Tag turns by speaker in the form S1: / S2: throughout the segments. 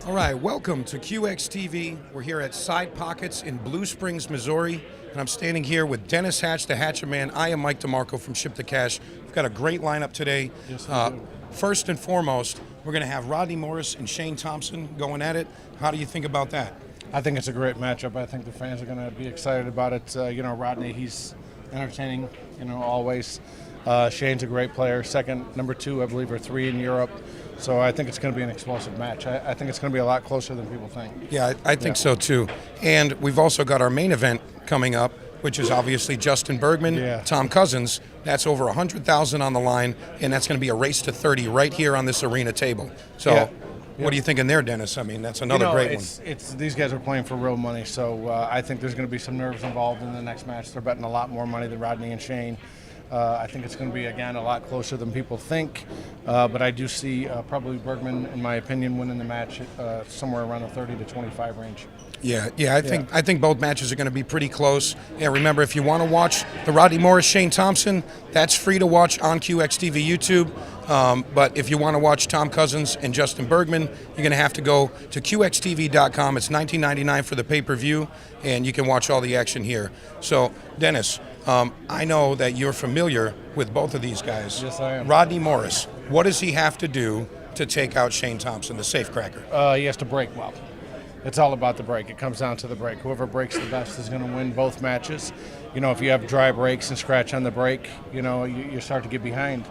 S1: All right, welcome to CueXTV. We're here at Side Pockets in Blue Springs, Missouri, and I'm standing here with Dennis Hatch, the Hatcher Man. I am Mike DeMarco from Ship to Cash. We've got a great lineup today.
S2: Yes,
S1: first and foremost, we're going to have Rodney Morris and Shane Thompson going at it. How do you think about that?
S2: I think it's a great matchup. I think the fans are going to be excited about it. Rodney, he's entertaining, always. Shane's a great player. Number two, I believe, or three in Europe. So I think it's going to be an explosive match. I think it's going to be a lot closer than people think.
S1: Yeah, I think so too. And we've also got our main event coming up, which is obviously Justin Bergman, Tom Cousins. That's over $100,000 on the line, and that's going to be a race to 30 right here on this arena table. So what are you thinking there, Dennis? I mean, that's another great one.
S2: These guys are playing for real money, so I think there's going to be some nerves involved in the next match. They're betting a lot more money than Rodney and Shane. I think it's going to be, again, a lot closer than people think. But I do see probably Bergman, in my opinion, winning the match somewhere around the 30 to 25 range.
S1: I think both matches are going to be pretty close. Yeah, remember, if you want to watch the Rodney Morris, Shane Thompson, that's free to watch on CueXTV YouTube. But if you want to watch Tom Cousins and Justin Bergman, you're going to have to go to CueXTV.com. It's $19.99 for the pay-per-view, and you can watch all the action here. So, Dennis, I know that you're familiar with both of these guys.
S2: Yes, I am.
S1: Rodney Morris, what does he have to do to take out Shane Thompson, the safecracker?
S2: He has to break well. It's all about the break. It comes down to the break. Whoever breaks the best is going to win both matches. If you have dry breaks and scratch on the break, you start to get behind.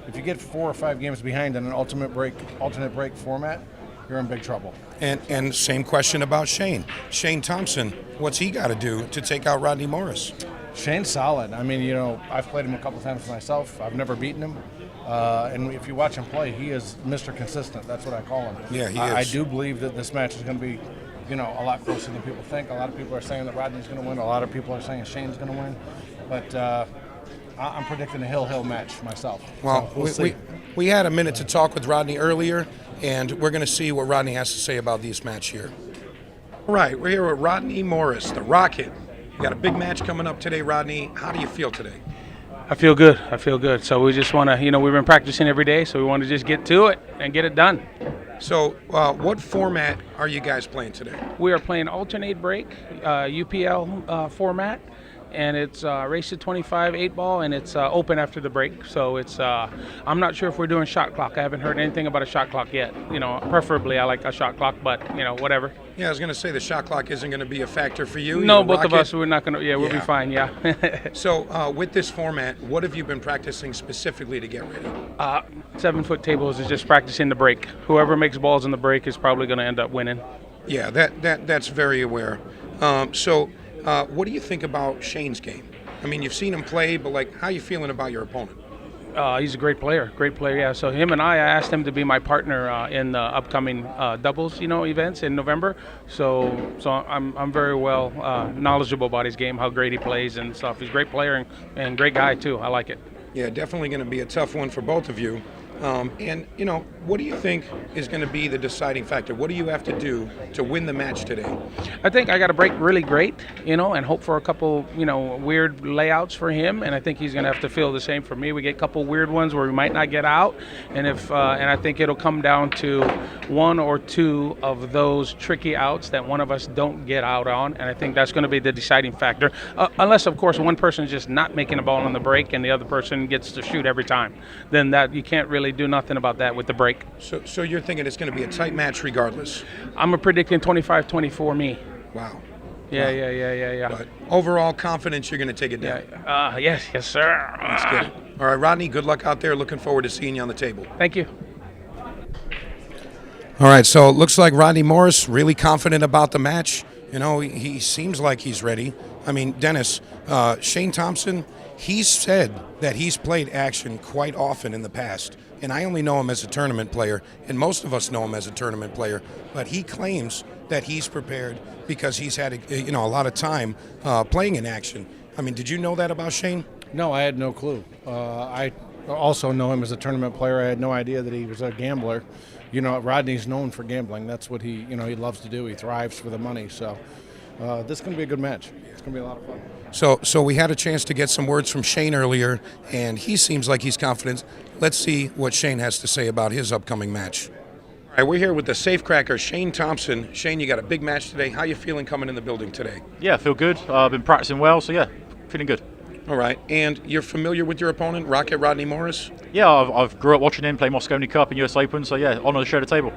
S2: If you get 4 or 5 games behind in an alternate break format, you're in big trouble.
S1: And same question about Shane. Shane Thompson, what's he got to do to take out Rodney Morris?
S2: Shane's solid. I mean, I've played him a couple times myself. I've never beaten him. And if you watch him play, he is Mr. Consistent. That's what I call him.
S1: Yeah, he is.
S2: I do believe that this match is going to be, a lot closer than people think. A lot of people are saying that Rodney's going to win. A lot of people are saying Shane's going to win. But I'm predicting a hill match myself.
S1: Well,
S2: so
S1: we had a minute to talk with Rodney earlier, and we're going to see what Rodney has to say about this match here. All right, we're here with Rodney Morris, the Rocket. You got a big match coming up today, Rodney. How do you feel today?
S3: I feel good. So we just want to, we've been practicing every day, so we want to just get to it and get it done.
S1: So what format are you guys playing today?
S3: We are playing alternate break, UPL format, and it's race to 25 8-ball, and it's open after the break. So it's I'm not sure if we're doing shot clock. I haven't heard anything about a shot clock yet. Preferably I like a shot clock, but whatever.
S1: Yeah, I was going to say the shot clock isn't going to be a factor for you.
S3: No, both of us, we're not going to. Yeah, we'll be fine. Yeah.
S1: So with this format, what have you been practicing specifically to get ready?
S3: 7-foot tables is just practicing the break. Whoever makes balls in the break is probably going to end up winning.
S1: Yeah, that's very aware. So what do you think about Shane's game? I mean, you've seen him play, but how are you feeling about your opponent?
S3: He's a great player, yeah. So him and I asked him to be my partner in the upcoming doubles, events in November. So I'm very well knowledgeable about his game, how great he plays and stuff. He's a great player and great guy too. I like it.
S1: Yeah, definitely going to be a tough one for both of you. What do you think is going to be the deciding factor? What do you have to do to win the match today?
S3: I think I got to break really great, and hope for a couple, weird layouts for him. And I think he's going to have to feel the same for me. We get a couple weird ones where we might not get out, and and I think it'll come down to 1 or 2 of those tricky outs that one of us don't get out on. And I think that's going to be the deciding factor, unless of course one person is just not making a ball on the break and the other person gets to shoot every time. Then that you can't really do nothing about that with the break.
S1: So you're thinking it's going to be a tight match regardless?
S3: I'm predicting 25-24 me.
S1: Wow.
S3: Yeah.
S1: But overall confidence you're going to take it down?
S3: Yes, sir.
S1: That's good. All right, Rodney, good luck out there. Looking forward to seeing you on the table.
S3: Thank you.
S1: All right, so it looks like Rodney Morris really confident about the match. He seems like he's ready. I mean, Dennis, Shane Thompson, he's said that he's played action quite often in the past. And I only know him as a tournament player, and most of us know him as a tournament player. But he claims that he's prepared because he's had a lot of time playing in action. I mean, did you know that about Shane?
S2: No, I had no clue. I also know him as a tournament player. I had no idea that he was a gambler. Rodney's known for gambling. That's what he loves to do. He thrives for the money. So this is going to be a good match. It's going to be a lot of fun.
S1: So we had a chance to get some words from Shane earlier, and he seems like he's confident. Let's see what Shane has to say about his upcoming match. All All right, we're here with the safecracker, Shane Thompson. Shane, you got a big match today. How you feeling coming in the building today?
S4: Yeah, I feel good. I've been practicing well, so yeah, feeling good.
S1: All right, and you're familiar with your opponent, Rocket Rodney Morris?
S4: Yeah, I've grew up watching him play Mosconi Cup and US Open, so yeah, honour to share the table.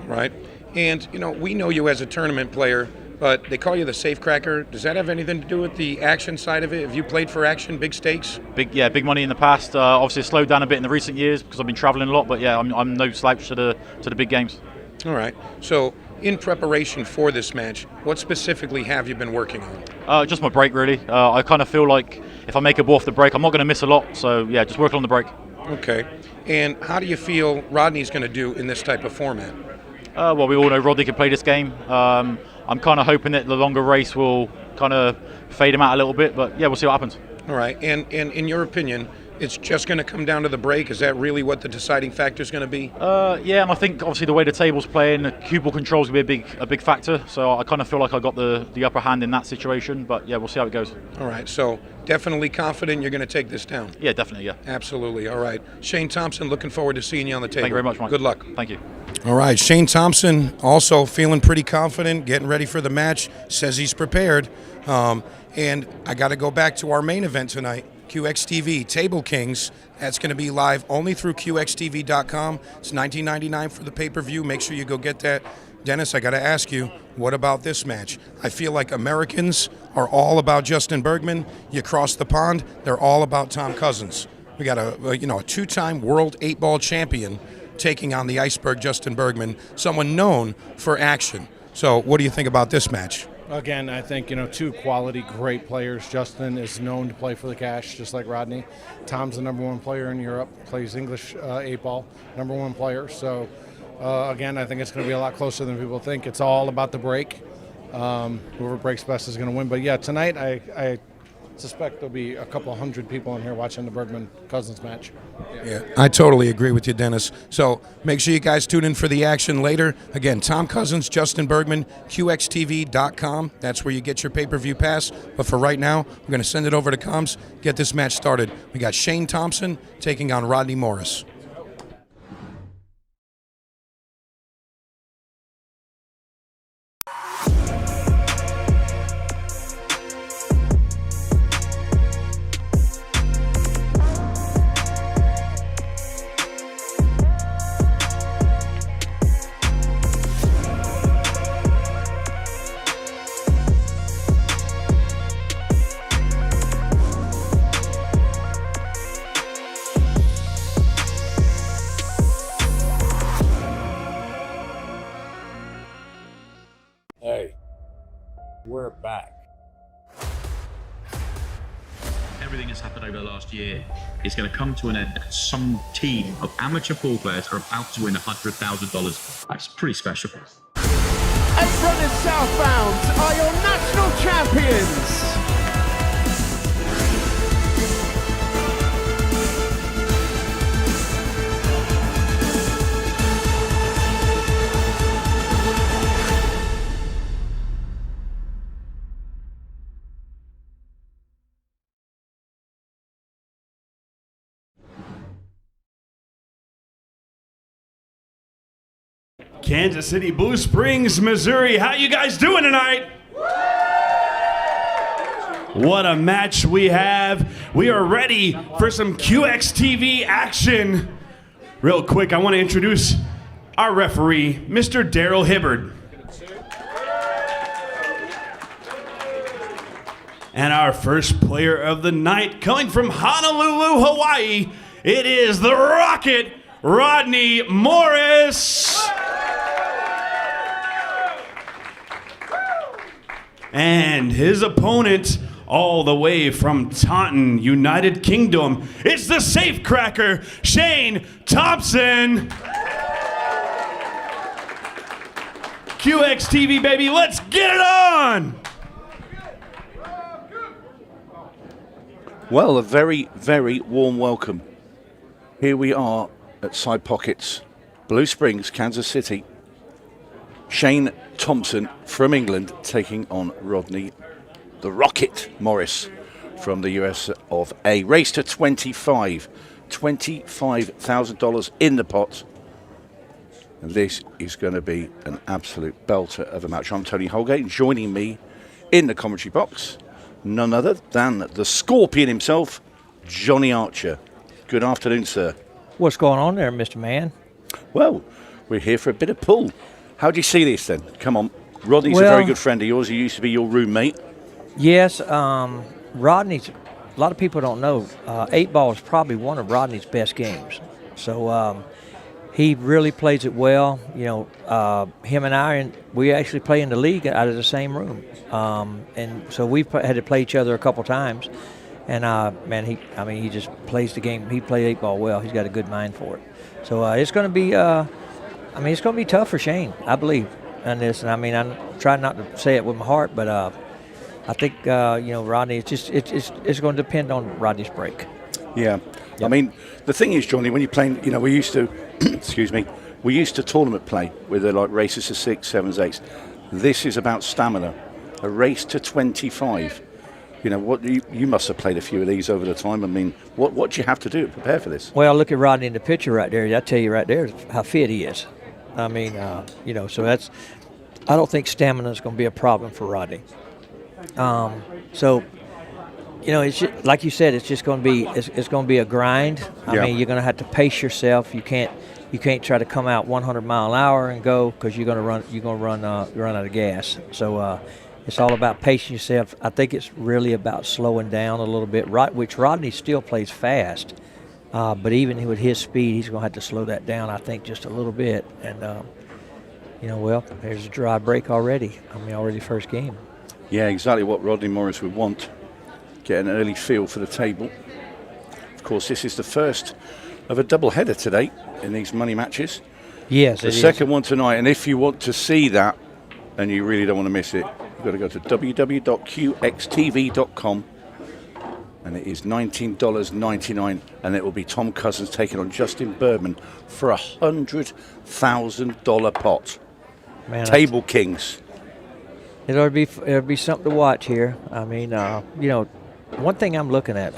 S1: All right, and you know, we know you as a tournament player, but they call you the safecracker. Does that have anything to do with the action side of it? Have you played for action, big stakes?
S4: Big money in the past. Obviously, it's slowed down a bit in the recent years because I've been travelling a lot, but yeah, I'm no slouch to the big games.
S1: All right, so in preparation for this match, what specifically have you been working on?
S4: Just my break, really. I kind of feel like if I make a ball off the break, I'm not going to miss a lot, so yeah, just working on the break.
S1: Okay, and how do you feel Rodney's going to do in this type of format?
S4: Well, we all know Rodney can play this game. I'm kind of hoping that the longer race will kind of fade him out a little bit, but yeah, we'll see what happens.
S1: All right, and in your opinion, it's just going to come down to the break? Is that really what the deciding factor is going to be?
S4: Yeah, and I think obviously the way the table's playing, the cue ball control is going to be a big factor. So I kind of feel like I got the upper hand in that situation. But yeah, we'll see how it goes.
S1: All right, so definitely confident you're going to take this down.
S4: Yeah, definitely. Yeah.
S1: Absolutely. All right, Shane Thompson, looking forward to seeing you on the table.
S4: Thank you very much, Mike.
S1: Good luck.
S4: Thank you.
S1: All right, Shane Thompson also feeling pretty confident, getting ready for the match. Says he's prepared. And I got to go back to our main event tonight. CueXTV Table Kings. That's going to be live only through CueXTV.com. It's $19.99 for the pay-per-view. Make sure you go get that. Dennis, I got to ask you, what about this match? I feel like Americans are all about Justin Bergman. You cross the pond, they're all about Tom Cousins. We got a two-time world 8-ball champion taking on the iceberg Justin Bergman, someone known for action. So what do you think about this match?
S2: Again, I think, two quality, great players. Justin is known to play for the cash, just like Rodney. Tom's the number one player in Europe, plays English 8-ball, number one player. So, again, I think it's going to be a lot closer than people think. It's all about the break. Whoever breaks best is going to win. But, yeah, tonight I suspect there'll be a couple hundred people in here watching the Bergman-Cousins match.
S1: Yeah, I totally agree with you, Dennis. So make sure you guys tune in for the action later. Again, Tom Cousins, Justin Bergman, QXTV.com. That's where you get your pay-per-view pass. But for right now, we're going to send it over to Comms, get this match started. We got Shane Thompson taking on Rodney Morris.
S5: Hey, we're back.
S6: Everything that's happened over the last year is going to come to an end. Some team of amateur pool players are about to win $100,000. That's pretty special.
S7: 8 runners southbound are your national champions.
S8: Kansas City, Blue Springs, Missouri. How you guys doing tonight? What a match we have. We are ready for some CueXTV action. Real quick, I want to introduce our referee, Mr. Daryl Hibbard. And our first player of the night, coming from Honolulu, Hawaii, it is the Rocket, Rodney Morris. And his opponent, all the way from Taunton, United Kingdom, it's the safecracker, Shane Thompson. CueXTV, baby, let's get it on!
S9: Well, a very, very warm welcome. Here we are at Side Pockets, Blue Springs, Kansas City. Shane Thompson from England taking on Rodney, the Rocket Morris from the US of A. Race to 25. $25,000 in the pot. And this is going to be an absolute belter of a match. I'm Tony Holgate, and joining me in the commentary box, none other than the Scorpion himself, Johnny Archer. Good afternoon, sir.
S10: What's going on there, Mr. Man?
S9: Well, we're here for a bit of pool. How do you see this then? Come on. Rodney's a very good friend of yours. He used to be your roommate.
S10: Yes, Rodney's, a lot of people don't know, 8-ball is probably one of Rodney's best games. So he really plays it well. You know, him and I, we actually play in the league out of the same room. And so we've had to play each other a couple times. And, man, he just plays the game. He plays 8-ball well. He's got a good mind for it. So it's going to be, it's going to be tough for Shane, I believe, on this. And, I'm trying not to say it with my heart, but I think, Rodney, it's going to depend on Rodney's break.
S9: Yeah. Yep. I mean, the thing is, Johnny, when you're playing, we used to, we used to tournament play with like races to 6, 7s, 8s. This is about stamina. A race to 25. What you must have played a few of these over the time. I mean, what do you have to do to prepare for this?
S10: Well, look at Rodney in the picture right there. I tell you right there how fit he is. So that's. I don't think stamina is going to be a problem for Rodney. It's just, like you said, it's just going to be it's going to be a grind. I mean, you're going to have to pace yourself. You can't try to come out 100 mile an hour and go because you're going to run out of gas. So. It's all about pacing yourself. I think it's really about slowing down a little bit, which Rodney still plays fast. But even with his speed, he's going to have to slow that down, I think, just a little bit. And, there's a dry break already. Already first game.
S9: Yeah, exactly what Rodney Morris would want. Get an early feel for the table. Of course, this is the first of a doubleheader today in these money matches.
S10: Yes,
S9: the second one tonight. And if you want to see that and you really don't want to miss it, you've got to go to www.CueXTV.com, and it is $19.99, and it will be Tom Cousins taking on Justin Bergman for $100,000 pot.
S10: Man,
S9: Table Kings.
S10: It'll be something to watch here. One thing I'm looking at.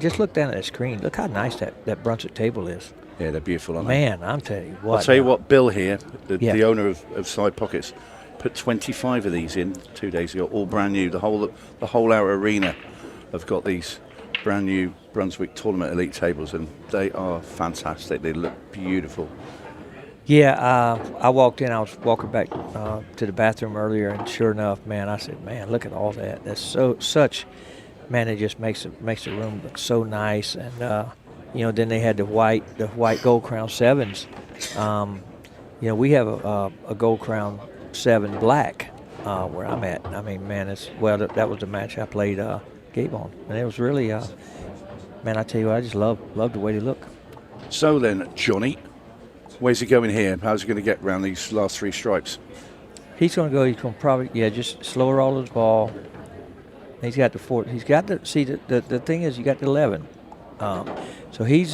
S10: Just look down at the screen. Look how nice that Brunswick table is.
S9: Yeah, they're beautiful, aren't
S10: they? Man, I'm telling you what.
S9: I'll tell you what, Bill here, the owner of Side Pockets, put 25 of these in 2 days ago, all brand new. The whole our arena have got these brand new Brunswick Tournament Elite tables, and they are fantastic. They look beautiful.
S10: Yeah, I walked in. I was walking back to the bathroom earlier, and sure enough, man, I said, man, look at all that. That's such, man. It just makes the room look so nice. And then they had the white Gold Crown 7s. We have a Gold Crown 7 black where I'm at. That was the match I played Gabe on, and it was really man, I tell you what, I just love the way they look.
S9: So then, Johnny, where's he going here? How's he going to get around these last 3 stripes?
S10: He's going to probably just slow roll his ball. He's got the 4. He's got the the thing is you got the 11. So I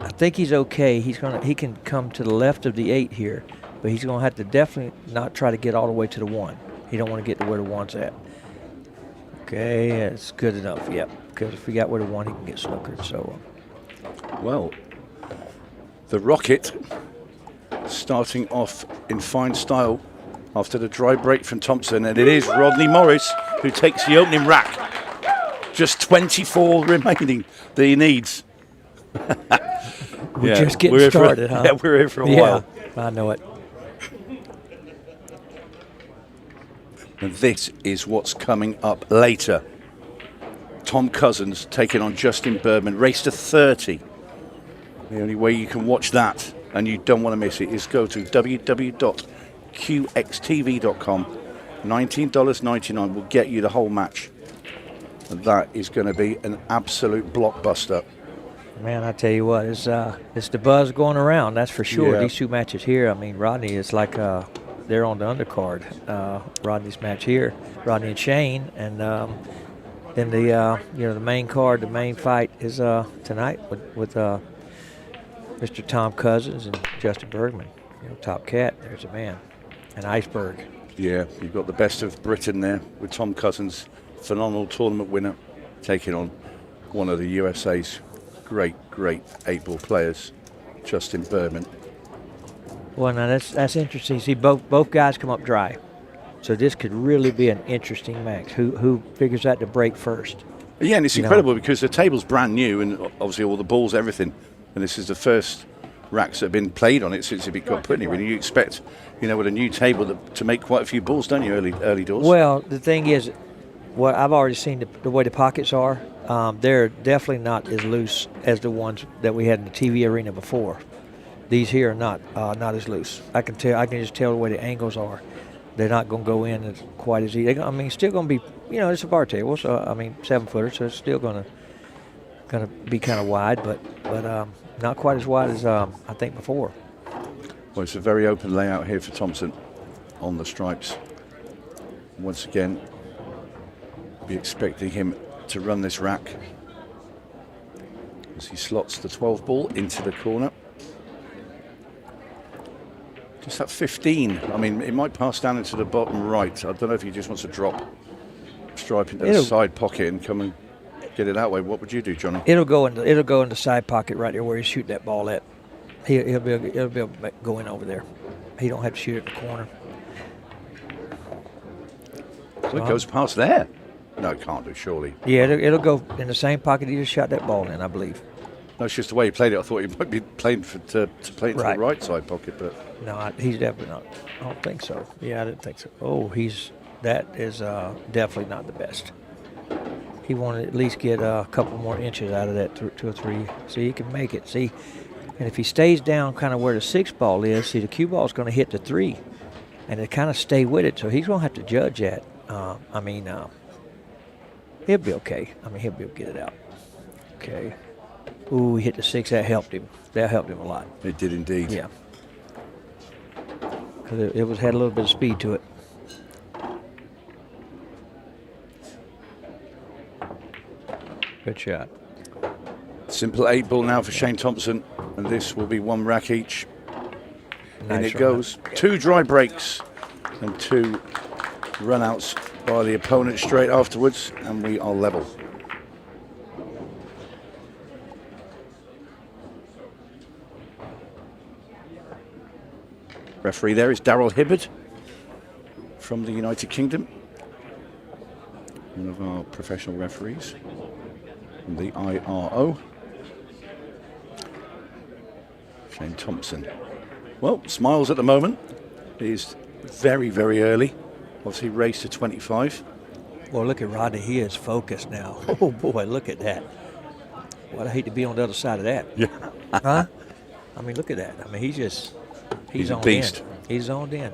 S10: think he's okay. He can come to the left of the 8 here. But he's going to have to definitely not try to get all the way to the 1. He don't want to get to where the 1's at. Okay, it's good enough, yep. Because if he got where the 1, he can get snookered. So,
S9: well, the Rocket starting off in fine style after the dry break from Thompson, and it is Rodney Morris who takes the opening rack. Just 24 remaining that he needs.
S10: We're just getting started, huh?
S9: Yeah, we're here for a while.
S10: I know it.
S9: And this is what's coming up later. Tom Cousins taking on Justin Bergman, race to 30. The only way you can watch that, and you don't want to miss it, is go to www.CueXTV.com. $19.99 will get you the whole match. And that is going to be an absolute blockbuster.
S10: Man, I tell you what, it's the buzz going around, that's for sure.
S9: Yeah.
S10: These 2 matches here, Rodney is like they're on the undercard. Rodney's match here, Rodney and Shane, and then the main card, the main fight is tonight with Mr. Tom Cousins and Justin Bergman. Top cat, there's a man, an iceberg.
S9: Yeah, you've got the best of Britain there with Tom Cousins, phenomenal tournament winner, taking on one of the USA's great 8-ball players, Justin Bergman.
S10: Well, now that's interesting. See, both guys come up dry, so this could really be an interesting match. Who figures out the break first?
S9: Yeah, and it's incredible because the table's brand new, and obviously all the balls, everything, and this is the first racks that have been played on it since it got put in here. And you expect, with a new table to make quite a few balls, don't you, early doors?
S10: Well, the thing is, what I've already seen the way the pockets are. They're definitely not as loose as the ones that we had in the TV arena before. These here are not as loose. I can just tell the way the angles are. They're not going to go in as quite as easy. I mean, it's still going to be, it's a bar table, so 7-footer, so it's still going to be kind of wide, but not quite as wide as I think before.
S9: Well, it's a very open layout here for Thompson on the stripes. Once again, be expecting him to run this rack as he slots the 12 ball into the corner. Just at 15. I mean, it might pass down into the bottom right. I don't know if he just wants to drop stripe into the side pocket and come and get it that way. What would you do, Johnny?
S10: It'll go in the side pocket right there where you shoot that ball at. He'll be able to go in over there. He don't have to shoot it in the corner.
S9: So it goes past there. No, it can't do, surely.
S10: Yeah, it'll go in the same pocket he just shot that ball in, I believe.
S9: No, it's just the way he played it. I thought he might be playing to play into the right side pocket, but
S10: no, he's definitely not. I don't think so. Yeah, I didn't think so. Oh, that is definitely not the best. He wanted to at least get a couple more inches out of that 2 or 3, so he can make it. See, and if he stays down kind of where the 6 ball is, see the cue ball is going to hit the 3, and it kind of stay with it. So he's going to have to judge that. He'll be okay. He'll be able to get it out. Okay. Ooh, he hit the 6. That helped him. That helped him a lot.
S9: It did indeed.
S10: Yeah. Because it had a little bit of speed to it. Good shot.
S9: Simple 8 ball now for Shane Thompson, and this will be 1 rack each.
S10: Nice
S9: and it goes 2 dry breaks and 2 run-outs by the opponent straight afterwards, and we are level. Referee there is Daryl Hibbard from the United Kingdom, one of our professional referees from the IRO. Shane Thompson. Well, smiles at the moment. It is very, very early. Obviously raced to 25.
S10: Well, look at Rodney. He is focused now. Oh, boy, look at that. Well, I hate to be on the other side of that.
S9: Yeah.
S10: Huh? Look at that. He's
S9: a
S10: on
S9: beast.
S10: in. He's on in.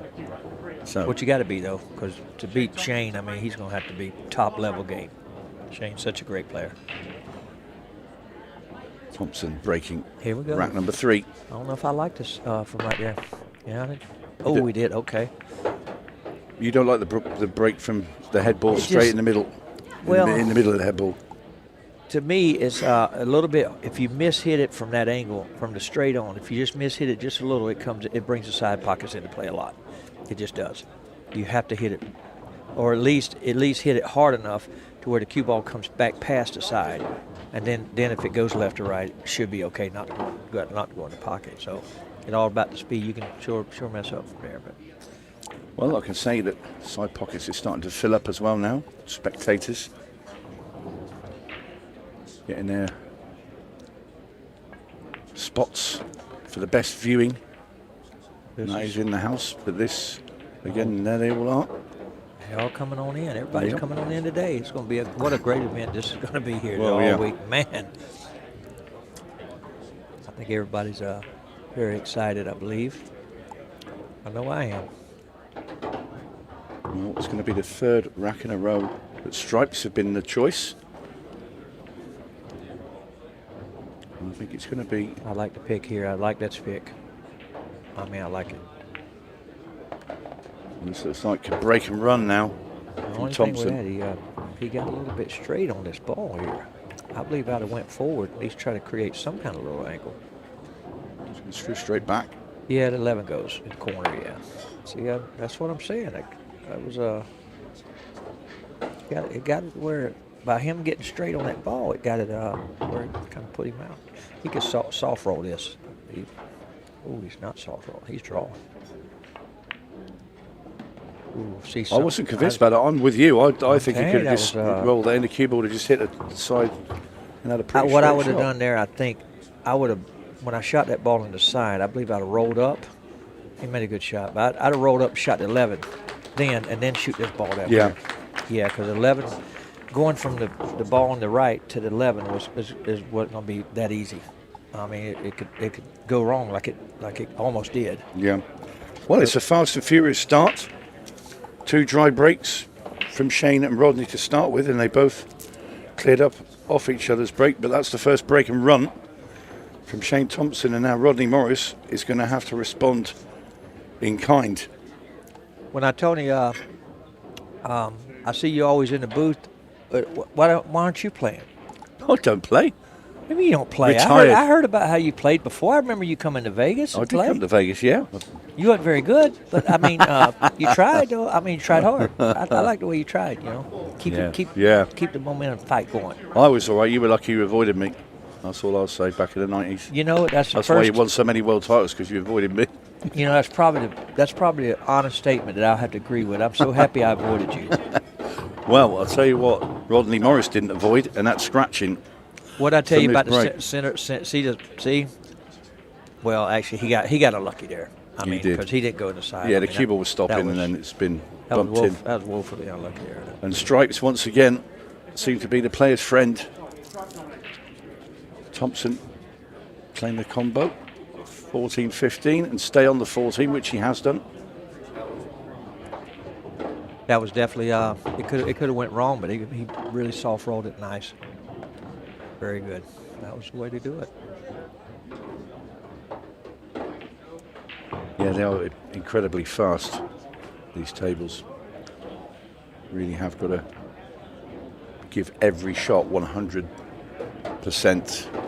S9: So
S10: what you got to be, though, because to beat Shane, he's going to have to be top-level game. Shane's such a great player.
S9: Thompson breaking
S10: Here we go.
S9: rack number 3.
S10: I don't know if I like this from right there. Yeah, we did. Okay.
S9: You don't like the break from the head ball straight in the middle?
S10: Well,
S9: in the middle of the head ball.
S10: To me, it's a little bit. If you miss-hit it from that angle, from the straight on, if you just miss-hit it just a little, it brings the side pockets into play a lot. It just does. You have to hit it, or at least hit it hard enough to where the cue ball comes back past the side, and then if it goes left or right, it should be okay not to go in the pocket. So it's all about the speed. You can sure mess up from there, but.
S9: Well, I can say that side pockets is starting to fill up as well now. Spectators getting their spots for the best viewing. That is in the house, but this, again, there they all are.
S10: They're all coming on in. Everybody's coming on in today. It's going to be what a great event this is going to be here all week. Man, I think everybody's very excited, I believe. I know I am.
S9: Well, it's going to be the 3rd rack in a row that stripes have been the choice. And I think it's going to be...
S10: I like the pick here. I like that pick. I like it.
S9: This looks like a break and run now from Thompson.
S10: Thing with that, he got a little bit straight on this ball here. I believe I'd have went forward, at least try to create some kind of little angle.
S9: It's straight back.
S10: Yeah, the 11 goes in the corner, yeah. See, that's what I'm saying. That was it got it where by him getting straight on that ball, it got it where it kind of put him out. He could soft roll this. Oh, he's not soft roll. He's drawing. Ooh, see,
S9: I wasn't convinced about it. I'm with you. I think he
S10: Okay,
S9: could have
S10: that
S9: just
S10: was,
S9: rolled that in. The cue ball would have just hit the side and had a pretty
S10: what I
S9: straight
S10: would have
S9: shot.
S10: done there, I think, I would have, when I shot that ball in the side, I believe I'd have rolled up. He made a good shot, but I'd have rolled up and shot the 11 then, and then shoot this ball that
S9: Yeah.
S10: way. Yeah, because 11, going from the ball on the right to the 11 is wasn't going to be that easy. I mean, it could go wrong like it almost did.
S9: Yeah. Well, it's a fast and furious start. 2 dry breaks from Shane and Rodney to start with, and they both cleared up off each other's break, but that's the first break and run from Shane Thompson, and now Rodney Morris is going to have to respond in kind.
S10: When I Tony, I see you always in the booth. Why aren't you playing?
S9: I don't play.
S10: Maybe you don't play.
S9: Retired.
S10: I heard about how you played before. I remember you coming to Vegas.
S9: I
S10: And
S9: did
S10: play.
S9: come to Vegas, yeah.
S10: You weren't very good, but I mean, you tried though. I mean, you tried hard. I like the way you tried. You know, keep the momentum fight going.
S9: I was all right. You were lucky you avoided me. That's all I'll say. Back in the 90s.
S10: You know, that's
S9: why you won so many world titles, because you avoided me.
S10: You know, that's probably an honest statement that I'll have to agree with. I'm so happy I avoided you.
S9: Well, I'll tell you what, Rodney Morris didn't avoid, and that's scratching.
S10: What I tell you
S9: from
S10: about
S9: this break.
S10: the center? See. Well, actually, he got unlucky there. I
S9: He
S10: mean,
S9: did.
S10: because he didn't go in the side.
S9: Yeah,
S10: I
S9: the
S10: mean,
S9: cue ball was stopping,
S10: that
S9: and then it's been
S10: that
S9: bumped
S10: was
S9: in.
S10: That was woefully unlucky there.
S9: And stripes once again seem to be the player's friend. Thompson playing the combo, 14-15, and stay on the 14, which he has done.
S10: That was definitely it could have went wrong, but he really soft rolled it nice. Very good. That was the way to do it.
S9: Yeah, they are incredibly fast, these tables. Really have got to give every shot 100%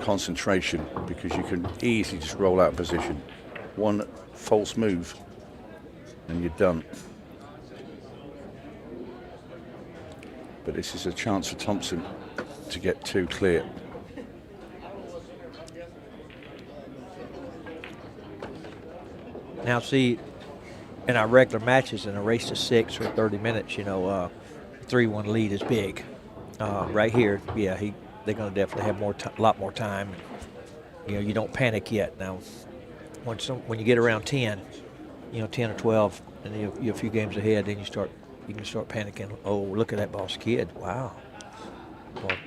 S9: concentration, because you can easily just roll out of position. One false move and you're done. But this is a chance for Thompson to get 2 clear.
S10: Now, see, in our regular matches, in a race to 6 or 30 minutes, you know, 3-1 lead is big. Right here, yeah, they're going to definitely have a lot more time. You know, you don't panic yet. Now, when you get around 10, you know, 10 or 12, and you're a few games ahead, then you can start panicking. Oh, look at that ball skid! Wow,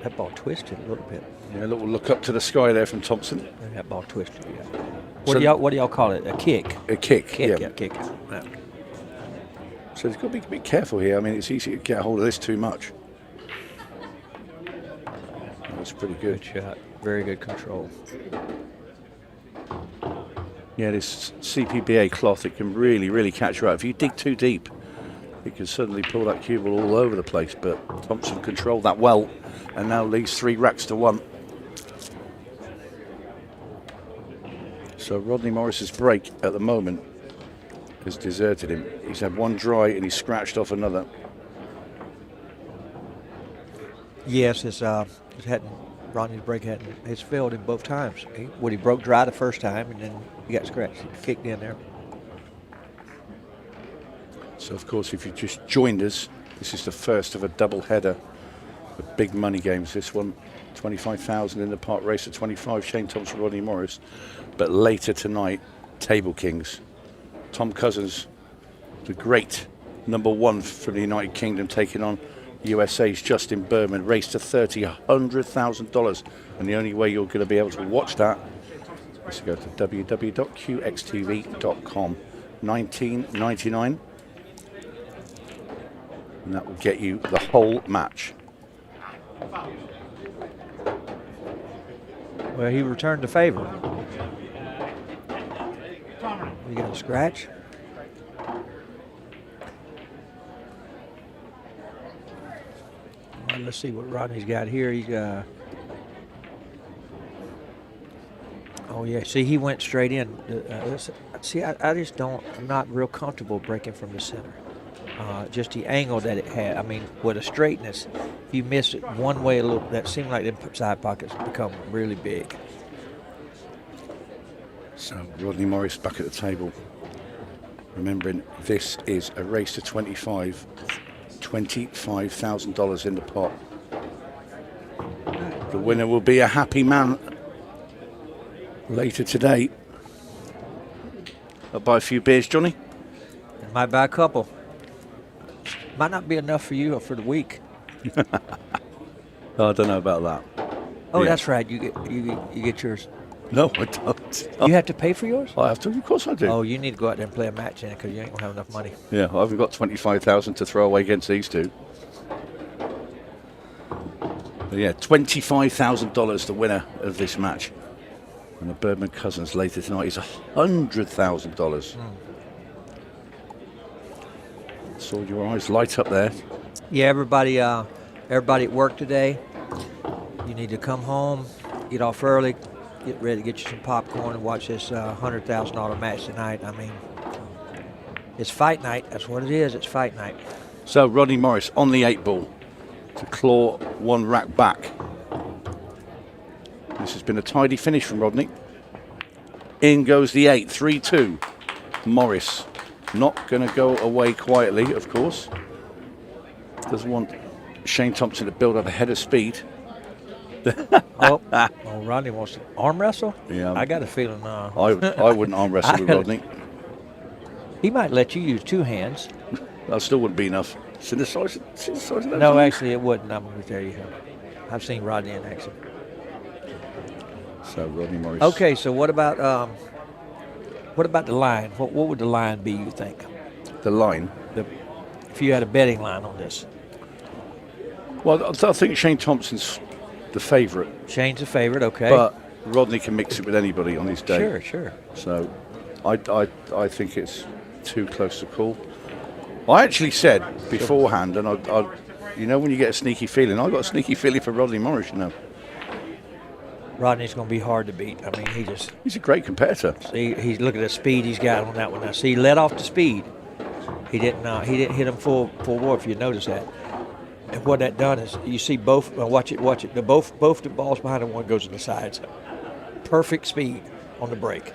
S10: that ball twisted a little bit.
S9: Yeah, a little look up to the sky there from Thompson.
S10: And that ball twisted. Yeah.
S9: So
S10: What do y'all call it? A kick.
S9: A kick.
S10: Kick.
S9: Yeah.
S10: Yeah, kick. Yeah.
S9: So he's got to be a bit careful here. I mean, it's easy to get a hold of this too much. That's pretty good.
S10: Good shot. Very good control.
S9: Yeah, this CPBA cloth, it can really, really catch you out. If you dig too deep, it can suddenly pull that cue ball all over the place. But Thompson controlled that well, and now leads 3 racks to 1. So Rodney Morris's break at the moment has deserted him. He's had 1 dry and he's scratched off another.
S10: Yes, Rodney's break it's failed him both times. He broke dry the first time, and then he got scratched. He kicked in there.
S9: So, of course, if you just joined us, this is the first of a double header of big money games. This one, 25,000 in the park race at 25, Shane Thompson, Rodney Morris. But later tonight, Table Kings. Tom Cousins, the great #1 from the United Kingdom, taking on USA's Justin Bergman. Race to $100,000. And the only way you're going to be able to watch that is to go to www.cuextv.com. $19.99. And that will get you the whole match.
S10: Well, he returned the favor. You got a scratch? Well, let's see what Rodney's got here. He's got. Oh yeah, see, he went straight in. See, I just don't. I'm not real comfortable breaking from the center. Just the angle that it had. I mean, with a straightness, if you miss it one way a little, that seemed like them side pockets become really big.
S9: So Rodney Morris back at the table. Remembering this is a race to 25, $25,000 in the pot. The winner will be a happy man later today. I'll buy a few beers, Johnny.
S10: Might buy a couple. Might not be enough for you or for the week.
S9: Oh, I don't know about that.
S10: Oh,
S9: Yeah.
S10: that's right. You get yours.
S9: No, I don't.
S10: You have to pay for yours?
S9: I have to. Of course I do.
S10: Oh, you need to go out there and play a match in it because you ain't gonna have enough money.
S9: Yeah, I haven't got 25,000 to throw away against these two. But yeah, $25,000 the winner of this match. And the Bergman cousins later tonight is $100,000. Saw your eyes light up there.
S10: Yeah, everybody at work today. You need to come home, get off early, get ready to get you some popcorn and watch this $100,000 match tonight. I mean, it's fight night. That's what it is. It's fight night.
S9: So Rodney Morris on the 8 ball to claw one rack back. This has been a tidy finish from Rodney. In goes the 8, 3-2. Morris not going to go away quietly, of course. Doesn't want Shane Thompson to build up a head of speed.
S10: Oh, Rodney wants to arm wrestle?
S9: Yeah.
S10: I got a feeling.
S9: I wouldn't arm wrestle with Rodney.
S10: He might let you use 2 hands.
S9: That still wouldn't be enough. Synthesizer
S10: No, actually, it wouldn't. I'm going to tell you. I've seen Rodney in action.
S9: So Rodney Morris.
S10: Okay, so what about the line? What would the line be, you think?
S9: The line?
S10: If you had a betting line on this.
S9: Well, I think Shane Thompson's the favourite.
S10: Shane's a favorite, okay.
S9: But Rodney can mix it with anybody on his day.
S10: Sure, sure.
S9: So I think it's too close to call. I actually said beforehand, and I you know when you get a sneaky feeling, I got a sneaky feeling for Rodney Morris, you know.
S10: Rodney's going to be hard to beat. I mean,
S9: he's a great competitor.
S10: See, he's looking at the speed he's got on that one now. See, he let off the speed. He didn't hit him full bore, if you notice that. And what that done is, you see both. Watch it. Both the balls behind him, one goes to the sides. Perfect speed on the break.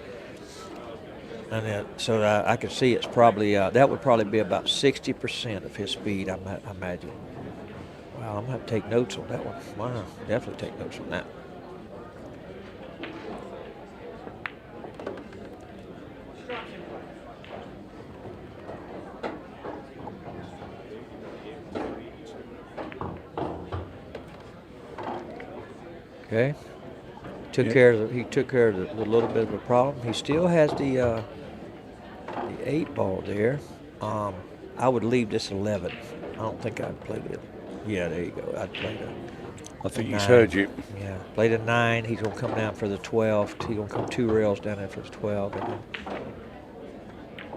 S10: And then, so I can see it's probably that would probably be about 60% of his speed, I imagine. Wow, I'm gonna have to take notes on that one. Wow, definitely take notes on that. Okay. He took care of the little bit of a problem. He still has the 8 ball there. I would leave this 11. I don't think I'd play it. Yeah, there you go. I'd play
S9: I think
S10: he's
S9: 9. Heard you.
S10: Yeah, play the 9. He's gonna come down for the 12. He's gonna come 2 rails down there for the 12. And then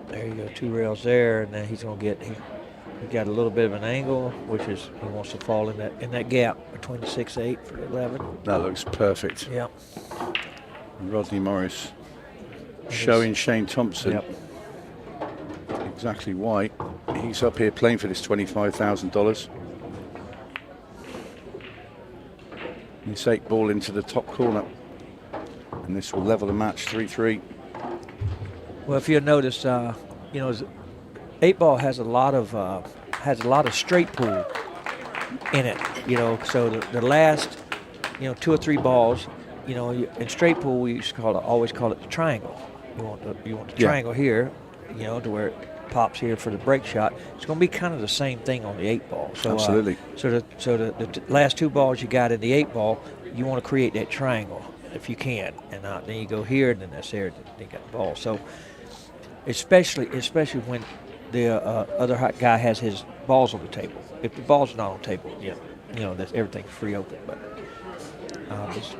S10: there you go, 2 rails there, and then he's gonna get. He got a little bit of an angle, which is he wants to fall in that gap between the 6-8 for the 11.
S9: That looks perfect.
S10: Yep.
S9: Rodney Morris showing Shane Thompson exactly why he's up here playing for this $25,000. This 8 ball into the top corner, and this will level the match 3-3.
S10: Well, if you notice, 8 ball has a lot of straight pull in it. So the last 2 or 3 balls, in straight pull we used to always call it the triangle. You want the triangle here, to where it pops here for the break shot. It's going to be kind of the same thing on the 8 ball. So,
S9: absolutely.
S10: So the last 2 balls you got in the 8 ball, you want to create that triangle if you can, and then you go here, and then that's there. Then you got the ball. So especially when the other guy has his balls on the table. If the ball's not on the table, that's everything's free open. But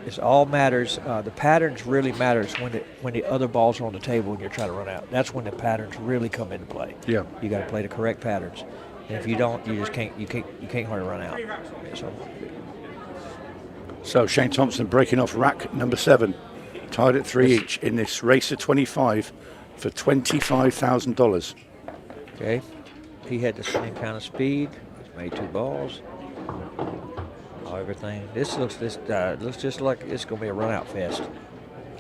S10: it's all matters. The patterns really matters when the other balls are on the table and you're trying to run out. That's when the patterns really come into play.
S9: Yeah.
S10: You got to play the correct patterns, and if you don't, you just can't. You can't hardly run out.
S9: So Shane Thompson breaking off rack number 7, tied at 3 each in this race to 25 for $25,000.
S10: Okay, he had the same kind of speed. He's made 2 balls. Everything. This looks just like it's going to be a run out fest.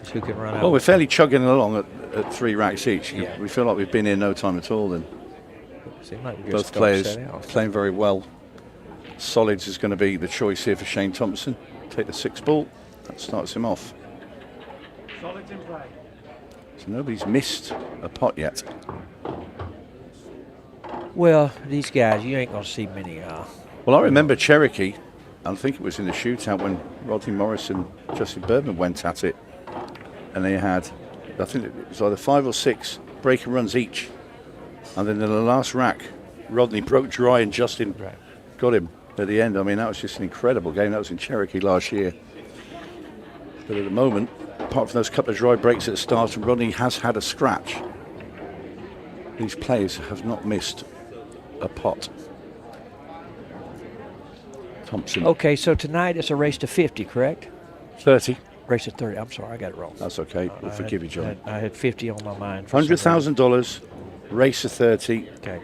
S10: is who can run out.
S9: Well, we're fairly chugging along at 3 racks each.
S10: Yeah.
S9: We feel like we've been here no time at all. Then
S10: Seemed like we
S9: both
S10: just
S9: players
S10: set out.
S9: playing very well. Solids is going to be the choice here for Shane Thompson. Take the 6 ball. That starts him off.
S3: Solids in play.
S9: So nobody's missed a pot yet.
S10: Well, these guys, you ain't going to see many.
S9: Well, I remember Cherokee. I think it was in the shootout when Rodney Morris and Justin Bergman went at it. And they had, I think it was either 5 or 6 breaker runs each. And then in the last rack, Rodney broke dry and Justin got him at the end. I mean, that was just an incredible game. That was in Cherokee last year. But at the moment, apart from those couple of dry breaks at the start, and Rodney has had a scratch, these players have not missed a pot. Thompson.
S10: Okay, so tonight it's a race to 50, correct?
S9: 30.
S10: Race to 30. I'm sorry, I got it wrong.
S9: That's okay. We'll forgive you, John.
S10: I had 50 on my mind. for some reason.
S9: $100,000, race to 30.
S10: Okay,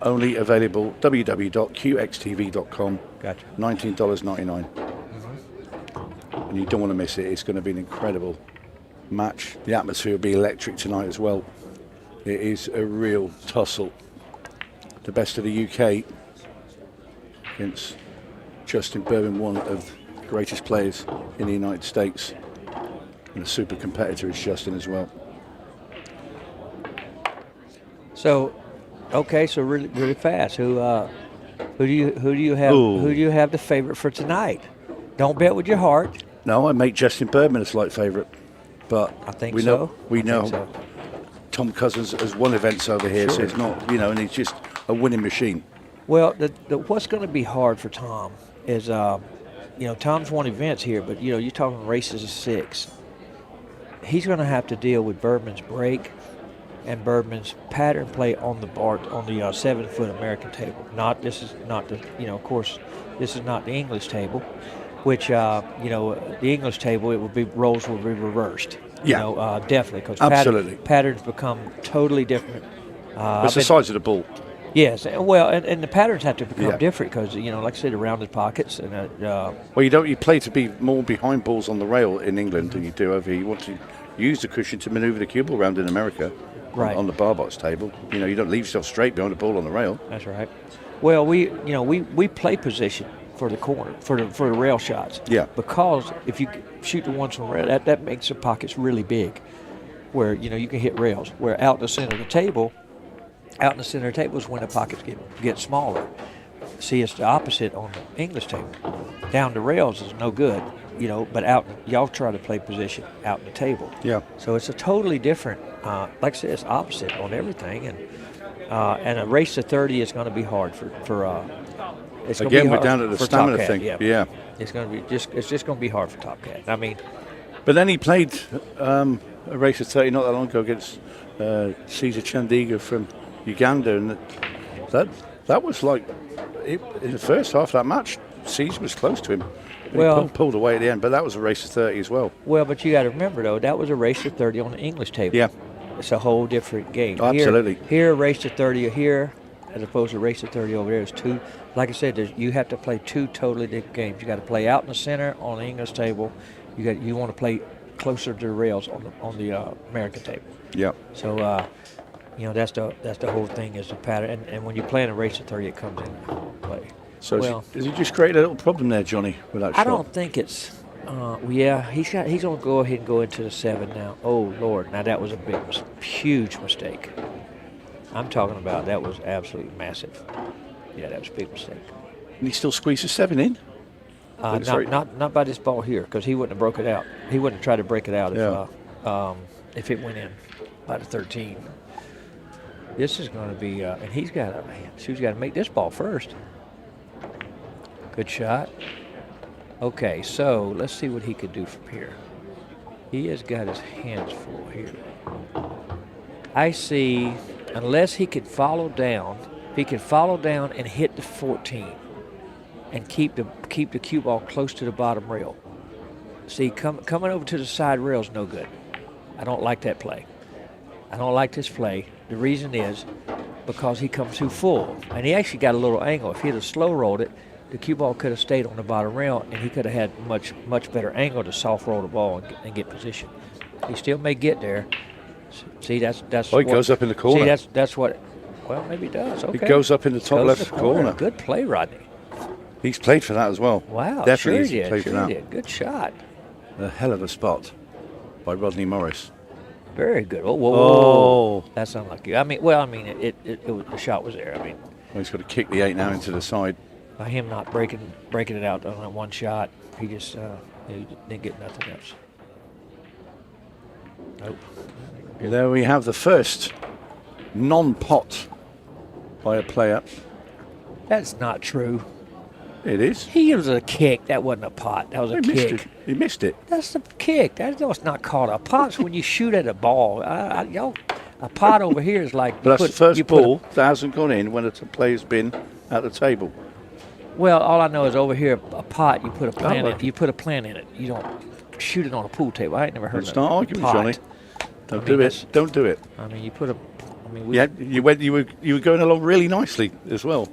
S9: Only available www.QXTV.com.
S10: gotcha.
S9: $19.99. And you don't want to miss it. It's going to be an incredible match. The atmosphere will be electric tonight as well. It is a real tussle. The best of the UK against Justin Bergman, one of the greatest players in the United States, and a super competitor is Justin as well.
S10: So, okay, so really fast. Who do you have the favorite for tonight? Don't bet with your heart.
S9: No, I make Justin Bergman a slight favourite, but
S10: I think
S9: we
S10: so.
S9: know Tom Cousins has won events over here, so it's not, and he's just a winning machine.
S10: Well, what's going to be hard for Tom is, Tom's won events here, but you're talking races of 6. He's going to have to deal with Bergman's break and Bergman's pattern play on the 7-foot American table. This is not the English table, which the English table roles will be reversed.
S9: Yeah.
S10: Definitely, because
S9: absolutely
S10: patterns become totally different.
S9: It's the size of the ball.
S10: Yes, well, and the patterns have to become different because, like I said, around the pockets. And
S9: well, you play to be more behind balls on the rail in England than you do over here. You want to use the cushion to manoeuvre the cue ball around in America,
S10: right,
S9: on the bar box table. You don't leave yourself straight behind the ball on the rail.
S10: That's right. Well, we play position for the corner, for the rail shots.
S9: Yeah.
S10: Because if you shoot the ones from rail, that makes the pockets really big, where you can hit rails. Where out in the center of the table is when the pockets get smaller. See, it's the opposite on the English table. Down the rails is no good, but out, y'all try to play position out in the table.
S9: Yeah.
S10: So it's a totally different, like I said, it's opposite on everything, and a race to 30 is going to be hard for it's going to be hard.
S9: Again, we're down to the stamina
S10: Top Cat,
S9: thing. Yeah.
S10: It's just going to be hard for Top Cat. I mean,
S9: but then he played a race of 30 not that long ago against Caesar Chandiga from Uganda, and that was like in the first half of that match, Caesar was close to him. He pulled away at the end, but that was a race of 30 as well.
S10: Well, but you got to remember though, that was a race to 30 on the English table.
S9: Yeah,
S10: it's a whole different game.
S9: Oh, absolutely.
S10: Here, race to 30 here, as opposed to race to 30 over there, is two. Like I said, you have to play 2 totally different games. You got to play out in the center on the English table. You want to play closer to the rails on the American table.
S9: Yeah.
S10: So that's the whole thing is the pattern. And when you play in a race to 30, it comes into play.
S9: So has he just created a little problem there, Johnny, with that shot?
S10: I don't think it's. He's going to go ahead and go into the 7 now. Oh Lord! Now that was a huge mistake. I'm talking about that was absolutely massive. Yeah, that was a big mistake.
S9: And he still squeezed the 7 in?
S10: Not by this ball here, because he wouldn't have broke it out. He wouldn't have tried to break it out if it went in by the 13. This is going to be, and he's got to make this ball first. Good shot. Okay, so let's see what he could do from here. He has got his hands full here. I see, unless he can follow down, if he can follow down and hit the 14 and keep the cue ball close to the bottom rail. See, coming over to the side rail is no good. I don't like that play. I don't like this play. The reason is because he comes too full, and he actually got a little angle. If he'd have slow rolled it, the cue ball could have stayed on the bottom rail, and he could have had much better angle to soft roll the ball and get position. He still may get there. See, that's.
S9: Oh, he goes up in the corner.
S10: See, that's what. Well, maybe he does. Okay.
S9: He goes up in the top
S10: Goes
S9: left
S10: to the
S9: corner.
S10: Good play, Rodney.
S9: He's played for that as well.
S10: Wow,
S9: Definitely
S10: sure he
S9: played
S10: did.
S9: for
S10: Sure
S9: that.
S10: he did. Good shot.
S9: A hell of a spot by Rodney Morris.
S10: Very good. Oh, whoa,
S9: Oh.
S10: That's unlucky. The shot was there. I mean,
S9: Well, he's got to kick the 8 now into the side.
S10: by him not breaking it out on that one shot, he just he didn't get nothing else. Nope.
S9: There we have the first non-pot by a player.
S10: That's not true.
S9: It is.
S10: He was a kick. That wasn't a pot. That was a
S9: He
S10: kick.
S9: missed it. He missed it.
S10: That's a kick. That's not called a pot. When you shoot at a ball. Y'all, a pot over here is like.
S9: But that's the first ball that hasn't gone in when a player's been at the table.
S10: Well, all I know is over here, a pot. You put a plant.
S9: right.
S10: You put a plant in it. You don't shoot it on a pool table. I ain't never heard
S9: Let's
S10: of
S9: not
S10: a
S9: argue with
S10: pot.
S9: Johnny. Don't do
S10: that's-
S9: it. Don't do it.
S10: I mean, you put a. I mean, we.
S9: Yeah, you were going along really nicely as well.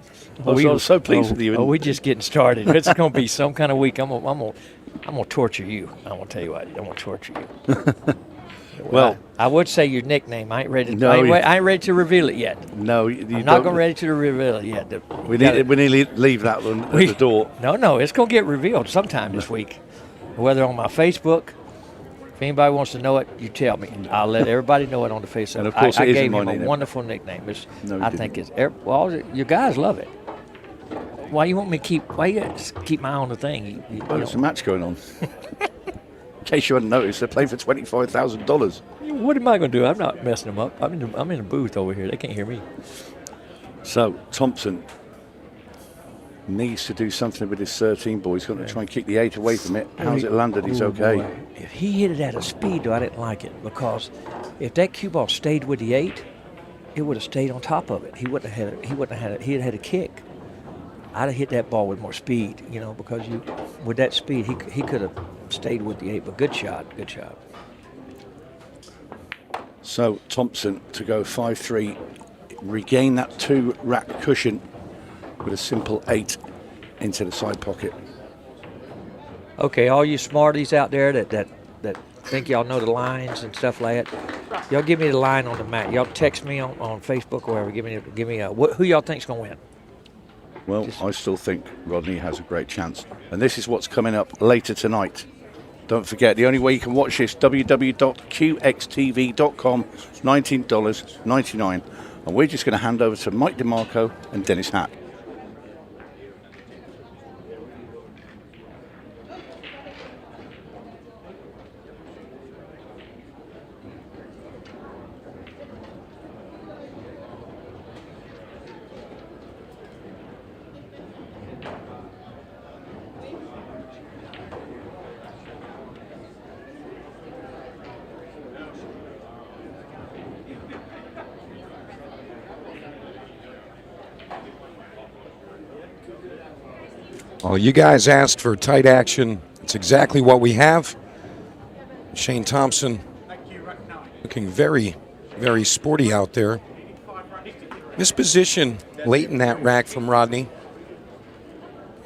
S9: I was so pleased with you.
S10: Oh, we're just getting started. It's going to be some kind of week. I'm gonna torture you. I'm gonna tell you what. I'm gonna torture you.
S9: Well,
S10: I would say your nickname. I ain't ready.
S9: No,
S10: I ain't ready to reveal it yet.
S9: no,
S10: I'm not going ready to reveal it yet.
S9: We need to leave that one at the door.
S10: No, it's going to get revealed sometime this week. Whether on my Facebook, if anybody wants to know it, you tell me. I'll let everybody know it on the Facebook.
S9: And of course
S10: I
S9: it isn't
S10: gave
S9: my
S10: him a
S9: nickname.
S10: wonderful nickname.
S9: No, you
S10: I think it's well. Your guys love it. Why you want me to keep? Why you keep my eye on the thing? You
S9: Well, there's a
S10: don't-
S9: match going on. In case you hadn't noticed, they're playing for $25,000.
S10: What am I going to do? I'm not messing them up. I'm in the booth over here. They can't hear me.
S9: So Thompson needs to do something with his 13 ball. He's going to try and kick the 8 away from it. How's it landed? He's
S10: Oh,
S9: okay.
S10: boy. If he hit it at a speed, though, I didn't like it because if that cue ball stayed with the 8, it would have stayed on top of it. He wouldn't have had it. He wouldn't have had it. He'd had a kick. I'd have hit that ball with more speed, because with that speed, he could have stayed with the 8. But good shot.
S9: So Thompson to go 5-3, regain that 2-rack cushion with a simple 8 into the side pocket.
S10: Okay, all you smarties out there that think y'all know the lines and stuff like that, y'all give me the line on the mat. Y'all text me on Facebook or wherever. Give me who y'all think's gonna win.
S9: Well, I still think Rodney has a great chance. And this is what's coming up later tonight. Don't forget, the only way you can watch this, www.QXTV.com, $19.99. And we're just going to hand over to Mike DeMarco and Dennis Hack.
S1: Well, you guys asked for tight action. It's exactly what we have. Shane Thompson looking very, very sporty out there. This position late in that rack from Rodney.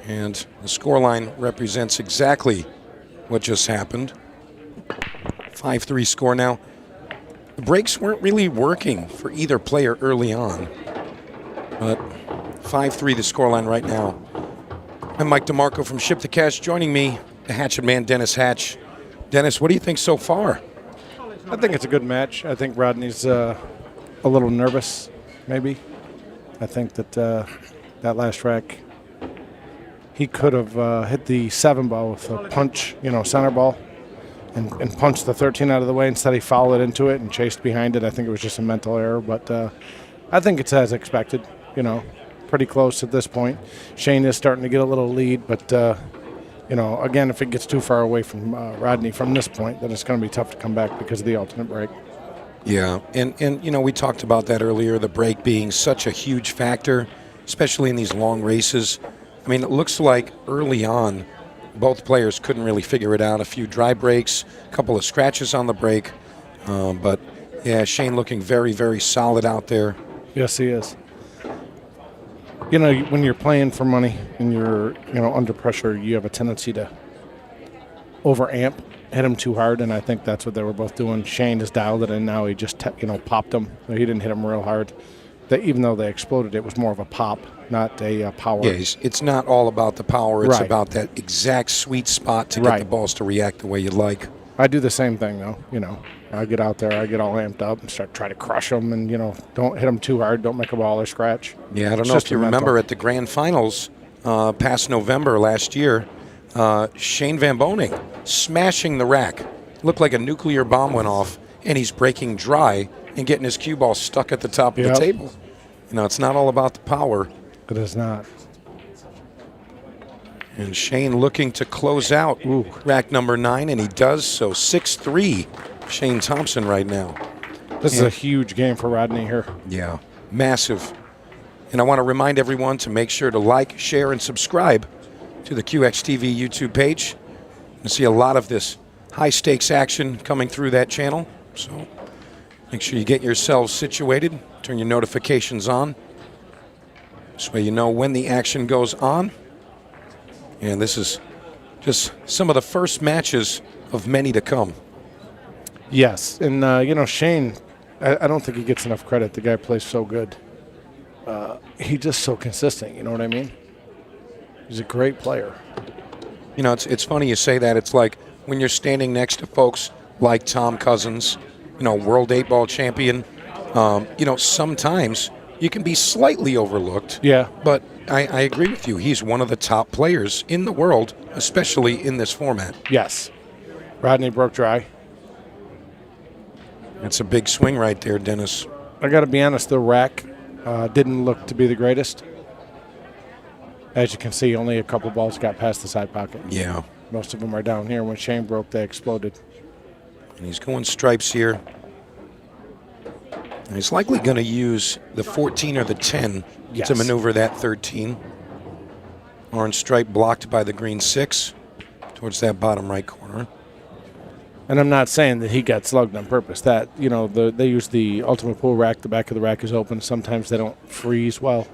S1: And the scoreline represents exactly what just happened. 5-3 score now. The breaks weren't really working for either player early on. But 5-3 the scoreline right now. I'm Mike DeMarco from Ship to Cash. Joining me, the Hatchet Man, Dennis Hatch. Dennis, what do you think so far?
S2: I think it's a good match. I think Rodney's a little nervous, maybe. I think that that last rack, he could have hit the 7 ball with a punch, center ball, and punched the 13 out of the way. Instead, he followed into it and chased behind it. I think it was just a mental error, but I think it's as expected, pretty close at this point. Shane is starting to get a little lead, but again, if it gets too far away from Rodney from this point, then it's going to be tough to come back because of the alternate break.
S1: Yeah, and we talked about that earlier, the break being such a huge factor, especially in these long races. I mean, it looks like early on, both players couldn't really figure it out. A few dry breaks, a couple of scratches on the break. But, yeah, Shane looking very, very solid out there.
S2: Yes, he is. When you're playing for money and you're, under pressure, you have a tendency to overamp hit him too hard, and I think that's what they were both doing. Shane has dialed it in now. He just popped him. He didn't hit him real hard. Even though they exploded, it was more of a pop, not a power.
S1: Yeah, it's not all about the power. It's
S2: Right.
S1: about that exact sweet spot to get the balls to react the way you like.
S2: I do the same thing, though. I get out there, I get all amped up and start trying to crush them, and, don't hit them too hard. Don't make a ball or scratch.
S1: Yeah, I don't know if you remember at the grand finals past November last year, Shane Van Boening smashing the rack. Looked like a nuclear bomb went off, and he's breaking dry and getting his cue ball stuck at the top of the table. It's not all about the power.
S2: It is not.
S1: And Shane looking to close out rack number 9, and he does so. 6-3, Shane Thompson right now.
S2: This is a huge game for Rodney here.
S1: Yeah, massive. And I want to remind everyone to make sure to like, share, and subscribe to the CueXTV YouTube page. You see a lot of this high-stakes action coming through that channel. So make sure you get yourselves situated. Turn your notifications on. This way you know when the action goes on. And this is just some of the first matches of many to come.
S2: Yes, and, Shane, I don't think he gets enough credit. The guy plays so good. He's just so consistent, you know what I mean? He's a great player.
S1: It's funny you say that. It's like when you're standing next to folks like Tom Cousins, world 8-ball champion, sometimes you can be slightly overlooked.
S2: Yeah.
S1: But I agree with you. He's one of the top players in the world, especially in this format.
S2: Yes. Rodney broke dry.
S1: That's a big swing right there, Dennis.
S2: I got to be honest, the rack didn't look to be the greatest. As you can see, only a couple balls got past the side pocket.
S1: Yeah.
S2: Most of them are down here. When Shane broke, they exploded.
S1: And he's going stripes here. And he's likely going to use the 14 or the 10 to maneuver that 13. Orange stripe blocked by the green 6 towards that bottom right corner.
S2: And I'm not saying that he got slugged on purpose. That, they use the ultimate pool rack. The back of the rack is open. Sometimes they don't freeze well.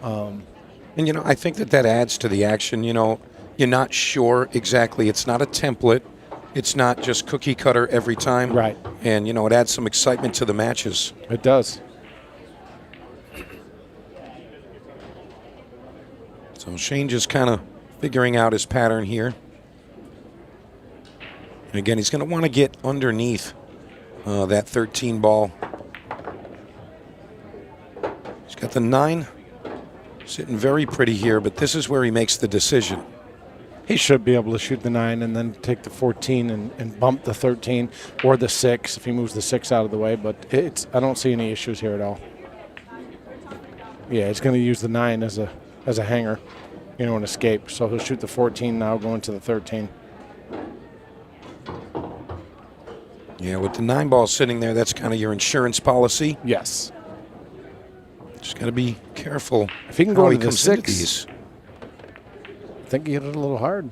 S1: And, I think that adds to the action. You're not sure exactly. It's not a template. It's not just cookie cutter every time.
S2: Right.
S1: And, it adds some excitement to the matches.
S2: It does.
S1: So Shane just kind of figuring out his pattern here. And again, he's going to want to get underneath that 13 ball. He's got the 9 sitting very pretty here, but this is where he makes the decision.
S2: He should be able to shoot the 9 and then take the 14 and bump the 13 or the 6 if he moves the 6 out of the way. But I don't see any issues here at all. Yeah, he's going to use the 9 as a hanger, an escape. So he'll shoot the 14 now, going to the 13.
S1: Yeah, with the 9 ball sitting there, that's kind of your insurance policy.
S2: Yes.
S1: Just got to be careful.
S2: If he can go
S1: into
S2: the
S1: comes
S2: 6,
S1: into these.
S2: I think he hit it a little hard.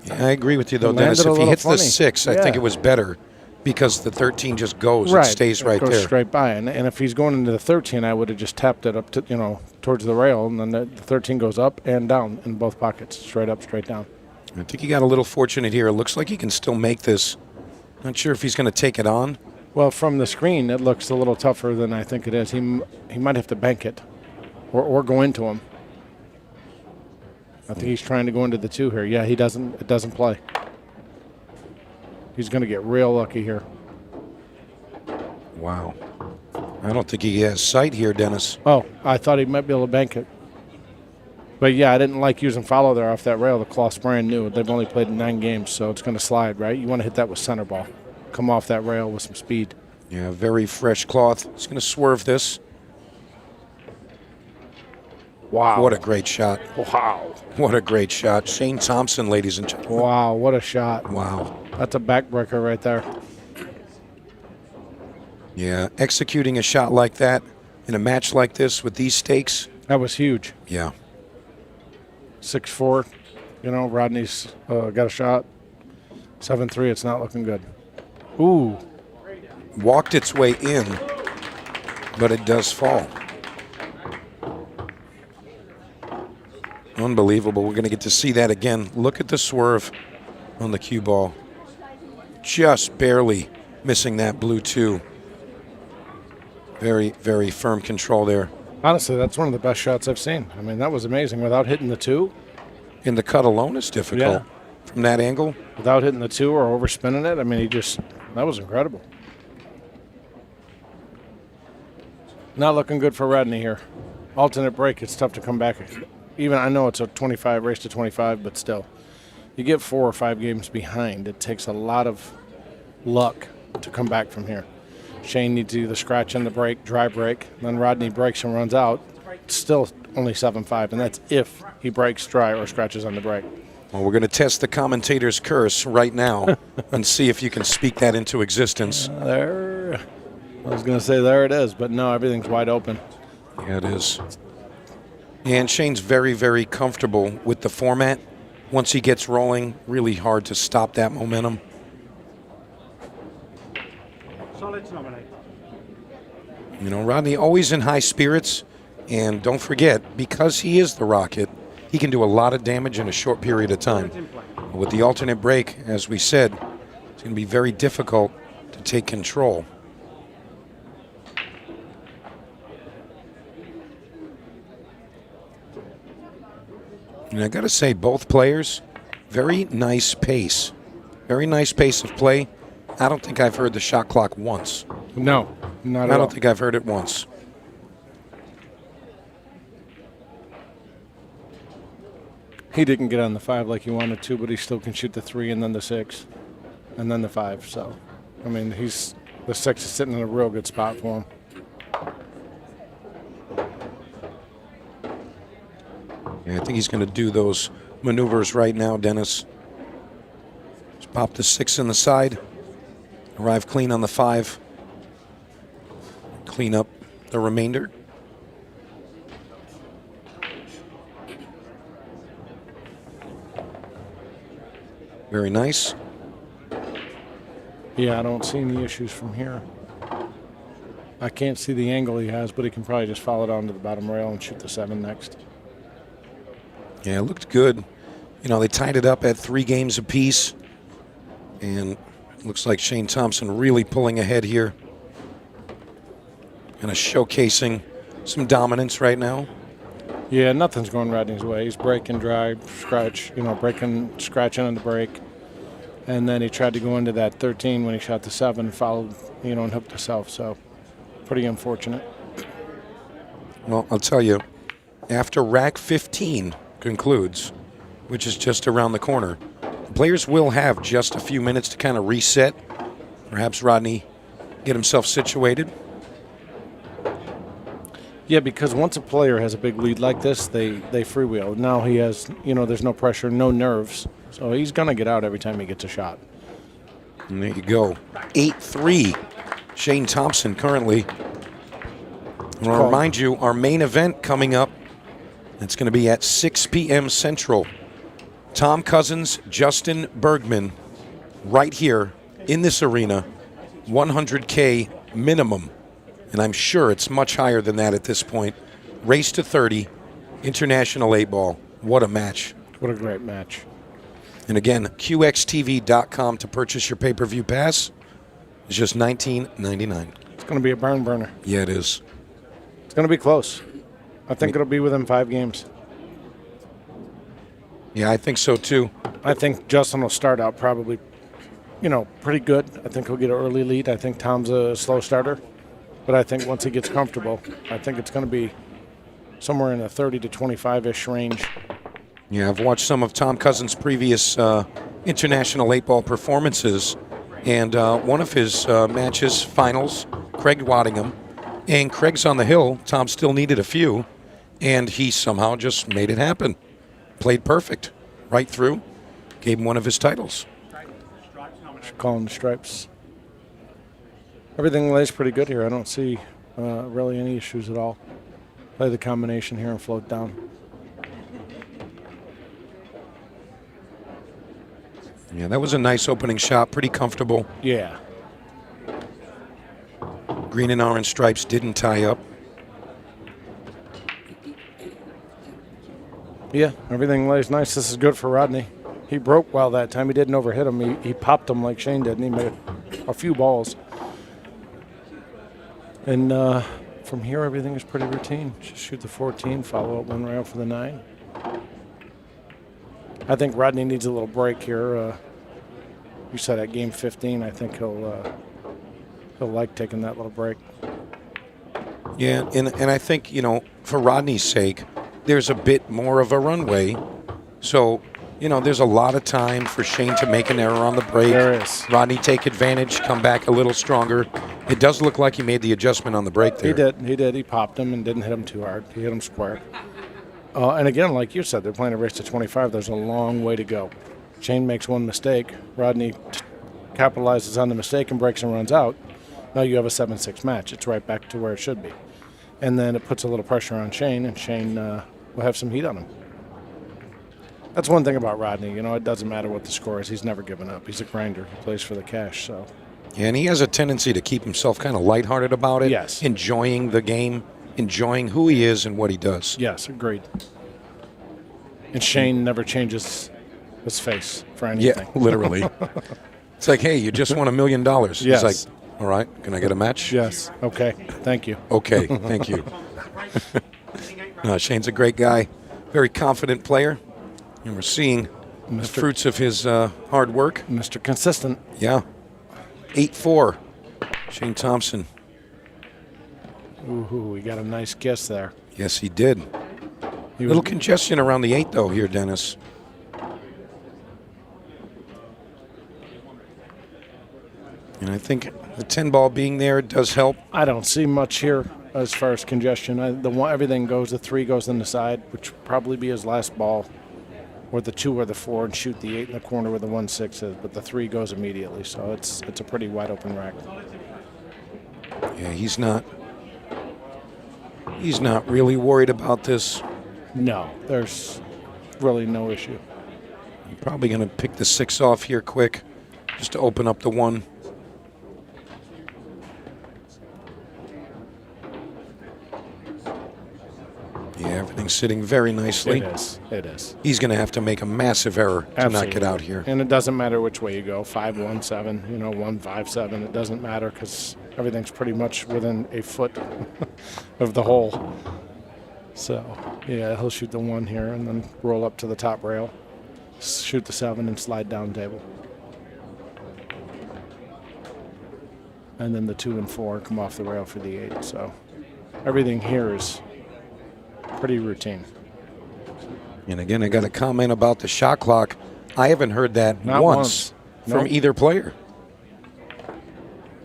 S1: Yeah, I agree with you, though, Dennis. If he hits the 6, I think it was better because the 13 just goes. It stays right
S2: goes
S1: there.
S2: Straight by. And if he's going into the 13, I would have just tapped it up to, towards the rail, and then the 13 goes up and down in both pockets, straight up, straight down.
S1: I think he got a little fortunate here. It looks like he can still make this. Not sure if he's going to take it on.
S2: Well, from the screen, it looks a little tougher than I think it is. He might have to bank it or go into him. I think he's trying to go into the 2 here. Yeah, he doesn't. It doesn't play. He's going to get real lucky here.
S1: Wow. I don't think he has sight here, Dennis.
S2: Oh, I thought he might be able to bank it. But, yeah, I didn't like using follow there off that rail. The cloth's brand new. They've only played in 9 games, so it's going to slide, right? You want to hit that with center ball. Come off that rail with some speed.
S1: Yeah, very fresh cloth. He's going to swerve this.
S2: Wow.
S1: What a great shot.
S2: Wow.
S1: What a great shot. Shane Thompson, ladies and gentlemen.
S2: Wow, what a shot.
S1: Wow.
S2: That's a backbreaker right there.
S1: Yeah, executing a shot like that in a match like this with these stakes.
S2: That was huge.
S1: Yeah.
S2: 6'4", Rodney's got a shot. 7-3, it's not looking good. Ooh.
S1: Walked its way in, but it does fall. Unbelievable. We're going to get to see that again. Look at the swerve on the cue ball. Just barely missing that blue 2. Very, very firm control there.
S2: Honestly, that's one of the best shots I've seen. I mean, that was amazing without hitting the 2.
S1: And the cut alone is difficult from that angle.
S2: Without hitting the 2 or overspinning it, I mean, that was incredible. Not looking good for Rodney here. Alternate break, it's tough to come back. Even I know it's a 25 race to 25, but still. You get 4 or 5 games behind. It takes a lot of luck to come back from here. Shane needs to either scratch on the brake, dry brake, then Rodney breaks and runs out. It's still only 7-5, and that's if he breaks dry or scratches on the brake.
S1: Well, we're going to test the commentator's curse right now and see if you can speak that into existence.
S2: There. I was going to say there it is, but no, everything's wide open.
S1: Yeah, it is. And Shane's very, very comfortable with the format. Once he gets rolling, really hard to stop that momentum.
S3: Solid to nominate.
S1: You know, Rodney always in high spirits. And don't forget, because he is the Rocket, he can do a lot of damage in a short period of time. With the alternate brake, as we said, it's going to be very difficult to take control. And I got to say, both players, very nice pace. Very nice pace of play. I don't think I've heard the shot clock once.
S2: No, not at all.
S1: I don't think I've heard it once.
S2: He didn't get on the 5 like he wanted to, but he still can shoot the 3 and then the 6 and then the 5. So, I mean, the 6 is sitting in a real good spot for him.
S1: Yeah, I think he's going to do those maneuvers right now, Dennis. Just pop the 6 in the side, arrive clean on the 5, clean up the remainder. Very nice.
S2: Yeah, I don't see any issues from here. I can't see the angle he has, but he can probably just follow down to the bottom rail and shoot the 7 next.
S1: Yeah, it looked good. You know, they tied it up at 3 games apiece. And it looks like Shane Thompson really pulling ahead here. Kind of showcasing some dominance right now.
S2: Yeah, nothing's going Rodney's way. He's breaking dry, scratch, breaking, scratching on the brake. And then he tried to go into that 13 when he shot the 7, followed, and hooked himself. So, pretty unfortunate.
S1: Well, I'll tell you, after rack 15 concludes, which is just around the corner, the players will have just a few minutes to kind of reset. Perhaps Rodney get himself situated.
S2: Yeah, because once a player has a big lead like this, they freewheel. Now he has, there's no pressure, no nerves. So he's going to get out every time he gets a shot.
S1: And there you go. 8-3. Shane Thompson currently. I want to remind you, our main event coming up, it's going to be at 6 p.m. Central. Tom Cousins, Justin Bergman, right here in this arena, 100K minimum. And I'm sure it's much higher than that at this point. Race to 30, International 8 Ball. What a match.
S2: What a great match.
S1: And again, CueXTV.com to purchase your pay-per-view pass. It's just $19.99.
S2: It's going to be a barn burner.
S1: Yeah, it is.
S2: It's going to be close. I think it'll be within 5 games.
S1: Yeah, I think so too.
S2: I think Justin will start out probably, pretty good. I think he'll get an early lead. I think Tom's a slow starter. But I think once he gets comfortable, I think it's going to be somewhere in the 30 to 25-ish range.
S1: Yeah, I've watched some of Tom Cousins' previous International 8-Ball performances, and one of his matches, finals, Craig Waddingham, and Craig's on the hill. Tom still needed a few, and he somehow just made it happen. Played perfect, right through, gave him one of his titles.
S2: Should call him the Stripes. Everything lays pretty good here. I don't see really any issues at all. Play the combination here and float down.
S1: Yeah, that was a nice opening shot. Pretty comfortable.
S2: Yeah.
S1: Green and orange stripes didn't tie up.
S2: Yeah, everything lays nice. This is good for Rodney. He broke well that time. He didn't overhit him. He popped him like Shane did, and he made a few balls. And from here, everything is pretty routine. Just shoot the 14, follow up 1 rail for the 9. I think Rodney needs a little break here. You said at game 15, I think he'll like taking that little break.
S1: Yeah, and I think, for Rodney's sake, there's a bit more of a runway. So, there's a lot of time for Shane to make an error on the break.
S2: There is.
S1: Rodney take advantage, come back a little stronger. It does look like he made the adjustment on the break there.
S2: He did. He popped him and didn't hit him too hard. He hit him square. And again, like you said, they're playing a race to 25. There's a long way to go. Shane makes one mistake. Rodney capitalizes on the mistake and breaks and runs out. Now you have a 7-6 match. It's right back to where it should be. And then it puts a little pressure on Shane, and Shane will have some heat on him. That's one thing about Rodney. It doesn't matter what the score is. He's never given up. He's a grinder. He plays for the cash. So.
S1: Yeah, and he has a tendency to keep himself kind of lighthearted about it.
S2: Yes.
S1: Enjoying the game, enjoying who he is and what he does.
S2: Yes, agreed. And Shane never changes his face for anything.
S1: Yeah, literally. It's like, hey, you just won $1 million.
S2: Yes.
S1: He's like, all right, can I get a match?
S2: Yes. Okay. Thank you.
S1: Okay, thank you. No, Shane's a great guy, very confident player, and we're seeing the fruits of his hard work.
S2: Mr. Consistent.
S1: Yeah. 8-4, Shane Thompson.
S2: Ooh, we got a nice kiss there.
S1: Yes, he did. A little congestion around the 8, though, here, Dennis. And I think the 10 ball being there does help.
S2: I don't see much here as far as congestion. Everything goes. The 3 goes in the side, which would probably be his last ball, or the 2 or the 4, and shoot the 8 in the corner where the 1-6 is. But the 3 goes immediately, so it's a pretty wide open rack.
S1: Yeah, he's not really worried about this.
S2: No, there's really no issue.
S1: You're probably going to pick the 6 off here quick, just to open up the 1. Yeah, everything's sitting very nicely.
S2: It is. It is.
S1: He's going to have to make a massive error to not get out here.
S2: And it doesn't matter which way you go, 5-1-7, 1-5-7. It doesn't matter because everything's pretty much within a foot of the hole. So, yeah, he'll shoot the 1 here and then roll up to the top rail, shoot the 7 and slide down table. And then the 2 and 4 come off the rail for the 8. So everything here is pretty routine.
S1: And again, I got a comment about the shot clock. I haven't heard that
S2: Not once.
S1: from
S2: Nope.
S1: either player.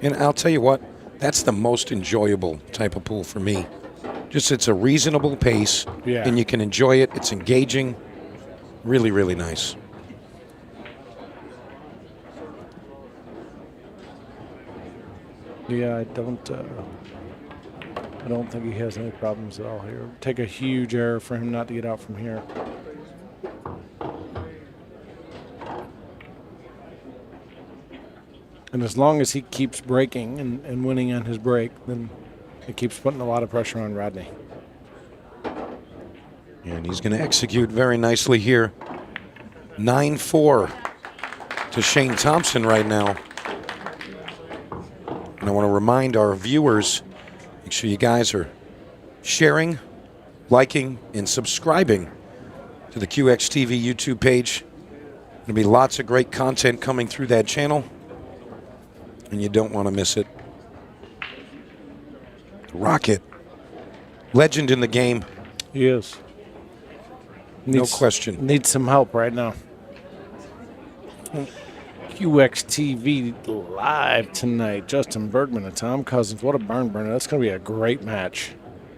S1: And I'll tell you what, that's the most enjoyable type of pool for me. Just it's a reasonable pace,
S2: Yeah.
S1: and you can enjoy it. It's engaging. Really, really nice.
S2: Yeah, I don't think he has any problems at all here. Take a huge error for him not to get out from here. And as long as he keeps breaking and winning on his break, then it keeps putting a lot of pressure on Rodney.
S1: And he's going to execute very nicely here. 9-4 to Shane Thompson right now. And I want to remind our viewers, make sure you guys are sharing, liking, and subscribing to the CueXTV YouTube page. There'll be lots of great content coming through that channel, and you don't want to miss it. Rocket, legend in the game.
S2: He is.
S1: No question.
S2: Needs some help right now. CueXTV live tonight. Justin Bergman and Tom Cousins. What a barn burner. That's going to be a great match.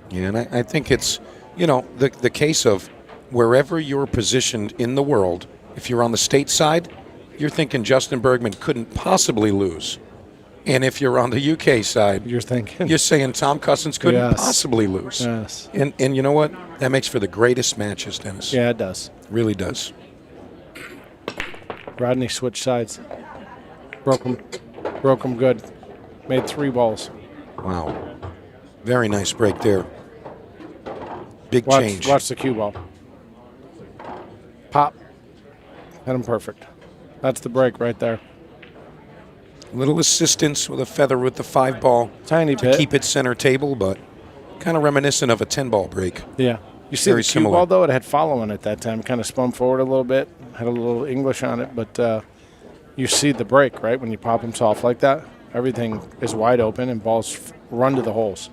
S1: Yeah, and I think it's, the case of wherever you're positioned in the world, if you're on the state side, you're thinking Justin Bergman couldn't possibly lose. And if you're on the UK side, you're saying Tom Cousins couldn't possibly lose.
S2: Yes.
S1: And you know what? That makes for the greatest matches, Dennis.
S2: Yeah, it does.
S1: Really does.
S2: Rodney switched sides. Broke him good. Made 3 balls.
S1: Wow. Very nice break there. Big change.
S2: Watch the cue ball. Pop. Hit him perfect. That's the break right there.
S1: Little assistance with a feather with the 5-ball.
S2: Tiny
S1: to
S2: bit.
S1: keep it center table, but kind of reminiscent of a 10-ball break.
S2: Yeah. You see
S1: Very
S2: the cue
S1: similar.
S2: ball, though? It had follow on it that time. Kind of spun forward a little bit. Had a little English on it, but you see the break, right? When you pop them soft like that, everything is wide open and balls run to the holes.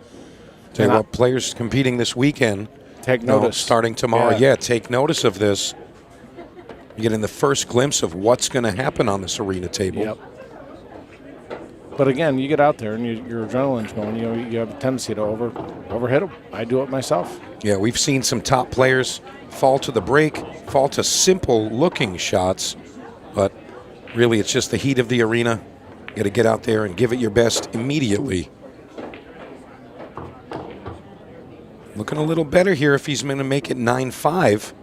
S1: Tell you what, players competing this weekend,
S2: take notice.
S1: Starting tomorrow, take notice of this. You're getting the first glimpse of what's going to happen on this arena table.
S2: Yep. But again, you get out there and your adrenaline's going. You have a tendency to overhit them. I do it myself.
S1: Yeah, we've seen some top players fall to the break, fall to simple-looking shots, but really it's just the heat of the arena. You got to get out there and give it your best immediately. Looking a little better here if he's going to make it 9-5.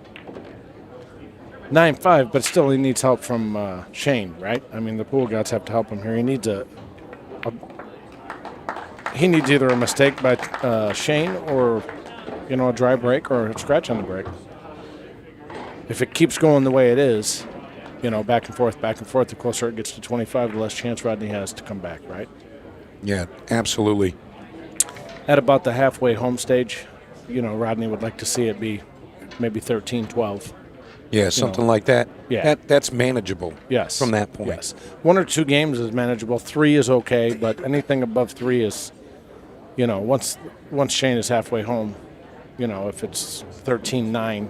S2: 9-5, but still he needs help from Shane, right? I mean, the pool gods have to help him here. He needs either a mistake by Shane or, a dry break or a scratch on the break. If it keeps going the way it is, back and forth, the closer it gets to 25, the less chance Rodney has to come back, right?
S1: Yeah, absolutely.
S2: At about the halfway home stage, Rodney would like to see it be maybe 13-12.
S1: Yeah, something like that.
S2: Yeah.
S1: That's manageable.
S2: Yes.
S1: From that point.
S2: Yes. 1 or 2 games is manageable. 3 is okay, but anything above 3 is, once Shane is halfway home, if it's 13-9,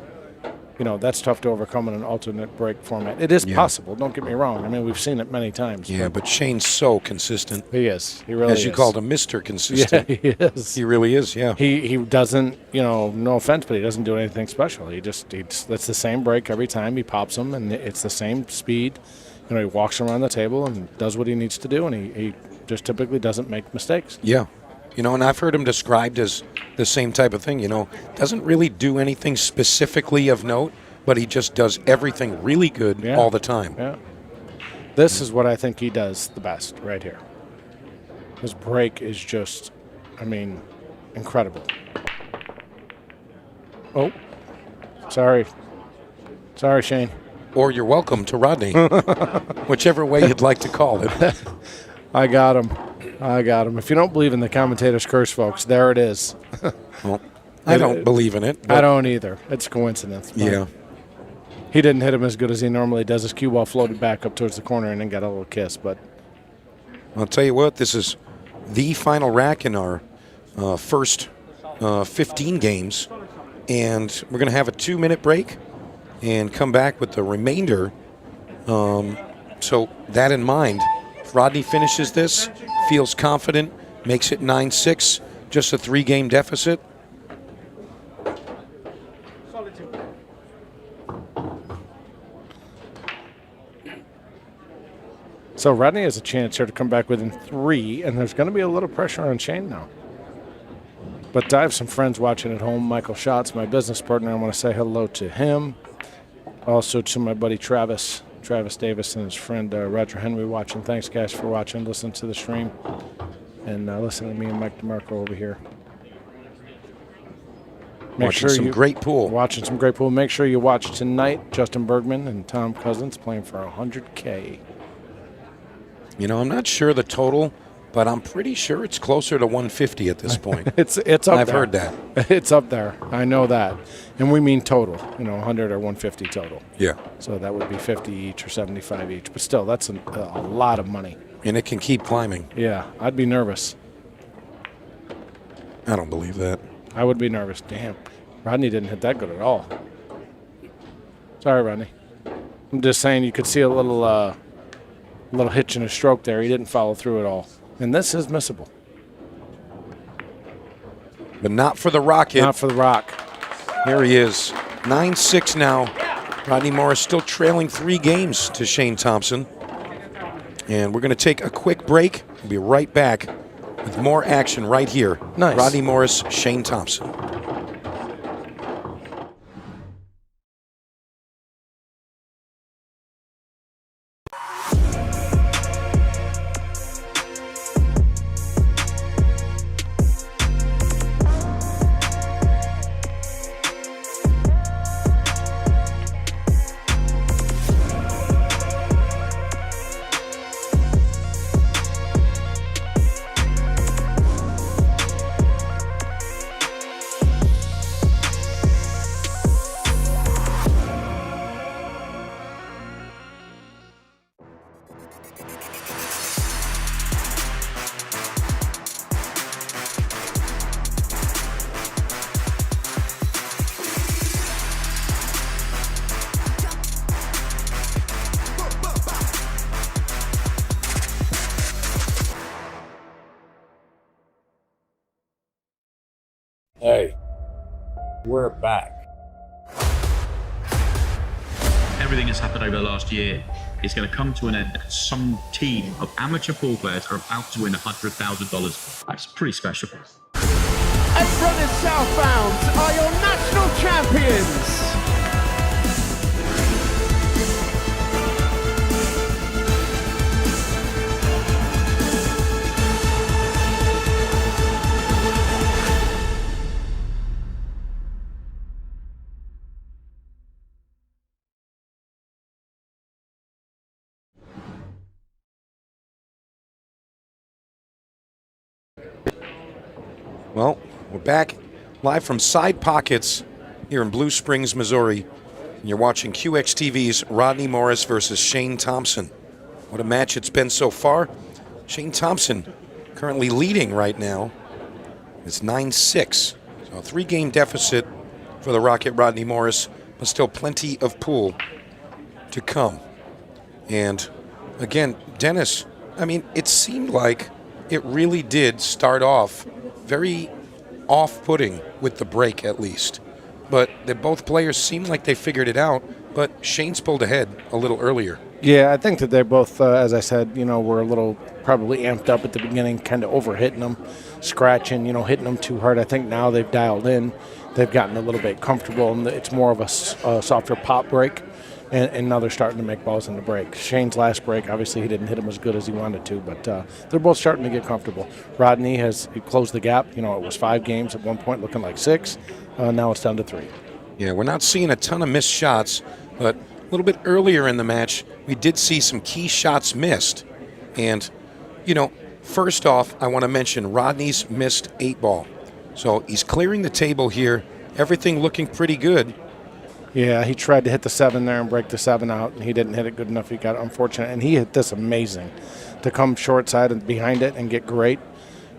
S2: that's tough to overcome in an alternate break format. It is possible, don't get me wrong. I mean, we've seen it many times.
S1: Yeah, but Shane's so consistent.
S2: He is. He really is.
S1: As you called him, Mr. Consistent.
S2: Yeah, he is.
S1: He really is, yeah.
S2: He doesn't, no offense, but he doesn't do anything special. That's the same break every time. He pops them, and it's the same speed. He walks around the table and does what he needs to do, and he just typically doesn't make mistakes.
S1: Yeah. And I've heard him described as the same type of thing, doesn't really do anything specifically of note, but he just does everything really good all the time.
S2: Yeah. This is what I think he does the best right here. His break is just, incredible. Oh, sorry. Sorry, Shane.
S1: Or you're welcome to Rodney, whichever way you'd like to call it.
S2: I got him. If you don't believe in the commentator's curse, folks, there it is.
S1: Well, I don't believe in it.
S2: I don't either. It's a coincidence.
S1: Yeah.
S2: He didn't hit him as good as he normally does. His cue ball floated back up towards the corner and then got a little kiss. But
S1: I'll tell you what, this is the final rack in our first 15 games. And we're going to have a 2-minute break and come back with the remainder. So that in mind, if Rodney finishes this, feels confident, makes it 9-6, just a 3-game deficit.
S2: So Rodney has a chance here to come back within 3, and there's going to be a little pressure on Shane now. But I have some friends watching at home. Michael Schatz, my business partner, I want to say hello to him. Also to my buddy Travis Davis and his friend Roger Henry watching. Thanks, guys, for watching, listening to the stream, and listening to me and Mike DeMarco over here.
S1: Watching some great pool.
S2: Watching some great pool. Make sure you watch tonight. Justin Bergman and Tom Cousins playing for $100K.
S1: I'm not sure the total, but I'm pretty sure it's closer to 150 at this point.
S2: It's up there.
S1: I've heard that.
S2: It's up there. I know that. And we mean total, 100 or 150 total.
S1: Yeah.
S2: So that would be 50 each or 75 each. But still, that's a lot of money.
S1: And it can keep climbing.
S2: Yeah, I'd be nervous.
S1: I don't believe that.
S2: I would be nervous. Damn. Rodney didn't hit that good at all. Sorry, Rodney. I'm just saying you could see a little hitch in his stroke there. He didn't follow through at all. And this is missable.
S1: But not for the Rocket.
S2: Not for the Rock.
S1: Here he is. 9-6 now. Rodney Morris still trailing 3 games to Shane Thompson. And we're going to take a quick break. We'll be right back with more action right here.
S2: Nice.
S1: Rodney Morris, Shane Thompson.
S5: We're back.
S6: Everything that's happened over the last year is going to come to an end. Some team of amateur pool players are about to win $100,000. That's pretty special.
S7: And runners southbound are your national champions.
S1: Well, we're back live from Side Pockets here in Blue Springs, Missouri. And you're watching CueXTV's Rodney Morris versus Shane Thompson. What a match it's been so far. Shane Thompson currently leading right now. It's 9-6. So a 3-game deficit for the Rocket Rodney Morris, but still plenty of pool to come. And again, Dennis, I mean, it seemed like it really did start off very off-putting with the break, at least. But both players seemed like they figured it out, but Shane's pulled ahead a little earlier.
S2: Yeah, I think that they're both, as I said, were a little probably amped up at the beginning, kind of over-hitting them, scratching, hitting them too hard. I think now they've dialed in. They've gotten a little bit comfortable, and it's more of a softer pop break. And now they're starting to make balls in the break. Shane's last break, obviously, he didn't hit him as good as he wanted to, but they're both starting to get comfortable. Rodney has closed the gap. It was 5 games at one point, looking like 6. Now it's down to 3.
S1: Yeah, we're not seeing a ton of missed shots, but a little bit earlier in the match, we did see some key shots missed. And, first off, I want to mention Rodney's missed 8-ball. So he's clearing the table here. Everything looking pretty good.
S2: Yeah, he tried to hit the 7 there and break the 7 out, and he didn't hit it good enough. He got unfortunate, and he hit this amazing to come short side and behind it and get great.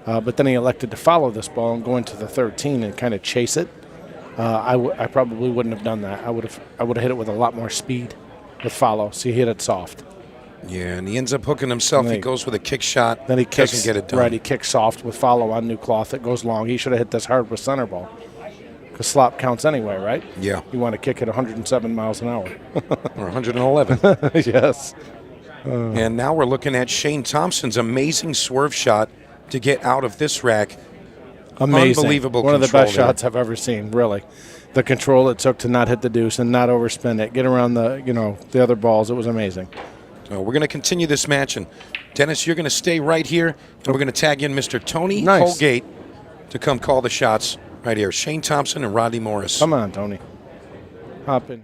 S2: But then he elected to follow this ball and go into the 13 and kind of chase it. I probably wouldn't have done that. I would have hit it with a lot more speed with follow. So he hit it soft.
S1: Yeah, and he ends up hooking himself. He goes with a kick shot.
S2: Then he kicks,
S1: doesn't get it done.
S2: Right, he kicks soft with follow on new cloth. It goes long. He should have hit this hard with center ball. Because slop counts anyway, right?
S1: Yeah.
S2: You want to kick it 107 miles an hour.
S1: Or 111.
S2: Yes.
S1: And now we're looking at Shane Thompson's amazing swerve shot to get out of this rack.
S2: Amazing.
S1: Unbelievable
S2: One of the
S1: control
S2: best
S1: there.
S2: shots I've ever seen, really. The control it took to not hit the deuce and not overspin it, get around the other balls. It was amazing.
S1: So we're going to continue this match. And, Dennis, you're going to stay right here. And we're going to tag in Mr. Tony Holgate to come call the shots. Right here, Shane Thompson and Rodney Morris.
S2: Come on, Tony. Hop in.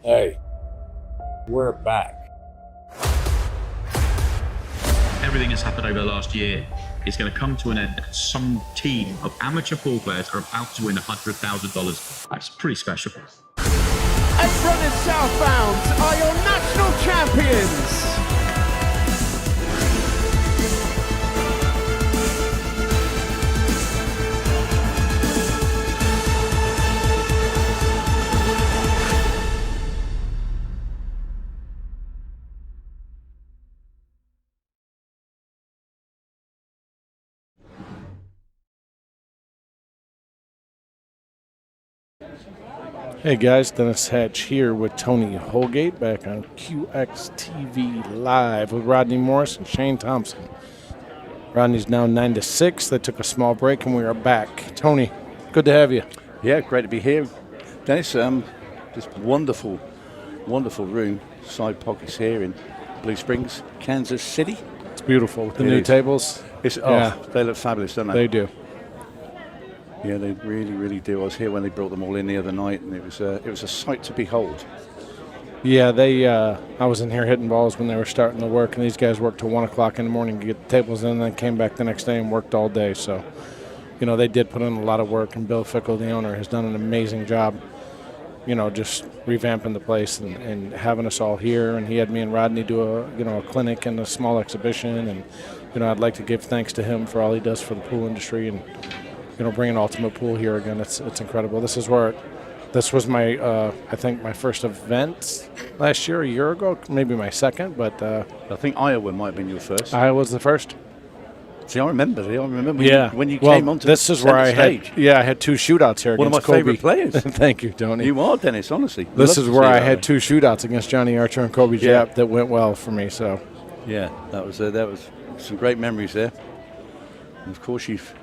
S5: Hey, we're back.
S6: Everything that's happened over the last year is going to come to an end. Some team of amateur pool players are about to win $100,000. That's pretty special.
S7: And runners southbound are your national champions.
S2: Hey guys, Dennis Hatch here with Tony Holgate back on CueXTV Live with Rodney Morris and Shane Thompson. Rodney's now 9-6. They took a small break and we are back. Tony, good to have you.
S9: Yeah, great to be here. Dennis, just wonderful wonderful room, side pockets here in Blue Springs, Kansas City.
S2: It's beautiful with the
S9: It
S2: new
S9: is.
S2: tables.
S9: They look fabulous, don't they?
S2: They do.
S9: Yeah, they really, really do. I was here when they brought them all in the other night, and it was a sight to behold.
S2: Yeah, I was in here hitting balls when they were starting to work, and these guys worked till 1 o'clock in the morning to get the tables in, and then came back the next day and worked all day. So, they did put in a lot of work, and Bill Fickle, the owner, has done an amazing job, just revamping the place and having us all here. And he had me and Rodney do a clinic and a small exhibition, and I'd like to give thanks to him for all he does for the pool industry and bringing Ultimate Pool here again. It's incredible. This was my I think my first event last year, a year ago, maybe my second, but
S9: I think Iowa might have been your first.
S2: Iowa was the first.
S9: See, I remember when you
S2: well,
S9: came onto
S2: this
S9: the
S2: is where I
S9: stage.
S2: had 2 shootouts here
S9: One of my
S2: against Kobe.
S9: favorite players.
S2: Thank you, Tony.
S9: You are, Dennis, honestly.
S2: This
S9: Love
S2: is
S9: to
S2: where
S9: see
S2: I
S9: that.
S2: had 2 shootouts against Johnny Archer and Kobe Japp that went well for me. So
S9: Yeah, that was some great memories there. And of course, you've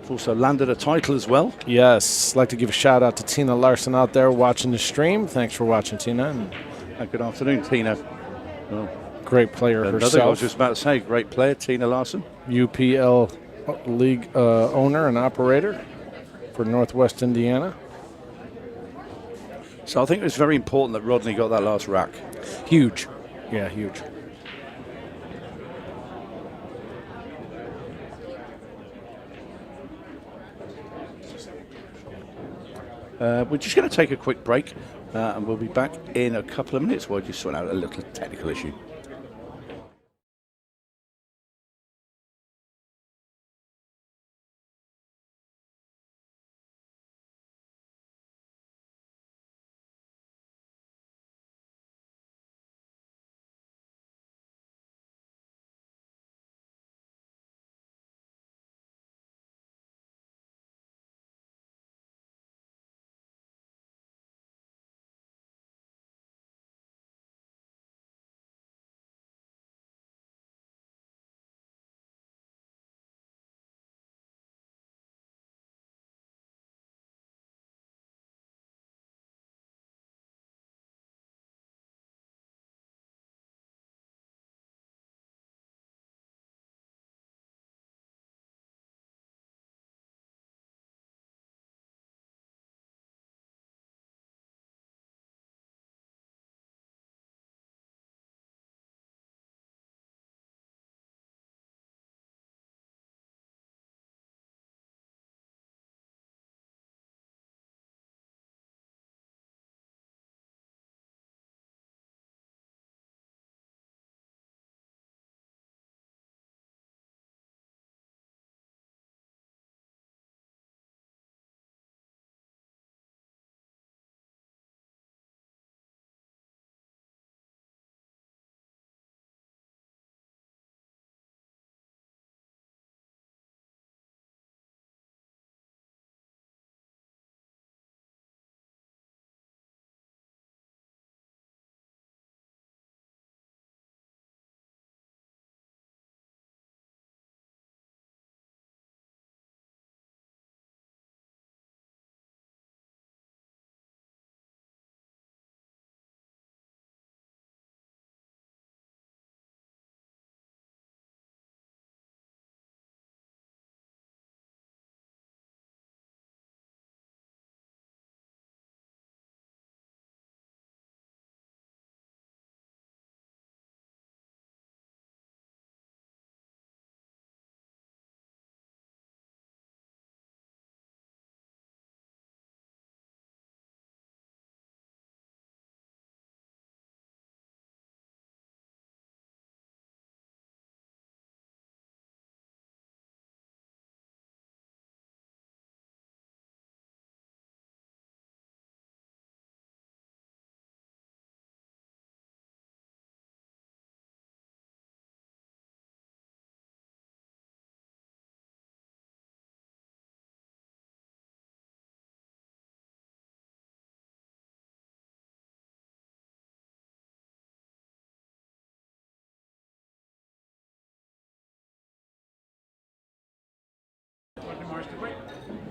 S9: also landed a title as well.
S2: yes, I'd like to give a shout out to Tina Larson out there watching the stream. Thanks for watching, Tina. And
S9: Good afternoon, Tina. Oh,
S2: great player
S9: another, I was
S2: herself.
S9: just about to say, great player, Tina Larson.
S2: UPL League owner and operator for Northwest Indiana.
S9: So I think it was very important that Rodney got that last rack.
S2: Huge. Yeah, huge.
S9: We're just going to take a quick break, and we'll be back in a couple of minutes. We'll just sort out a little technical issue.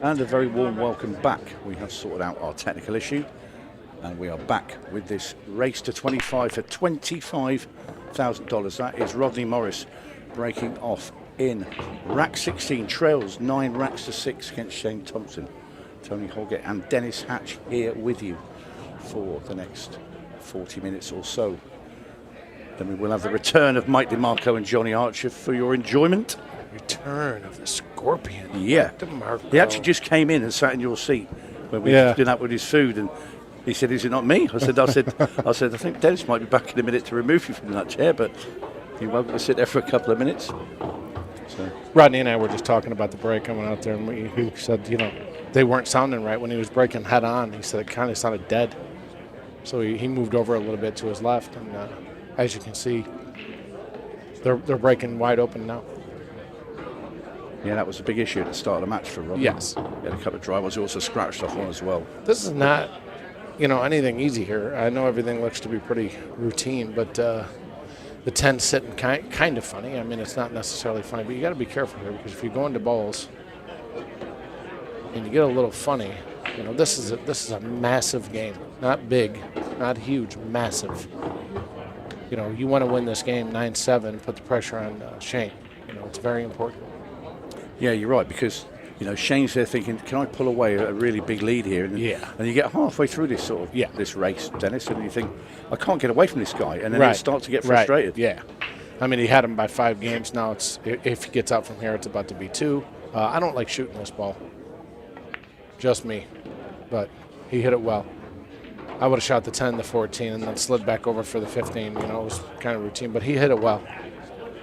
S9: And a very warm welcome back. We have sorted out our technical issue. And we are back with this race to 25 for $25,000. That is Rodney Morris breaking off in rack 16, trails 9 racks to 6 against Shane Thompson. Tony Hoggett and Dennis Hatch here with you for the next 40 minutes or so. Then we will have the return of Mike DeMarco and Johnny Archer for your enjoyment.
S2: Return of the Scorpion.
S9: Yeah.
S2: DeMarco.
S9: He actually just came in and sat in your seat when we did that with his food, and he said, "Is it not me?" I said, "I think Dennis might be back in a minute to remove you from that chair, but you're welcome to sit there for a couple of minutes." So.
S2: Rodney and I were just talking about the break. I went out there and he said, they weren't sounding right when he was breaking head on. He said it kind of sounded dead. So he moved over a little bit to his left, and as you can see, they're breaking wide open now.
S9: Yeah, that was a big issue at the start of the match for Rodney.
S2: Yes.
S9: He had a couple of drivers. He also scratched off one as well.
S2: This is not, anything easy here. I know everything looks to be pretty routine, but the 10's sitting kind of funny. I mean, it's not necessarily funny, but you got to be careful here, because if you go into balls and you get a little funny, this is a massive game. Not big, not huge, massive. You want to win this game 9-7, put the pressure on Shane. It's very important.
S9: Yeah, you're right, because Shane's there thinking, can I pull away a really big lead here? And you get halfway through this this race, Dennis, and you think, I can't get away from this guy, and then you start to get frustrated.
S2: Right. Yeah, I mean, he had him by 5 games. Now if he gets out from here, it's about to be 2. I don't like shooting this ball, just me, but he hit it well. I would have shot the 10, the 14, and then slid back over for the 15. It was kind of routine, but he hit it well.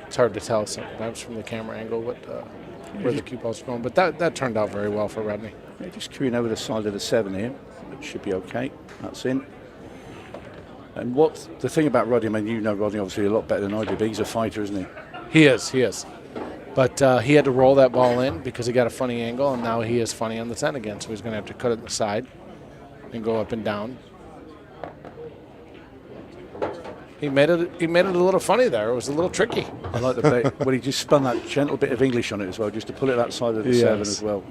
S2: It's hard to tell sometimes from the camera angle where the cue ball's going, but that turned out very well for Rodney.
S9: Yeah, just queuing over the side of the 7 here. It should be okay. That's in. And what's the thing about Rodney? I mean, Rodney obviously a lot better than I do, but he's a fighter, isn't he?
S2: He is. But he had to roll that ball in because he got a funny angle, and now he is funny on the 10 again, so he's going to have to cut it in the side and go up and down. He made it a little funny there. It was a little tricky.
S9: I like the bit when he just spun that gentle bit of English on it as well, just to pull it that side of the 7 as well.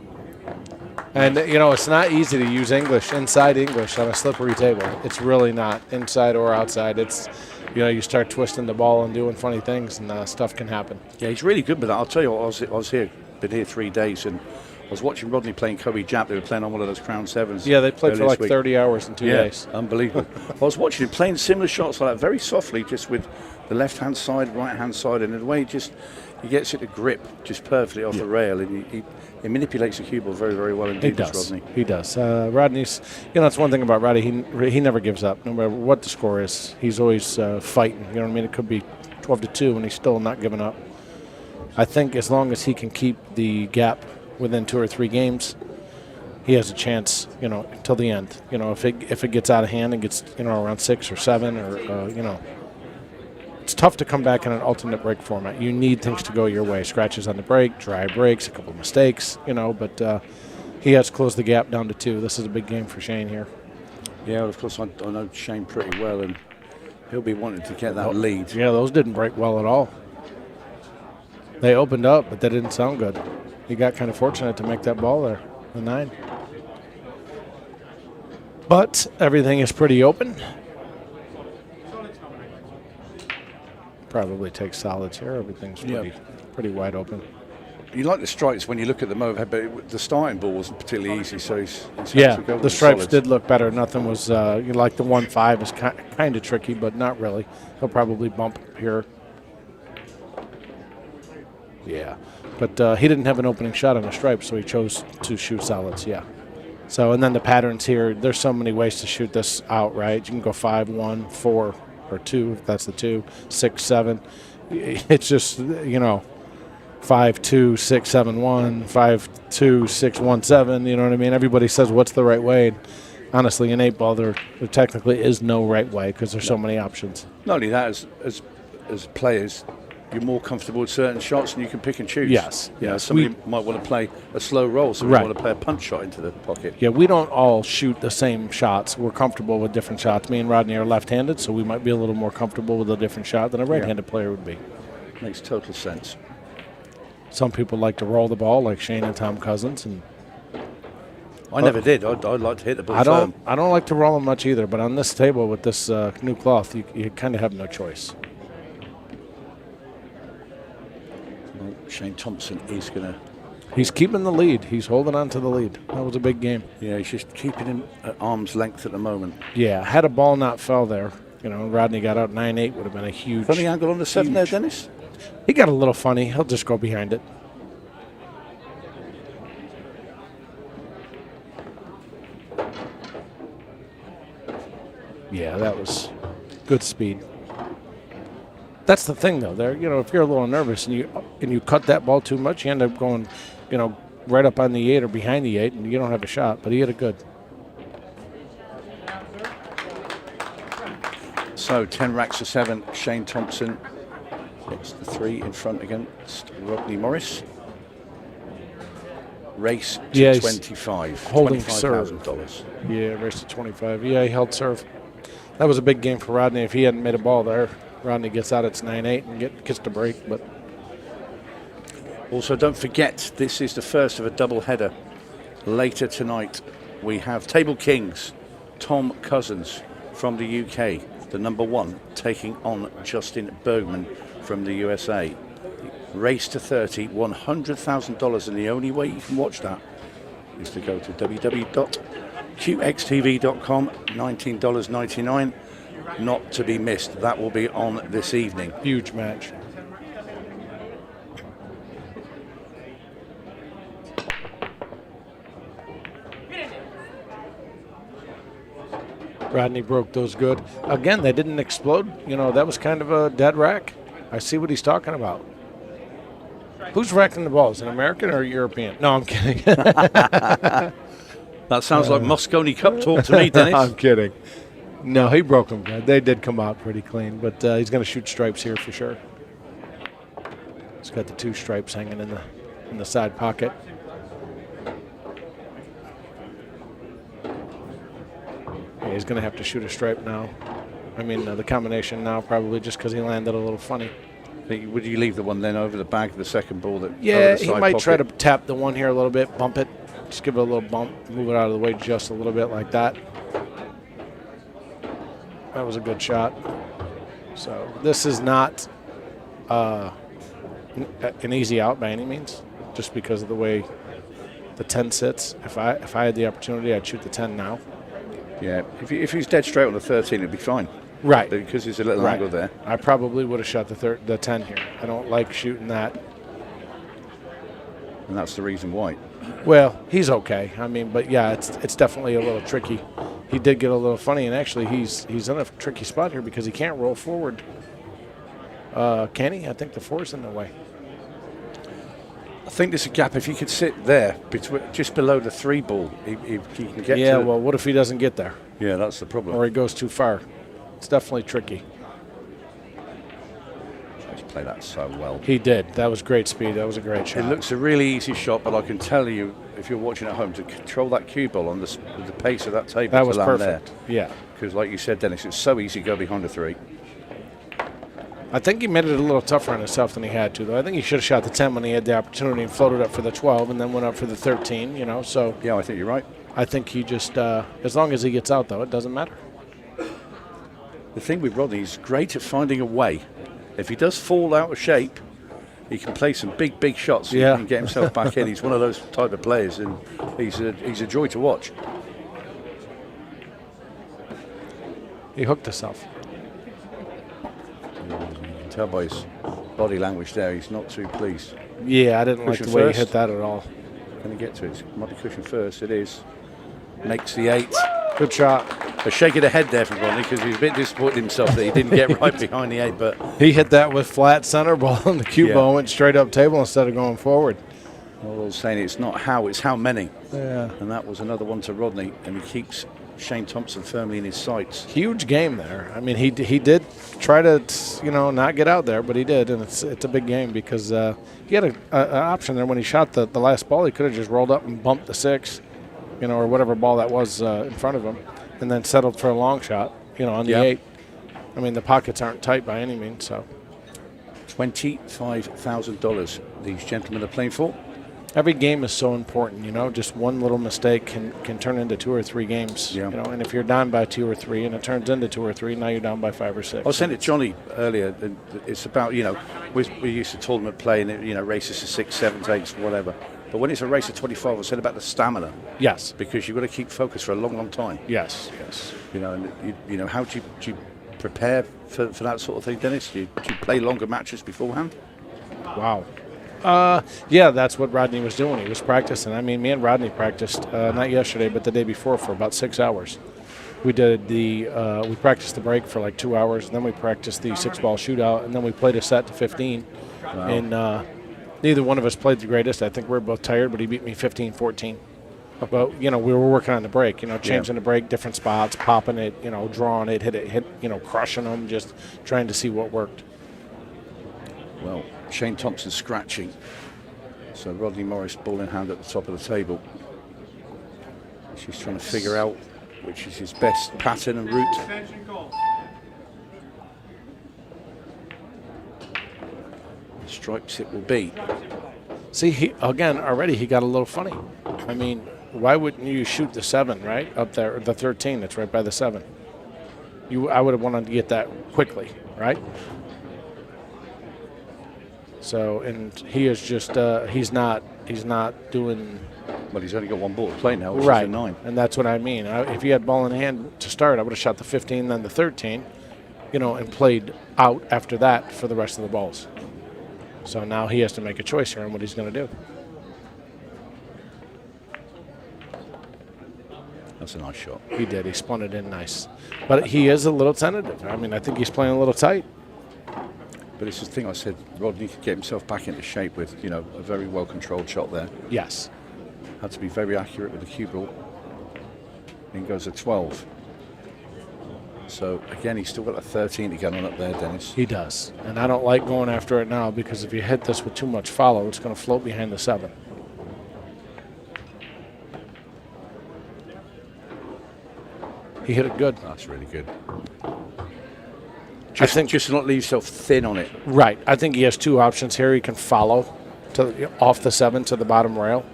S2: And, it's not easy to use inside English on a slippery table. It's really not, inside or outside. It's, you start twisting the ball and doing funny things, and stuff can happen.
S9: Yeah, he's really good with that. I'll tell you what, I was here, been here 3 days, and I was watching Rodney playing Kobe Jap. They were playing on one of those Crown 7s.
S2: Yeah, they played for like 30 hours in 2 days.
S9: Unbelievable. I was watching him playing similar shots like that, very softly, just with the left-hand side, right-hand side, and the way he gets it to grip just perfectly off the rail, and he manipulates the cue ball very, very well indeed, Rodney.
S2: He does. Rodney's, that's one thing about Rodney. He never gives up, no matter what the score is. He's always fighting. You know what I mean? It could be 12-2, and he's still not giving up. I think as long as he can keep the gap within 2 or 3 games, he has a chance, till the end. If it gets out of hand and gets, around 6 or 7 or, it's tough to come back in an alternate break format. You need things to go your way. Scratches on the brake, dry brakes, a couple of mistakes, but he has closed the gap down to 2. This is a big game for Shane here.
S9: Yeah, well, of course, I know Shane pretty well, and he'll be wanting to get that lead.
S2: Yeah, those didn't break well at all. They opened up, but they didn't sound good. He got kind of fortunate to make that ball there, the 9. But everything is pretty open. Probably take solids here. Everything's pretty wide open.
S9: You like the stripes when you look at them overhead, but the starting ball wasn't particularly easy, so he's
S2: the stripes did look better. Nothing was like the 1-5 is kind of tricky, but not really. He'll probably bump here. Yeah, but he didn't have an opening shot on the stripe, so he chose to shoot solids. Yeah. So and then the patterns here. There's so many ways to shoot this out, right? You can go 5, 1, 4. Or 2, if that's the 2, 6, 7. It's just 5, 2, 6, 7, 1, 5, 2, 6, 1, 7. You know what I mean? Everybody says what's the right way. And honestly, in 8 ball, there technically is no right way because there's so many options.
S9: Not only that, as players, you're more comfortable with certain shots and you can pick and choose.
S2: Yes.
S9: Somebody might want to play a slow roll, somebody want to play a punch shot into the pocket.
S2: Yeah, we don't all shoot the same shots. We're comfortable with different shots. Me and Rodney are left-handed, so we might be a little more comfortable with a different shot than a right-handed player would be.
S9: Makes total sense.
S2: Some people like to roll the ball like Shane and Tom Cousins, and
S9: I never did. I'd like to hit the ball
S2: I
S9: firm.
S2: don't like to roll them much either, but on this table with this new cloth, you kind of have no choice.
S9: Well, Shane Thompson is going to...
S2: He's keeping the lead. He's holding on to the lead. That was a big game.
S9: Yeah, he's just keeping him at arm's length at the moment.
S2: Yeah, had a ball not fell there, Rodney got out 9-8, would have been a huge...
S9: Funny angle on the 7 there, Dennis?
S2: He got a little funny. He'll just go behind it. Yeah, that was good speed. That's the thing, though. There, if you're a little nervous and you cut that ball too much, you end up going, right up on the 8 or behind the 8, and you don't have a shot. But he hit it good.
S9: So 10 racks to 7. Shane Thompson gets the 3 in front against Rodney Morris. Race to 25.
S2: Holding serve.
S9: $25,000.
S2: Yeah, race to 25. Yeah, he held serve. That was a big game for Rodney. If he hadn't made a ball there, Rodney gets out. It's 9-8 and gets the break. But
S9: also, don't forget, this is the first of a double header. Later tonight, we have Table Kings, Tom Cousins from the UK, the #1, taking on Justin Bergman from the USA. Race to 30, $100,000, and the only way you can watch that is to go to www.CueXTV.com, $19.99. Not to be missed. That will be on this evening.
S2: Huge match. Rodney broke those good. Again, they didn't explode. That was kind of a dead rack. I see what he's talking about. Who's racking the balls, an American or a European? No, I'm kidding.
S9: That sounds like Moscone Cup talk to me, Dennis.
S2: I'm kidding. No, he broke them good. They did come out pretty clean, but he's going to shoot stripes here for sure. He's got the 2 stripes hanging in the side pocket. Yeah, he's going to have to shoot a stripe now. I mean, the combination now probably just because he landed a little funny.
S9: Would you leave the one then over the back of the second ball?
S2: Yeah, he might try to tap the one here a little bit, bump it, just give it a little bump, move it out of the way just a little bit like that. That was a good shot. So this is not an easy out by any means, just because of the way the 10 sits. If I had the opportunity, I'd shoot the 10 now.
S9: Yeah, if he's dead straight on the 13, it'd be fine.
S2: Right.
S9: Because there's a little angle there.
S2: I probably would have shot the 10 here. I don't like shooting that.
S9: And that's the reason why.
S2: Well, he's okay. I mean, but yeah, it's definitely a little tricky. He did get a little funny, and actually he's in a tricky spot here because he can't roll forward. Can he? I think the 4's in the way.
S9: I think there's a gap. If you could sit there, just below the 3 ball, he can get to...
S2: Yeah, well, what if he doesn't get there?
S9: Yeah, that's the problem.
S2: Or he goes too far. It's definitely tricky.
S9: He's played that so well.
S2: He did. That was great speed. That was a great shot.
S9: It looks a really easy shot, but I can tell you, if you're watching at home, to control that cue ball on the pace of that table,
S2: that was
S9: to land
S2: perfect.
S9: There.
S2: Yeah.
S9: Because like you said, Dennis, it's so easy to go behind the 3.
S2: I think he made it a little tougher on himself than he had to, though. I think he should have shot the 10 when he had the opportunity and floated up for the 12 and then went up for the 13, so.
S9: Yeah, I think you're right.
S2: I think he just, as long as he gets out, though, it doesn't matter.
S9: The thing with Rodney, he's great at finding a way. If he does fall out of shape, he can play some big shots and get himself back in. He's one of those type of players, and he's a joy to watch.
S2: He hooked himself.
S9: You can tell by his body language there, he's not too pleased.
S2: Yeah, I didn't like the way
S9: first.
S2: he hit that at all.
S9: Can he get to it? Might be cushion first. It is. Makes the 8.
S2: Good shot.
S9: A shake of the head there from Rodney because he was a bit disappointed himself that he didn't get right behind the 8. But
S2: he hit that with flat center ball, and the cue ball went straight up table instead of going forward.
S9: Well, I was saying it's not how, it's how many.
S2: Yeah.
S9: And that was another one to Rodney, and he keeps Shane Thompson firmly in his sights.
S2: Huge game there. I mean, he did try to, not get out there, but he did, and it's a big game because he had an option there when he shot the last ball. He could have just rolled up and bumped the 6, or whatever ball that was in front of him, and then settled for a long shot, on the 8. I mean, the pockets aren't tight by any means, so.
S9: $25,000 these gentlemen are playing for.
S2: every game is so important, you know. Just one little mistake can turn into 2 or 3 games,
S9: Yeah.
S2: you know. And if you're down by 2 or 3 and it turns into 2 or 3, now you're down by 5 or 6.
S9: I was saying to Johnny earlier, and it's about, you know, we used to tournament playing, you know, races to 6, 7, 8, whatever. But when it's a race of 25, I said about the stamina.
S2: Yes.
S9: Because you've got to keep focus for a long, long time.
S2: Yes.
S9: You know, and you know, how do you prepare for that sort of thing, Dennis? Do you play longer matches beforehand?
S2: Wow. Yeah, that's what Rodney was doing. He was practicing. I mean, me and Rodney practiced not yesterday, but the day before for about 6 hours. We did we practiced the break for like 2 hours, and then we practiced the 6-ball shootout, and then we played a set to 15.
S9: Wow.
S2: And neither one of us played the greatest. I think we were both tired, but he beat me 15-14. But, you know, we were working on the break, you know, changing the break, different spots, popping it, you know, drawing it, hit, you know, crushing them, just trying to see what worked.
S9: Well, Shane Thompson scratching. So Rodney Morris, ball in hand at the top of the table. She's trying to figure out which is his best pattern and route. Stripes it will be.
S2: See, already he got a little funny. I mean, why wouldn't you shoot the 7, right? Up there, the 13, that's right by the 7. I would have wanted to get that quickly, right? So, and he is just, he's not doing.
S9: Well, he's only got one ball to play now, which
S2: right,
S9: is a 9.
S2: And that's what I mean. If he had ball in hand to start, I would have shot the 15, then the 13, you know, and played out after that for the rest of the balls. So now he has to make a choice here on what he's going to do.
S9: That's a nice shot.
S2: He did. He spun it in nice. But he is a little tentative. I mean, I think he's playing a little tight.
S9: But it's the thing I said, Rodney could get himself back into shape with, you know, a very well-controlled shot there.
S2: Yes.
S9: Had to be very accurate with the cue ball. In goes a 12. So, again, he's still got a 13 to get on up there, Dennis.
S2: He does. And I don't like going after it now because if you hit this with too much follow, it's going to float behind the 7. He hit it good.
S9: That's really good. I think just not leave yourself thin on it.
S2: Right. I think he has 2 options here. He can follow off the 7 to the bottom rail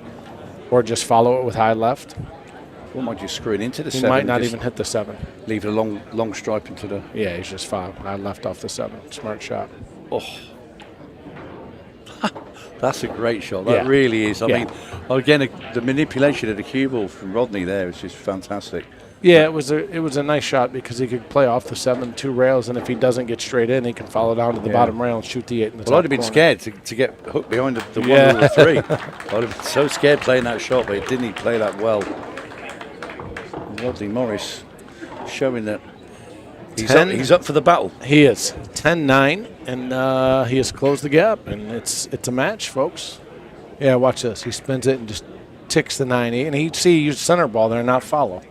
S2: or just follow it with high left.
S9: Or might you screw it into the 7?
S2: He might not even hit the 7.
S9: Leave a long stripe into the...
S2: Yeah, he's just foul. I left off the 7. Smart shot.
S9: Oh. That's a great shot. That really is. I mean, again, the manipulation of the cue ball from Rodney there is just fantastic.
S2: Yeah, it was a nice shot because he could play off the 7, 2 rails, and if he doesn't get straight in, he can follow down to the bottom rail and shoot the 8 in the top
S9: Well, I'd have been
S2: corner.
S9: scared to get hooked behind the 1 or the 3. I'd have been so scared playing that shot, but didn't he play that well? Rodney Morris showing that he's up for the battle.
S2: He is 10-9, and he has closed the gap, and it's a match, folks. Yeah, watch this. He spins it and just ticks the 90, and he used center ball there, not follow.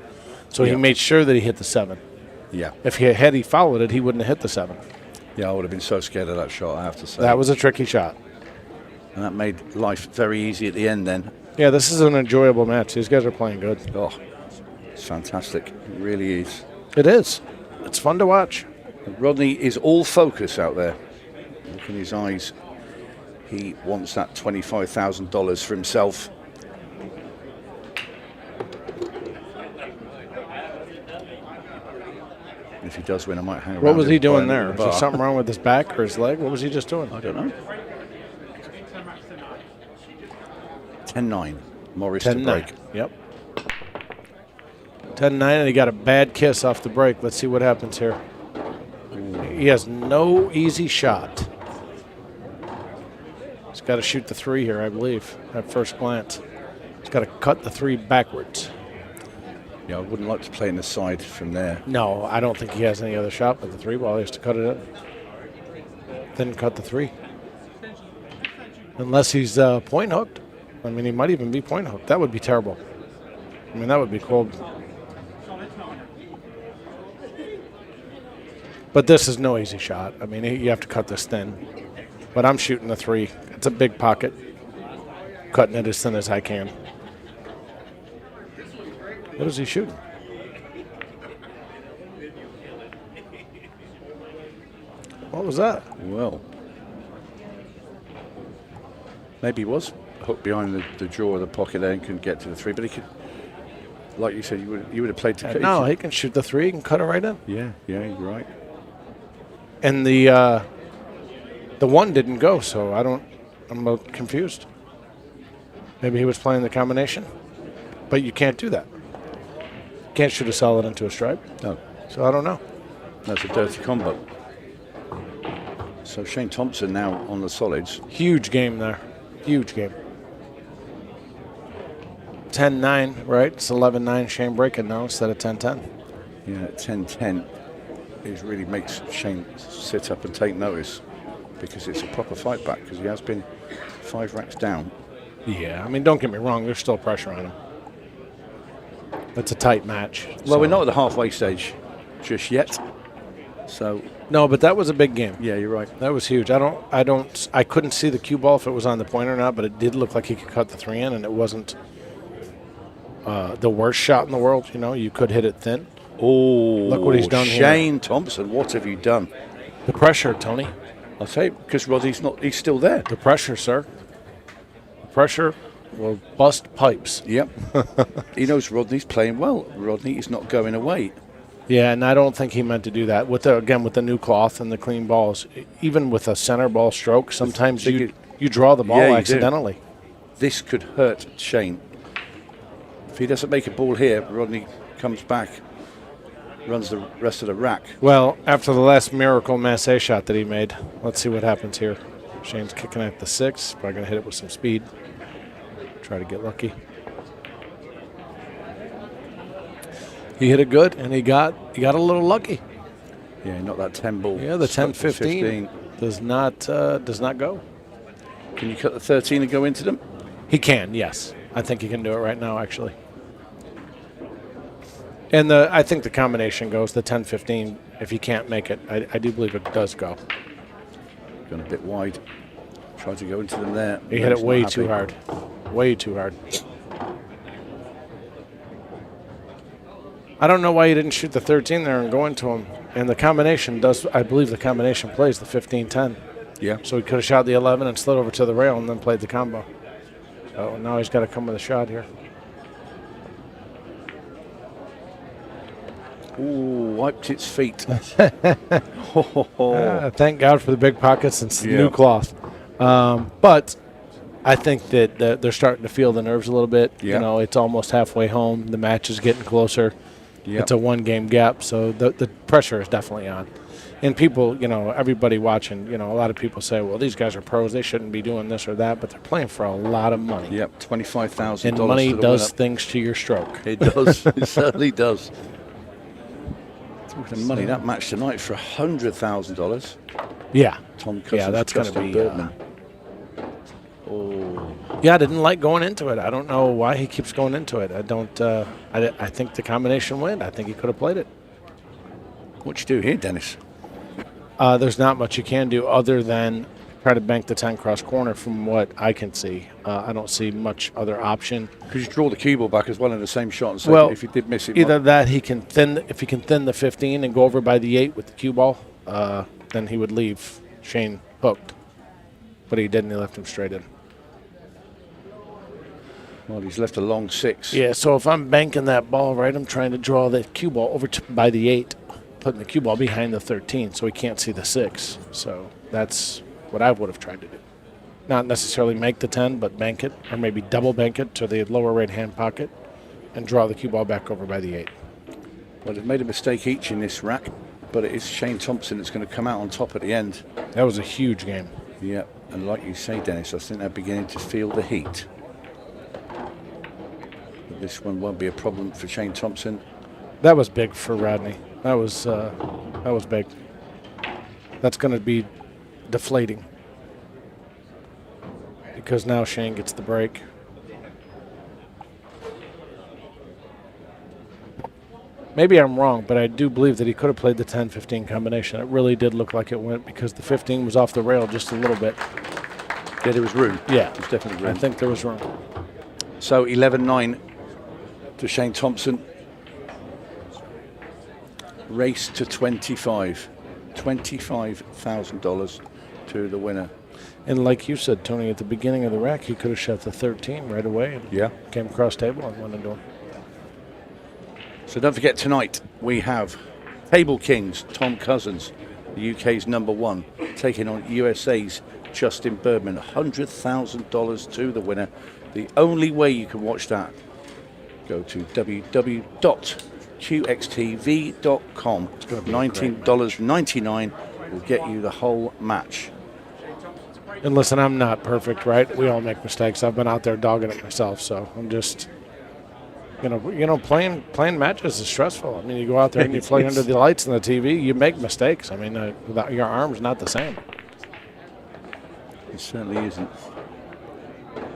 S2: So he made sure that he hit the 7.
S9: Yeah.
S2: If he followed it, he wouldn't have hit the 7.
S9: Yeah, I would have been so scared of that shot, I have to say.
S2: That was a tricky shot.
S9: And that made life very easy at the end then.
S2: Yeah, this is an enjoyable match. These guys are playing good.
S9: Oh, it's fantastic. It really is.
S2: It is. It's fun to watch.
S9: And Rodney is all focus out there. Look in his eyes. He wants that $25,000 for himself. If he does win, I might hang around.
S2: What was he
S9: him,
S2: doing
S9: buy him
S2: there?
S9: at
S2: Is
S9: the
S2: there
S9: bar.
S2: something wrong with his back or his leg? What was he just doing?
S9: I don't know. 10-9. Morris
S2: 10-9.
S9: to break.
S2: Yep. 10-9, and he got a bad kiss off the break. Let's see what happens here. He has no easy shot. He's got to shoot the 3 here, I believe, at first glance. He's got to cut the 3 backwards.
S9: Yeah, I wouldn't like to play in the side from there.
S2: No, I don't think he has any other shot but the 3 ball. He has to cut it in. Then cut the 3. Unless he's point hooked. I mean, he might even be point hooked. That would be terrible. I mean, that would be cold. But this is no easy shot. I mean, you have to cut this thin. But I'm shooting the 3. It's a big pocket. Cutting it as thin as I can. What is he shooting? What was that?
S9: Well, maybe he was hooked behind the jaw of the pocket there and couldn't get to the 3. But he could, like you said, you would have played to.
S2: No, he can shoot the 3. He can cut it right in.
S9: Yeah, you're right.
S2: And the 1 didn't go, so I'm a little confused. Maybe he was playing the combination, but you can't do that. You can't shoot a solid into a stripe.
S9: No.
S2: So I don't know.
S9: That's a dirty combo. So Shane Thompson now on the solids.
S2: Huge game there. Huge game. 10-9, right? It's 11-9 Shane breaking now instead of 10-10.
S9: Yeah, 10-10 is really makes Shane sit up and take notice because it's a proper fight back because he has been 5 racks down.
S2: Yeah, I mean, don't get me wrong. There's still pressure on him. It's a tight match.
S9: Well, we're not at the halfway stage just yet. So
S2: no, but that was a big game.
S9: Yeah, you're right.
S2: That was huge. I couldn't see the cue ball if it was on the point or not, but it did look like he could cut the 3 in, and it wasn't the worst shot in the world. You know, you could hit it thin.
S9: Oh,
S2: look what he's done here.
S9: Shane Thompson, what have you done?
S2: The pressure, Tony.
S9: I'll tell you, because Rodney's he's still there.
S2: The pressure, sir. The pressure will bust pipes.
S9: Yep. He knows Rodney's playing well. Rodney is not going away.
S2: Yeah, and I don't think he meant to do that. With the new cloth and the clean balls, even with a center ball stroke, sometimes you draw the ball accidentally.
S9: This could hurt Shane. If he doesn't make a ball here, Rodney comes back, runs the rest of the rack.
S2: Well, after the last miracle masse shot that he made, let's see what happens here. Shane's kicking at the 6. Probably going to hit it with some speed. Try to get lucky. He hit it good, and he got a little lucky.
S9: Yeah, not that 10 ball.
S2: Yeah, the 10-15 does not go.
S9: Can you cut the 13 and go into them?
S2: He can, yes. I think he can do it right now, actually. And I think the combination goes the 10-15. If he can't make it, I do believe it does go.
S9: Gone a bit wide. Tried to go into them there.
S2: He hit it way too hard. Way too hard. I don't know why he didn't shoot the 13 there and go into him. And the combination does, I believe the combination plays the 15-10.
S9: Yeah.
S2: So he could have shot the 11 and slid over to the rail and then played the combo. So now he's got to come with a shot here.
S9: Ooh, wiped its feet.
S2: Thank God for the big pockets and new cloth. But I think that they're starting to feel the nerves a little bit.
S9: Yeah.
S2: You know, it's almost halfway home. The match is getting closer.
S9: Yep.
S2: It's a 1-game gap, so the pressure is definitely on. And people, you know, everybody watching, you know, a lot of people say, well, these guys are pros. They shouldn't be doing this or that, but they're playing for a lot of money.
S9: Yep, $25,000.
S2: And money does things to your stroke.
S9: It does. It certainly does. Talking of money, that match tonight for $100,000.
S2: Yeah.
S9: Tom Cousins,
S2: yeah, that's going to be
S9: Bergman.
S2: Yeah, I didn't like going into it. I don't know why he keeps going into it. I don't. I think the combination win. I think he could have played it.
S9: What you do here, Dennis?
S2: There's not much you can do other than try to bank the 10 cross corner. From what I can see, I don't see much other option.
S9: Because you draw the cue ball back as well in the same shot. And say
S2: well,
S9: if you did miss it,
S2: either that he can thin. If he can thin the 15 and go over by the 8 with the cue ball, then he would leave Shane hooked. But he didn't. He left him straight in.
S9: Well, he's left a long 6.
S2: Yeah, so if I'm banking that ball right, I'm trying to draw the cue ball over by the 8, putting the cue ball behind the 13 so he can't see the 6. So that's what I would have tried to do. Not necessarily make the 10, but bank it, or maybe double bank it to the lower right-hand pocket and draw the cue ball back over by the 8.
S9: Well, they've made a mistake each in this rack, but it is Shane Thompson that's going to come out on top at the end.
S2: That was a huge game.
S9: Yeah, and like you say, Dennis, I think they're beginning to feel the heat. This one won't be a problem for Shane Thompson.
S2: That was big for Rodney. That was big. That's going to be deflating because now Shane gets the break. Maybe I'm wrong, but I do believe that he could have played the 10-15 combination. It really did look like it went because the 15 was off the rail just a little bit.
S9: Yeah, there was room.
S2: Yeah,
S9: there's definitely room.
S2: I think there was room.
S9: So 11-9 to Shane Thompson. Race to 25. $25,000 to the winner.
S2: And like you said, Tony, at the beginning of the rack, he could have shot the 13 right away and came across table and went into him.
S9: So don't forget, tonight we have Table Kings, Tom Cousins, the UK's #1, taking on USA's Justin Bergman. $100,000 to the winner. The only way you can watch that, go to www.QXTV.com. $19.99 will get you the whole match.
S2: And listen, I'm not perfect, right? We all make mistakes. I've been out there dogging it myself, so I'm just, playing matches is stressful. I mean, you go out there and you play under the lights and the TV, you make mistakes. I mean, without your arm's not the same.
S9: It certainly isn't.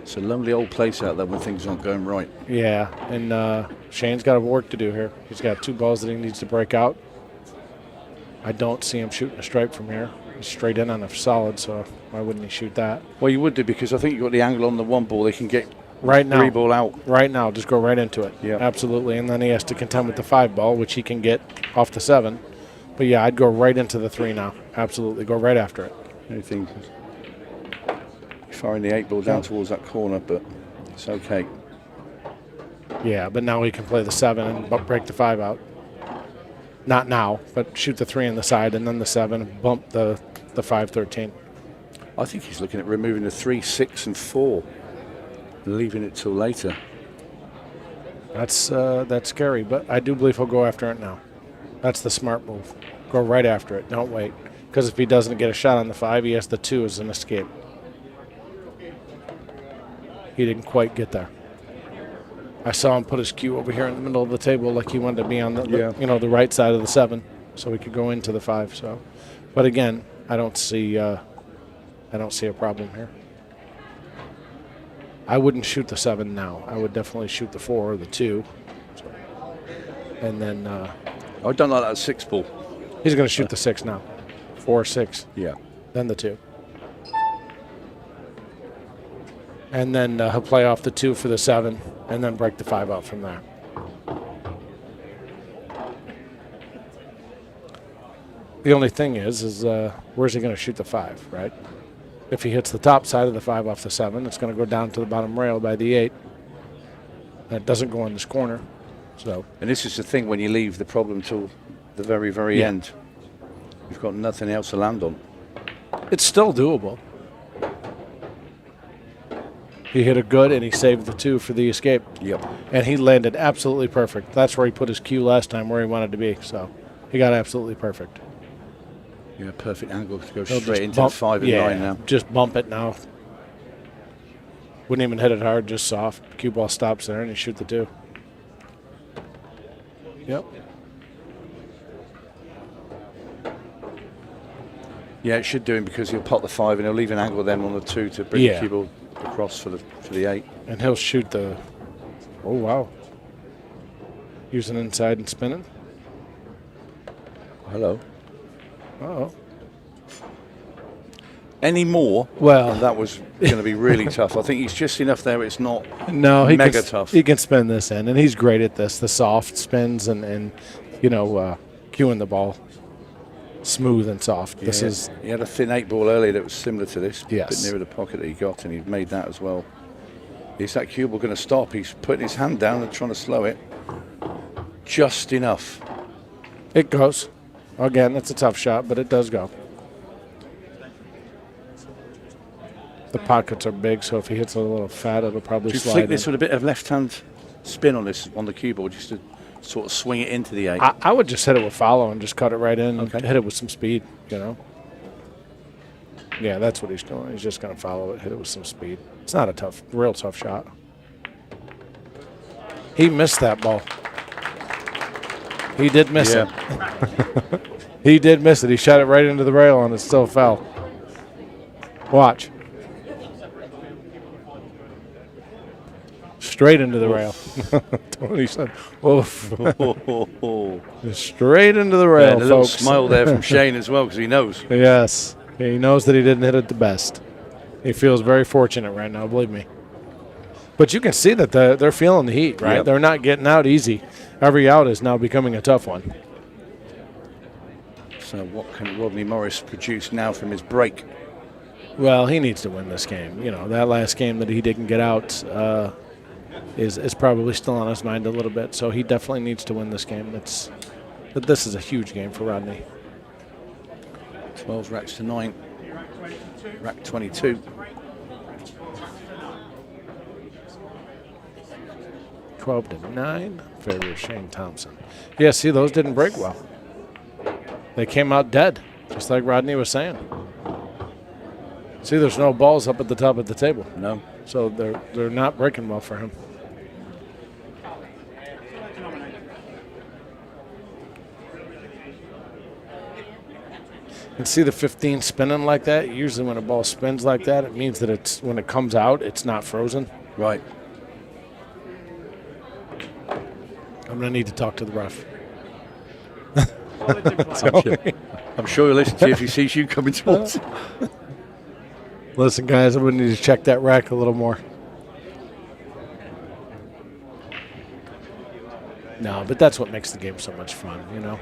S9: It's a lonely old place out there when things aren't going right.
S2: Yeah, and Shane's got work to do here. He's got 2 balls that he needs to break out. I don't see him shooting a stripe from here. He's straight in on a solid, so why wouldn't he shoot that?
S9: Well, you would do, because I think you've got the angle on the 1 ball. They can get
S2: right now
S9: 3 ball out.
S2: Right now, just go right into it.
S9: Yeah,
S2: absolutely. And then he has to contend with the 5 ball, which he can get off the 7. But yeah, I'd go right into the 3 now. Absolutely, go right after it.
S9: Anything. Firing the 8 ball down towards that corner, but it's okay.
S2: Yeah, but now he can play the 7 and break the 5 out. Not now, but shoot the 3 on the side and then the 7 and bump the 5-13.
S9: I think he's looking at removing the 3, 6, and 4, and leaving it till later.
S2: That's scary, but I do believe he'll go after it now. That's the smart move. Go right after it. Don't wait, because if he doesn't get a shot on the 5, he has the 2 as an escape. He didn't quite get there. I saw him put his cue over here in the middle of the table like he wanted to be on the the right side of the 7, so he could go into the 5. So, but again, I don't see a problem here. I wouldn't shoot the 7 now. I would definitely shoot the 4 or the 2, and then
S9: I don't like that 6 ball.
S2: He's going to shoot the 6 now. 4, 6.
S9: Yeah.
S2: Then the 2. And then he'll play off the 2 for the 7, and then break the 5 out from there. The only thing is where's he going to shoot the 5, right? If he hits the top side of the 5 off the 7, it's going to go down to the bottom rail by the 8. And it doesn't go in this corner. So.
S9: And this is the thing, when you leave the problem till the very, very end, you've got nothing else to land on.
S2: It's still doable. He hit a good, and he saved the 2 for the escape.
S9: Yep.
S2: And he landed absolutely perfect. That's where he put his cue last time, where he wanted to be. So he got absolutely perfect.
S9: Yeah, perfect angle to go straight into the 5 and 9 now.
S2: Just bump it now. Wouldn't even hit it hard, just soft. Cue ball stops there, and he shoot the 2. Yep.
S9: Yeah, it should do him, because he'll pot the 5 and he'll leave an angle then on the 2 to bring the cue ball across for the 8.
S2: And he'll shoot the. Oh wow! Using inside and spinning.
S9: Hello.
S2: Oh.
S9: Any more?
S2: Well,
S9: that was going to be really tough. I think he's just enough there. It's not mega tough.
S2: He can spin this in, and he's great at this. The soft spins and cueing the ball smooth and soft.
S9: Yeah, he had a thin 8 ball earlier that was similar to this.
S2: Yes.
S9: A bit nearer the pocket that he got, and he's made that as well. Is that cue ball going to stop? He's putting his hand down and trying to slow it. Just enough.
S2: It goes. Again, it's a tough shot, but it does go. The pockets are big, so if he hits a little fat, it'll probably slide.
S9: Do you flick this with a bit of left-hand spin on the cue ball, just to sort of swing it into the 8?
S2: I would just hit it with follow and just cut it right in. Okay. Hit it with some speed, Yeah, that's what he's doing. He's just going to follow it, hit it with some speed. It's not a real tough shot. He missed that ball. He did miss it. He did miss it. He shot it right into the rail and it still fell. Watch. Straight into the rail. Tony said, oof. Straight into the rail,
S9: a little
S2: folks.
S9: smile there from Shane as well, because he knows.
S2: Yes. He knows that he didn't hit it the best. He feels very fortunate right now, believe me. But you can see that they're feeling the heat, right? Yep. They're not getting out easy. Every out is now becoming a tough one.
S9: So what can Rodney Morris produce now from his break?
S2: Well, he needs to win this game. You know, that last game that he didn't get out is probably still on his mind a little bit. So he definitely needs to win this game. This is a huge game for Rodney.
S9: 12 racks to 9. Rack 22.
S2: 12 to 9 in favor of Shane Thompson. Yeah, see, those didn't break well. They came out dead, just like Rodney was saying. See, there's no balls up at the top of the table.
S9: No.
S2: So they're not breaking well for him. And see the 15 spinning like that? Usually when a ball spins like that, it means that it's when it comes out, it's not frozen.
S9: Right.
S2: I'm going to need to talk to the ref.
S9: I'm sure he'll listen to you if he sees you coming towards him.
S2: Listen, guys, I'm going to need to check that rack a little more. No, but that's what makes the game so much fun, you know.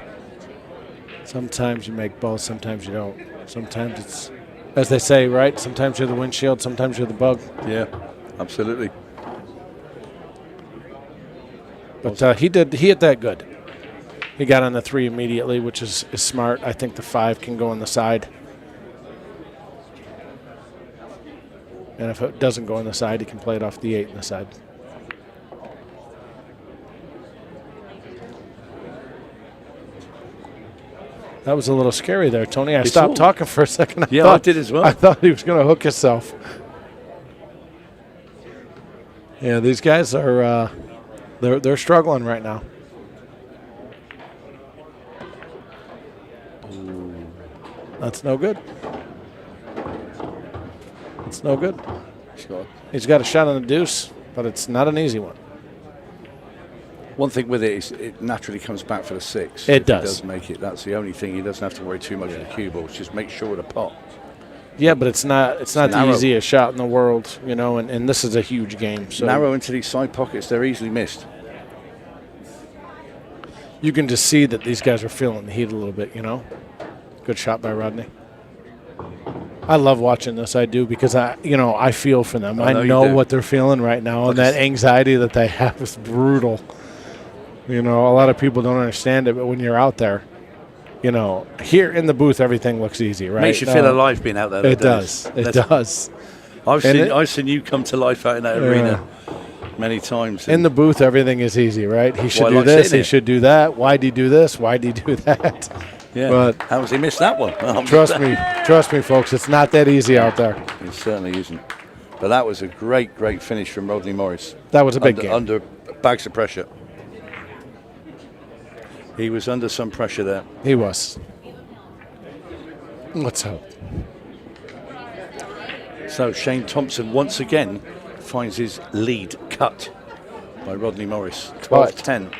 S2: Sometimes you make balls, sometimes you don't. Sometimes it's, as they say, right? Sometimes you're the windshield, sometimes you're the bug.
S9: Yeah, absolutely.
S2: But he hit that good. He got on the 3 immediately, which is smart. I think the 5 can go on the side. And if it doesn't go on the side, he can play it off the 8 on the side. That was a little scary there, Tony. I stopped talking for a second.
S9: I did as well.
S2: I thought he was going to hook himself. Yeah, these guys are they're struggling right now. Ooh. That's no good. It's no good. He's got a shot on the deuce, but it's not an easy one.
S9: One thing with it is it naturally comes back for the 6.
S2: It does.
S9: He does make it. That's the only thing. He doesn't have to worry too much of the cue balls. Just make sure of the pot.
S2: Yeah, but it's not the easiest shot in the world, you know, and this is a huge game. So
S9: narrow into these side pockets, they're easily missed.
S2: You can just see that these guys are feeling the heat a little bit, you know. Good shot by Rodney. I love watching this. I do, because I feel for them. I know what they're feeling right now, and that anxiety that they have is brutal. You know, a lot of people don't understand it, but when you're out there, you know, here in the booth, everything looks easy, right?
S9: Makes you feel alive being out there.
S2: It does. It does.
S9: I've seen you come to life out in that arena many times.
S2: In the booth, everything is easy, right? He should do this. He should do that. Why'd he do this? Why'd he do that?
S9: Yeah.
S2: But
S9: how has he missed that one?
S2: Trust me, folks. It's not that easy out there.
S9: It certainly isn't. But that was a great finish from Rodney Morris.
S2: That was a big game.
S9: Under bags of pressure. He was under some pressure there.
S2: He was. Let's hope.
S9: So Shane Thompson once again finds his lead cut by Rodney Morris. 12-10.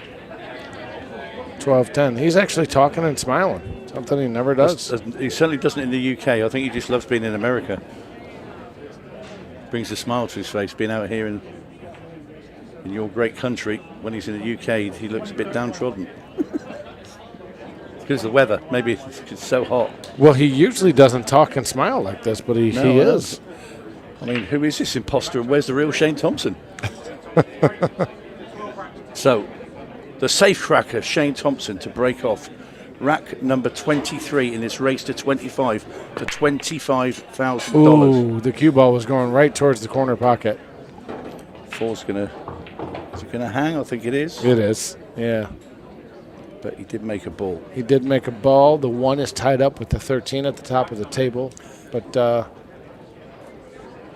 S2: 12-10. He's actually talking and smiling. Something he never does.
S9: He certainly doesn't in the UK. I think he just loves being in America. Brings a smile to his face being out here in your great country. When he's in the UK, he looks a bit downtrodden. Because of the weather. Maybe it's so hot.
S2: Well, he usually doesn't talk and smile like this, but he is.
S9: I mean, who is this imposter and where's the real Shane Thompson? So, the safe cracker, Shane Thompson, to break off rack number 23 in this race to 25 for $25,000.
S2: Ooh, the cue ball was going right towards the corner pocket.
S9: Is it gonna hang? I think it is.
S2: It is, yeah.
S9: But he did make a ball.
S2: He did make a ball. The 1 is tied up with the 13 at the top of the table. But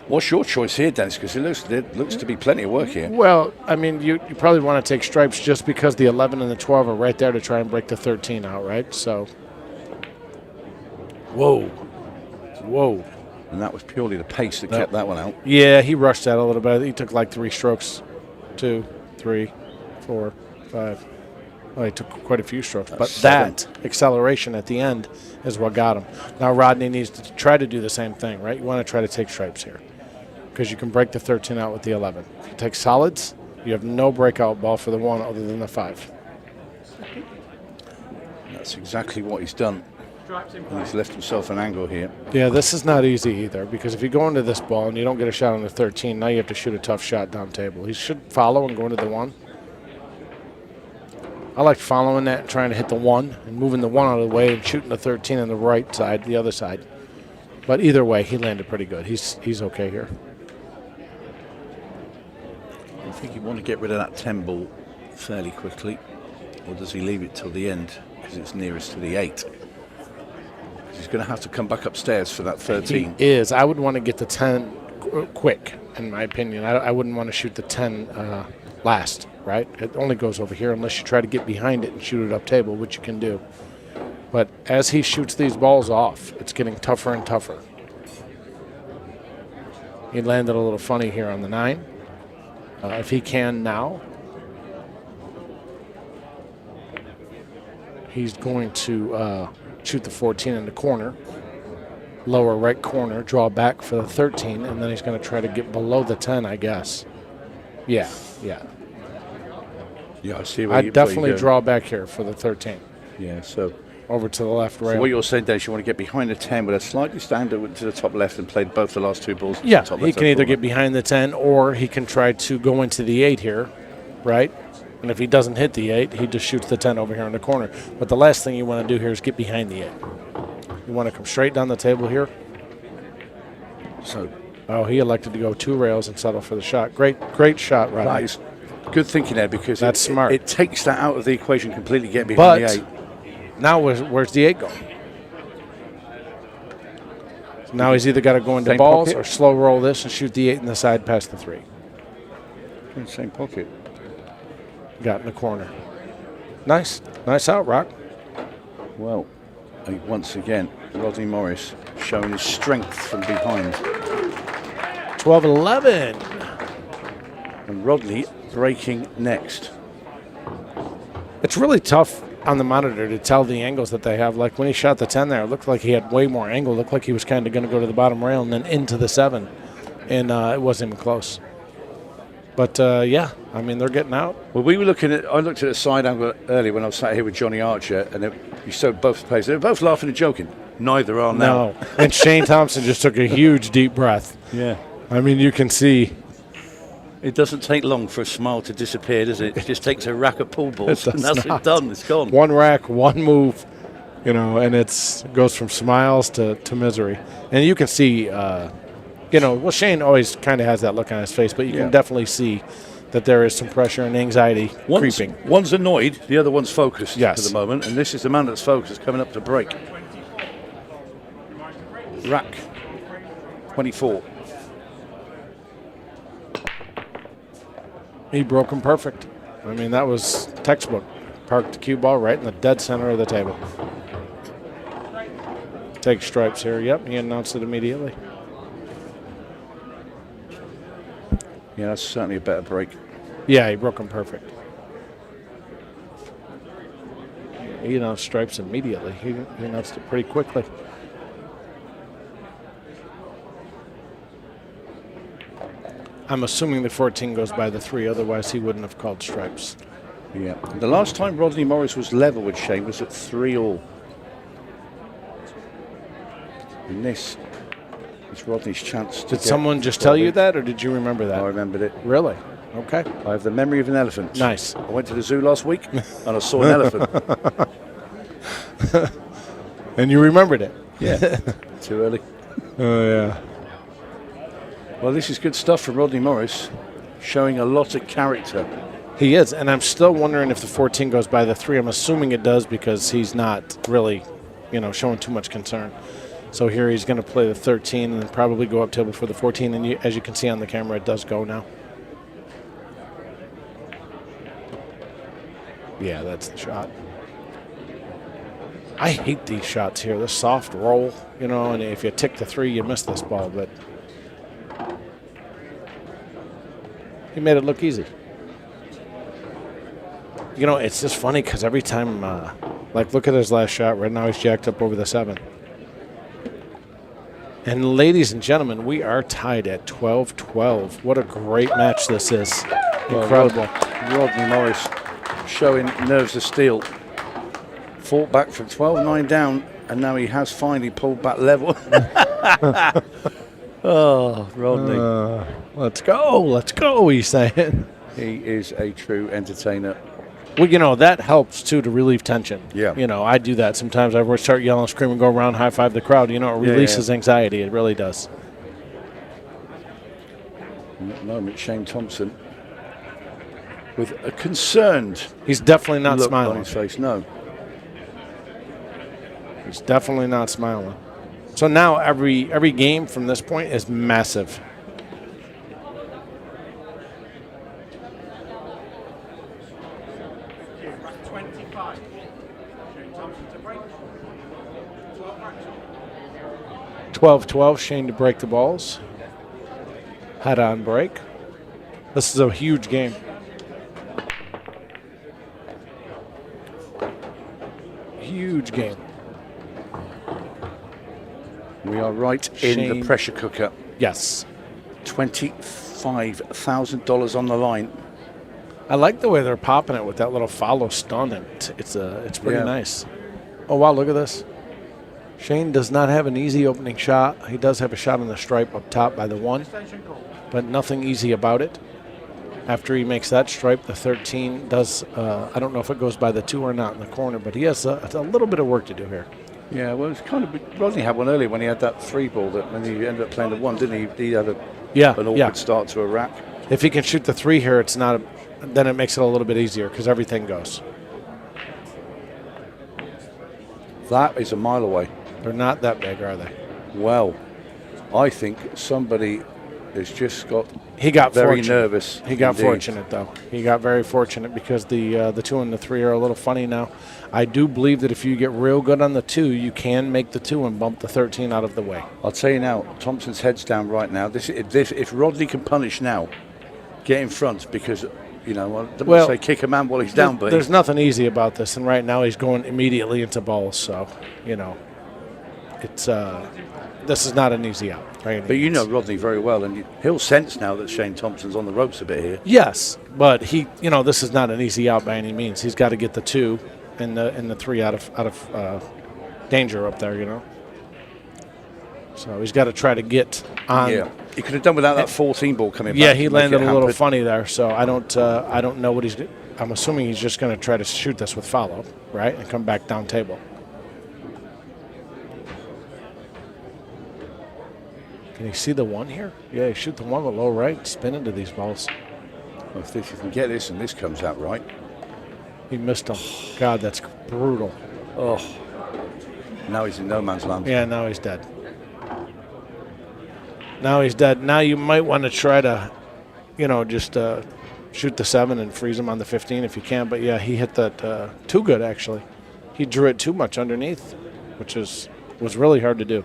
S9: what's your choice here, Dennis? Because it looks to be plenty of work here.
S2: Well, I mean, you probably want to take stripes just because the 11 and the 12 are right there to try and break the 13 out, right? So, whoa.
S9: And that was purely the pace that kept that one out.
S2: Yeah, he rushed that a little bit. He took like 3 strokes. 2, 3, 4, 5. Well, he took quite a few strokes. But
S9: 7.
S2: that acceleration at the end is what got him. Now, Rodney needs to try to do the same thing, right? You want to try to take stripes here because you can break the 13 out with the 11. If you take solids, you have no breakout ball for the 1 other than the 5.
S9: That's exactly what he's done. And he's left himself an angle here.
S2: Yeah, this is not easy either, because if you go into this ball and you don't get a shot on the 13, now you have to shoot a tough shot down table. He should follow and go into the 1. I like following that and trying to hit the 1 and moving the 1 out of the way and shooting the 13 on the right side, the other side. But either way, he landed pretty good. He's okay here.
S9: I think you want to get rid of that 10 ball fairly quickly, or does he leave it till the end because it's nearest to the 8? He's going to have to come back upstairs for that 13.
S2: He is. I would want to get the 10 quick, in my opinion. I wouldn't want to shoot the 10 last, right? It only goes over here unless you try to get behind it and shoot it up table, which you can do. But as he shoots these balls off, it's getting tougher and tougher. He landed a little funny here on the 9. If he can now, he's going to shoot the 14 in the corner, lower right corner, draw back for the 13, and then he's going to try to get below the 10, I guess. Yeah.
S9: Yeah, I see where
S2: I'd definitely draw back here for the 13.
S9: Yeah, so
S2: over to the left rail.
S9: So what you're saying, Dave, you want to get behind the 10 with a slightly stand to the top left and played both the last 2 balls.
S2: Yeah,
S9: top
S2: he
S9: left
S2: can either
S9: corner.
S2: get behind the 10 or he can try to go into the 8 here, right? And if he doesn't hit the 8, he just shoots the 10 over here in the corner. But the last thing you want to do here is get behind the 8. You want to come straight down the table here.
S9: So,
S2: he elected to go 2 rails and settle for the shot. Great shot, Rodney.
S9: Nice. Good thinking there, because
S2: that's smart.
S9: It takes that out of the equation completely, getting behind the 8.
S2: Now where's the 8 going? So now he's either got to go into
S9: Same
S2: balls
S9: pocket.
S2: or slow roll this and shoot the 8 in the side past the 3.
S9: Same pocket.
S2: Got in the corner. Nice out, Rock.
S9: Well, once again, Rodney Morris showing his strength from behind.
S2: 12-11.
S9: And Rodney breaking next.
S2: It's really tough on the monitor to tell the angles that they have. Like when he shot the 10 there, it looked like he had way more angle. It looked like he was kind of going to go to the bottom rail and then into the 7. And it wasn't even close. But, yeah, I mean, they're getting out.
S9: Well, I looked at a side angle earlier when I was sat here with Johnny Archer, and you showed both players. They were both laughing and joking. Neither are now.
S2: No. And Shane Thompson just took a huge deep breath.
S9: Yeah.
S2: I mean, you can see.
S9: It doesn't take long for a smile to disappear, does it? It just takes a rack of pool balls, and that's it done. It's gone.
S2: One rack, one move, and it goes from smiles to misery. And you can see, Shane always kind of has that look on his face, but you can definitely see that there is some pressure and anxiety creeping.
S9: One's annoyed, the other one's focused
S2: Yes.
S9: for the moment, and this is the man that's focused coming up to break. Rack 24.
S2: He broke him perfect. I mean, that was textbook. Parked the cue ball right in the dead center of the table. Take stripes here. Yep, he announced it immediately.
S9: Yeah, that's certainly a better break.
S2: Yeah, he broke him perfect. He announced stripes immediately. He announced it pretty quickly. I'm assuming the 14 goes by the 3, otherwise he wouldn't have called stripes.
S9: Yeah. The last time Rodney Morris was level with Shane was at 3-all. And this is Rodney's chance to
S2: Did someone just tell you that, or did you remember that?
S9: I remembered it.
S2: Really? Okay.
S9: I have the memory of an elephant.
S2: Nice.
S9: I went to the zoo last week and I saw an elephant.
S2: And you remembered it?
S9: Yeah. Too early.
S2: Oh, yeah.
S9: Well, this is good stuff from Rodney Morris, showing a lot of character.
S2: He is, and I'm still wondering if the 14 goes by the 3. I'm assuming it does because he's not really, showing too much concern. So here he's going to play the 13 and then probably go up table for the 14. And as you can see on the camera, it does go now. Yeah, that's the shot. I hate these shots here. The soft roll, and if you tick the 3, you miss this ball. But he made it look easy. It's just funny because every time, look at his last shot. Right now he's jacked up over the 7. And ladies and gentlemen, we are tied at 12-12. What a great match this is. Incredible.
S9: Rodney Morris showing nerves of steel. Fought back from 12-9 down And now he has finally pulled back level. Oh, Rodney.
S2: Let's go, he's saying.
S9: He is a true entertainer.
S2: Well, you know, that helps, too, to relieve tension.
S9: Yeah.
S2: You know, I do that sometimes. I would start yelling, screaming, go around, high-five the crowd. You know, it releases anxiety. It really does.
S9: In that moment, Shane Thompson with a concerned
S2: He's definitely not
S9: look
S2: smiling.
S9: on his face. No.
S2: He's definitely not smiling. So now every game from this point is massive. $12-12, Shane to break the balls. Head-on break. This is a huge game. Huge game.
S9: We are right in
S2: Shane.
S9: the pressure cooker.
S2: Yes.
S9: $25,000 on the line.
S2: I like the way they're popping it with that little follow stun. It's pretty nice. Oh, wow, look at this. Shane does not have an easy opening shot. He does have a shot on the stripe up top by the 1, but nothing easy about it. After he makes that stripe, the 13 does, I don't know if it goes by the 2 or not in the corner, but he has a little bit of work to do here.
S9: Yeah, well, it's kind of. Rodney had one earlier when he had that 3 ball that when he ended up playing the 1, didn't he? He had an awkward start to a rack.
S2: If he can shoot the 3 here, then it makes it a little bit easier because everything goes.
S9: That is a mile away.
S2: They're not that big, are they?
S9: Well, I think somebody has just got.
S2: He got
S9: very
S2: fortunate.
S9: nervous.
S2: He got
S9: indeed.
S2: fortunate, though. He got very fortunate because the 2 and the 3 are a little funny now. I do believe that if you get real good on the 2, you can make the 2 and bump the 13 out of the way.
S9: I'll tell you now, Thompson's head's down right now. If Rodney can punish now, get in front because, you know, I don't want to say kick a man while he's down, but
S2: there's nothing easy about this. And right now he's going immediately into balls, so you know, it's this is not an easy out.
S9: But you know Rodney very well, and he'll sense now that Shane Thompson's on the ropes a bit here.
S2: Yes, but this is not an easy out by any means. He's got to get the 2 and the 3 out of danger up there, you know. So he's got to try to get on.
S9: Yeah, he could have done without that 14 ball coming back.
S2: Yeah, he landed a little
S9: hampered.
S2: funny there. So I don't know what he's. I'm assuming he's just going to try to shoot this with follow, right, and come back down table. Can you see the 1 here? Yeah, shoot the 1 with low right, spin into these balls.
S9: Well, if you can get this and this comes out right.
S2: He missed him. God, that's brutal.
S9: Oh, now he's in no man's land.
S2: Yeah, now he's dead. Now he's dead. Now you might want to try to, just shoot the 7 and freeze him on the 15 if you can. But yeah, he hit that too good, actually. He drew it too much underneath, which was really hard to do.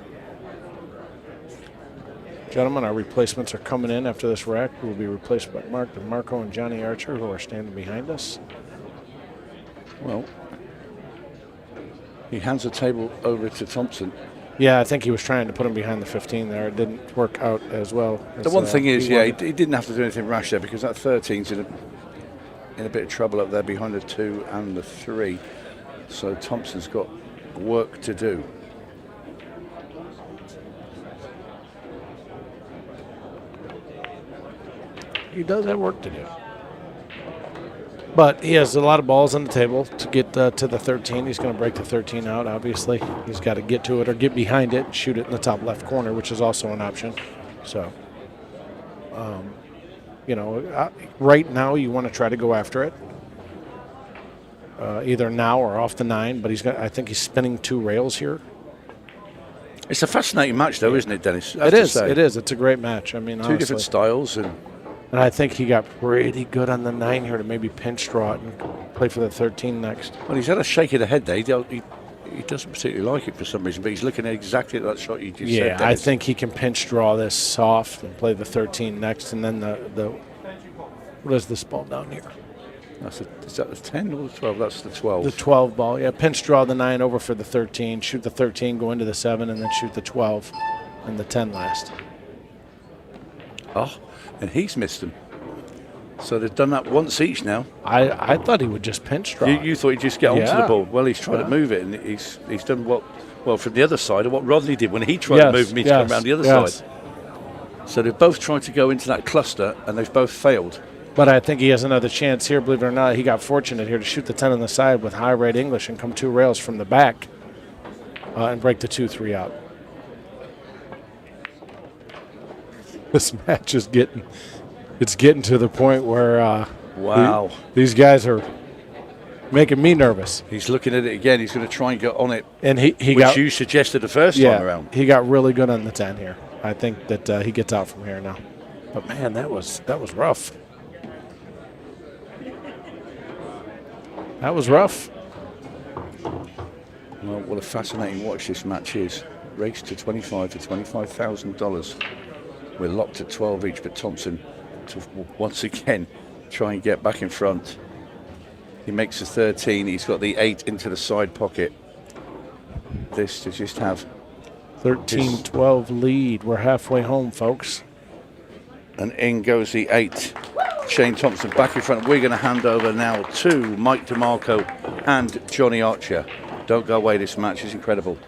S2: Gentlemen, our replacements are coming in after this rack. Who will be replaced by Marco and Johnny Archer, who are standing behind us.
S9: Well, he hands the table over to Thompson.
S2: Yeah, I think he was trying to put him behind the 15 there. It didn't work out as well.
S9: The one thing is, he didn't have to do anything rash there because that 13's in a bit of trouble up there behind the 2 and the 3. So Thompson's got work to do.
S2: He does have work to do. But he has a lot of balls on the table to get to the 13. He's going to break the 13 out, obviously. He's got to get to it or get behind it and shoot it in the top left corner, which is also an option. So, right now you want to try to go after it, either now or off the 9. But I think he's spinning 2 rails here.
S9: It's a fascinating match, though, isn't it, Dennis?
S2: It is. It is. It's a great match. I mean,
S9: two different styles
S2: And I think he got pretty good on the 9 here to maybe pinch draw it and play for the 13 next.
S9: Well, he's had a shake of the head there. He doesn't particularly like it for some reason, but he's looking at exactly that shot you just said.
S2: Yeah, I think he can pinch draw this soft and play the 13 next, and then what is this ball down here?
S9: Is that the 10 or the 12? That's the 12.
S2: The 12 ball, yeah. Pinch draw the 9 over for the 13, shoot the 13, go into the 7, and then shoot the 12 and the 10 last.
S9: Oh, and he's missed them. So they've done that once each now.
S2: I thought he would just pinch draw.
S9: You thought he'd just get onto the ball. Well, he's tried to move it, and he's done what well, from the other side of what Rodney did when he tried to move me to come around the other side. So they've both tried to go into that cluster, and they've both failed.
S2: But I think he has another chance here, believe it or not. He got fortunate here to shoot the 10 on the side with high right English and come 2 rails from the back and break the 2-3 out. This match is getting to the point where
S9: wow,
S2: these guys are making me nervous.
S9: He's looking at it again. He's going to try and get on it,
S2: and he
S9: which
S2: got,
S9: you suggested the first time around.
S2: He got really good on the 10 here. I think that he gets out from here now. But man, that was rough. That was rough.
S9: Well, what a fascinating watch this match is. Race to $25,000 to $25,000. We're locked at 12 each, but Thompson to once again try and get back in front. He makes a 13. He's got the 8 into the side pocket. This to just have
S2: 13-12 lead. We're halfway home, folks.
S9: And in goes the 8. Shane Thompson back in front. We're going to hand over now to Mike DeMarco and Johnny Archer. Don't go away. This match is incredible.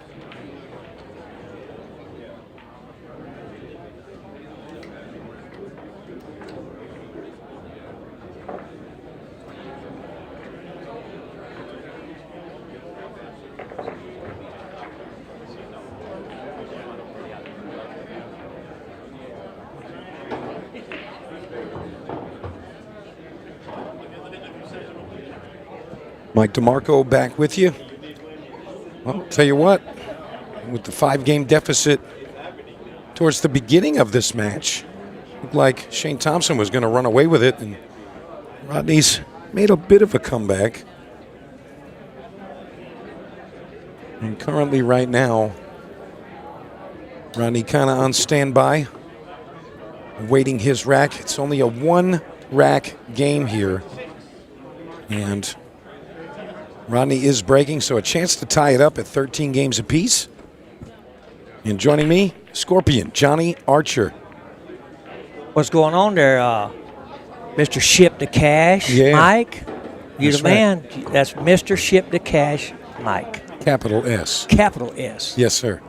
S1: Mike DeMarco back with you. Well, tell you what, with the 5-game deficit towards the beginning of this match, looked like Shane Thompson was going to run away with it, and Rodney's made a bit of a comeback. And currently right now, Rodney kind of on standby, waiting his rack. It's only a 1-rack game here. And Rodney is breaking, so a chance to tie it up at 13 games apiece. And joining me, Scorpion, Johnny Archer.
S10: What's going on there, Mr. Ship to Cash, Mike? You the man. Right. That's Mr. Ship to Cash, Mike.
S1: Capital S.
S10: Capital S.
S1: Yes, sir.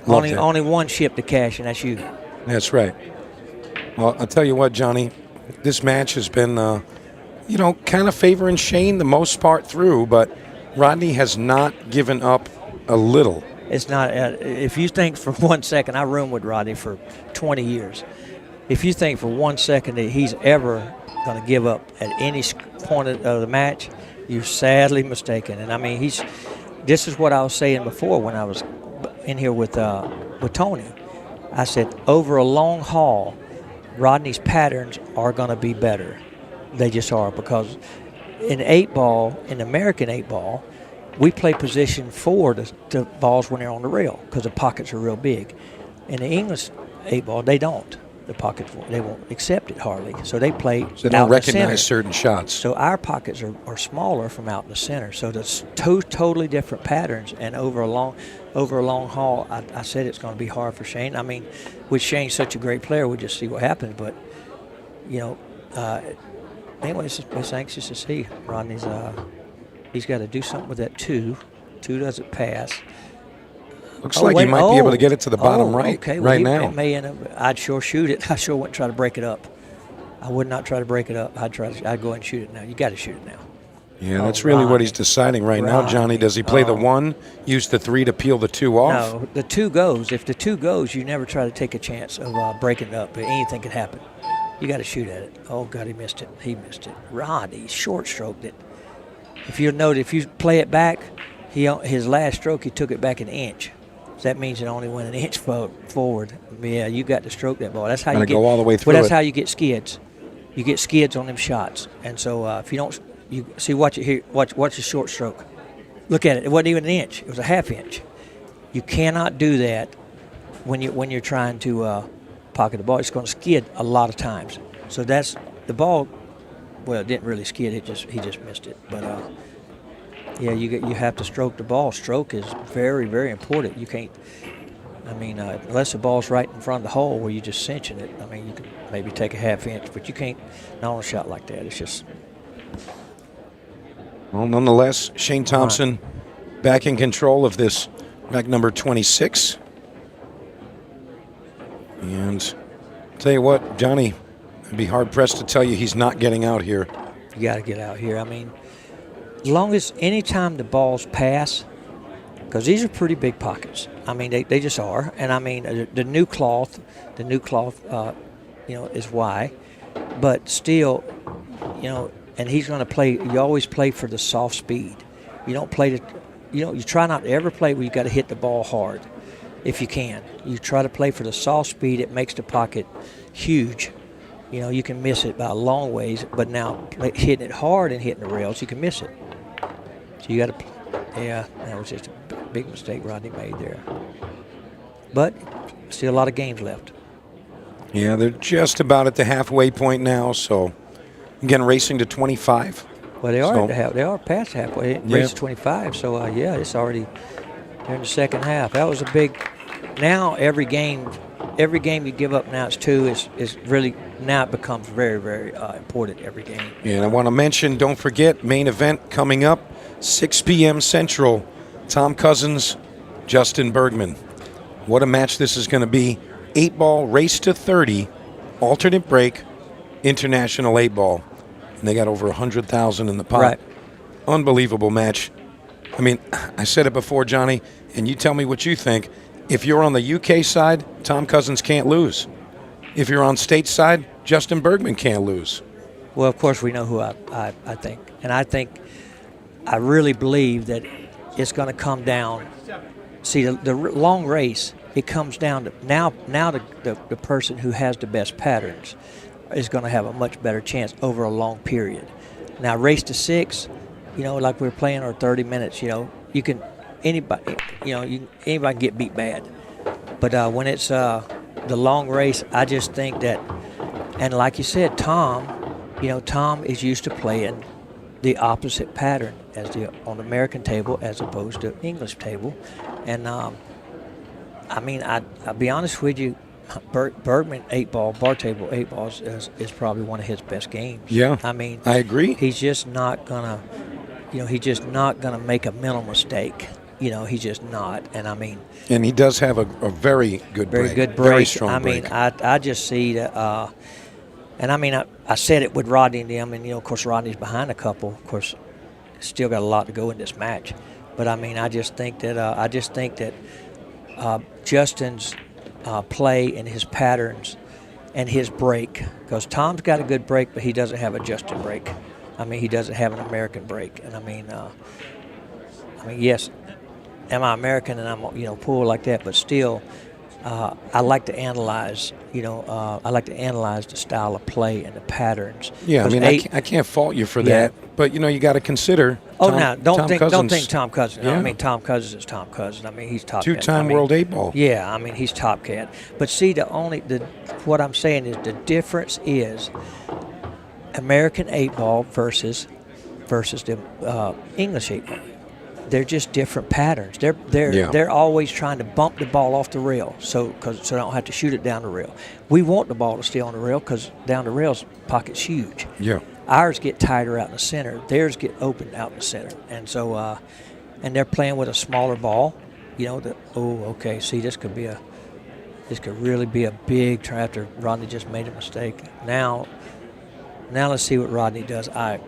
S10: Only one ship to cash, and that's you.
S1: That's right. Well, I'll tell you what, Johnny, this match has been, kind of favoring Shane the most part through, but Rodney has not given up a little.
S10: It's not. If you think for 1 second, I roomed with Rodney for 20 years. If you think for 1 second that he's ever going to give up at any point of the match, you're sadly mistaken. And I mean, this is what I was saying before when I was in here with Tony. I said, over a long haul, Rodney's patterns are going to be better. They just are, because in 8-ball, in American 8-ball, we play position 4 to balls when they're on the rail because the pockets are real big. In the English 8-ball, they don't. The pockets, they won't accept it hardly. So they play
S1: so they don't recognize certain shots.
S10: So our pockets are smaller from out in the center. So that's 2 totally different patterns. And over a long haul, I said it's going to be hard for Shane. I mean, with Shane such a great player, we'll just see what happens. But, anyway, it's anxious to see. Rodney's he's got to do something with that 2. 2 doesn't pass.
S1: Looks like he might be able to get it to the bottom right
S10: okay.
S1: right now.
S10: It may end up, I'd sure shoot it. I sure wouldn't try to break it up. I would not try to break it up. I'd go ahead and shoot it now. You got to shoot it now.
S1: Yeah, that's really what he's deciding right now, Johnny. Does he play the 1, use the 3 to peel the 2 off?
S10: No, the 2 goes. If the 2 goes, you never try to take a chance of breaking it up. Anything could happen. You got to shoot at it. Oh, God, he missed it. He missed it. Rodney short-stroked it. If you note, if you play it back, his last stroke, he took it back an inch. So that means it only went an inch forward. Yeah, you got to stroke that ball. That's how you get.
S1: Go all the way through.
S10: Well, that's how you get skids. You get skids on them shots. And so if you don't, you see, watch it here. Watch the short stroke. Look at it. It wasn't even an inch. It was a half inch. You cannot do that when you're trying to pocket the ball. It's going to skid a lot of times. So that's the ball. Well, it didn't really skid. He just missed it. But yeah, you have to stroke the ball. Stroke is very, very important. You can't. I mean, unless the ball's right in front of the hole where you're just cinching it. I mean, you can maybe take a half inch, but you can't not on a shot like that. It's just.
S1: Well, nonetheless, Shane Thompson back in control of this rack number 26. And tell you what, Johnny, I'd be hard-pressed to tell you he's not getting out here.
S10: You got to get out here. I mean, as long as anytime the balls pass, because these are pretty big pockets. I mean, they just are. And I mean, the new cloth, is why. But still, and he's going to play. You always play for the soft speed. You don't play you try not to ever play where you got to hit the ball hard, if you can. You try to play for the soft speed. It makes the pocket huge. You can miss it by a long ways, but now hitting it hard and hitting the rails, you can miss it. So you got to, that was just a big mistake Rodney made there. But still a lot of games left.
S1: Yeah, they're just about at the halfway point now, so again, racing to 25.
S10: Well, they are past halfway, race to 25, so it's already, they're in the second half. That was a big, now every game you give up now, it's 2, is really, now it becomes very, very important every game.
S1: Yeah, and I want to mention, don't forget, main event coming up, 6 p.m. Central, Tom Cousins, Justin Bergman. What a match this is going to be. 8-ball, race to 30, alternate break, international 8-ball. And they got over 100,000 in the pot.
S10: Right.
S1: Unbelievable match. I mean, I said it before, Johnny, and you tell me what you think. If you're on the UK side, Tom Cousins can't lose. If you're on state side, Justin Bergman can't lose.
S10: Well, of course, we know who I think. And I really believe that it's going to come down. See, the long race, it comes down to now the person who has the best patterns is going to have a much better chance over a long period. Now, race to 6, like we're playing, or 30 minutes, anybody can get beat bad. But when it's the long race, I just think that, and like you said, Tom is used to playing the opposite pattern as on the American table as opposed to English table. And I'll be honest with you, Bergman 8-ball, bar table 8-balls is probably one of his best games.
S1: Yeah, I agree.
S10: He's just not gonna, make a mental mistake. He's just not. And
S1: he does have a very good break.
S10: Very good break.
S1: Very strong break.
S10: I just see that. I said it with Rodney and them, and of course Rodney's behind a couple. Of course, still got a lot to go in this match. But I just think that Justin's play and his patterns and his break, because Tom's got a good break, but he doesn't have a Justin break. He doesn't have an American break. And yes, am I American and I'm poor like that, but still, I like to analyze. I like to analyze the style of play and the patterns.
S1: Yeah, I can't fault you for that, but you got to consider.
S10: Don't think Tom Cousins.
S1: Yeah.
S10: Tom Cousins is Tom Cousins. He's top.
S1: 2-time world 8-ball.
S10: Yeah, he's top cat. But see, what I'm saying is the difference is American 8-ball versus the English 8-ball. They're just different patterns. They're always trying to bump the ball off the rail, so they don't have to shoot it down the rail. We want the ball to stay on the rail because down the rail's pocket's huge.
S1: Yeah.
S10: Ours get tighter out in the center. Theirs get open out in the center, and so and they're playing with a smaller ball. See, this could really be a big try after Rodney just made a mistake. Now let's see what Rodney does. I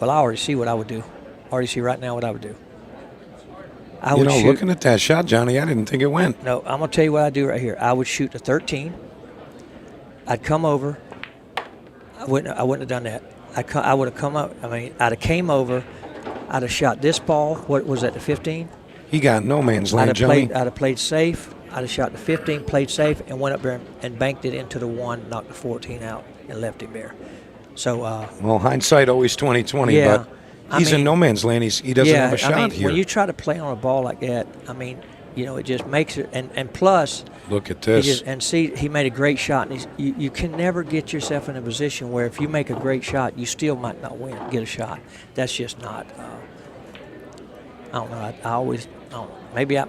S10: already see what I would do. Already see right now what I would do.
S1: Looking at that shot, Johnny, I didn't think it went.
S10: No, I'm going to tell you what I do right here. I would shoot the 13. I'd come over. I wouldn't have done that. I would have come up. I'd have came over. I'd have shot this ball. What was that, the 15?
S1: He got no man's land, Johnny.
S10: I'd have played safe. I'd have shot the 15, played safe, and went up there and banked it into the 1, knocked the 14 out, and left him there. So.
S1: Hindsight always 20/20,
S10: yeah.
S1: But he's in no man's land. He doesn't have a shot here.
S10: When you try to play on a ball like that, it just makes it. And plus,
S1: look at this.
S10: He made a great shot. And you can never get yourself in a position where if you make a great shot, you still might not get a shot. That's just not. I don't know. I always. I don't know.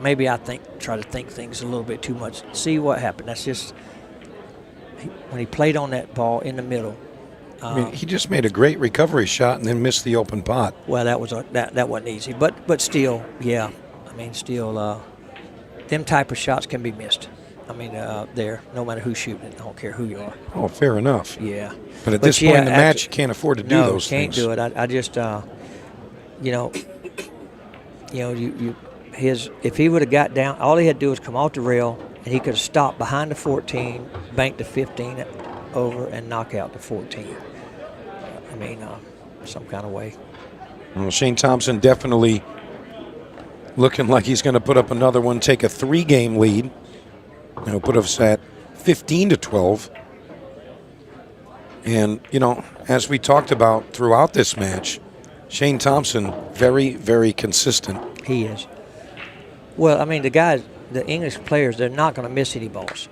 S10: Maybe I try to think things a little bit too much. See what happened. That's just when he played on that ball in the middle.
S1: He just made a great recovery shot and then missed the open pot.
S10: Well, that wasn't easy, but still, yeah. I mean, still, them type of shots can be missed. I mean, there, no matter who's shooting it, I don't care who you are.
S1: Oh, fair enough.
S10: Yeah.
S1: But at this point in the match, you can't afford to do those things.
S10: No, can't do it. I just, if he would have got down, all he had to do was come off the rail, and he could have stopped behind the 14, banked the 15 over, and knock out the 14. I mean, some kind of way.
S1: Well, Shane Thompson definitely looking like he's going to put up another one, take a 3-game lead. Put us at 15-12. And, as we talked about throughout this match, Shane Thompson, very, very consistent.
S10: He is. Well, I mean, the guys, the English players, they're not going to miss any balls.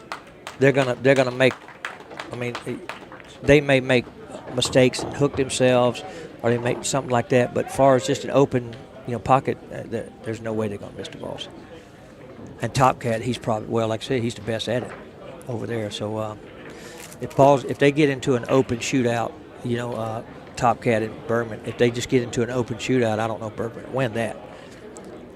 S10: They're gonna make. I mean, they may make mistakes and hook themselves, or they make something like that. But as far as just an open, pocket, there's no way they're going to miss the balls. And Top Cat, he's probably, well, like I said, he's the best at it over there. So if they get into an open shootout, Top Cat and Bergman, if they just get into an open shootout, I don't know if Bergman will win that.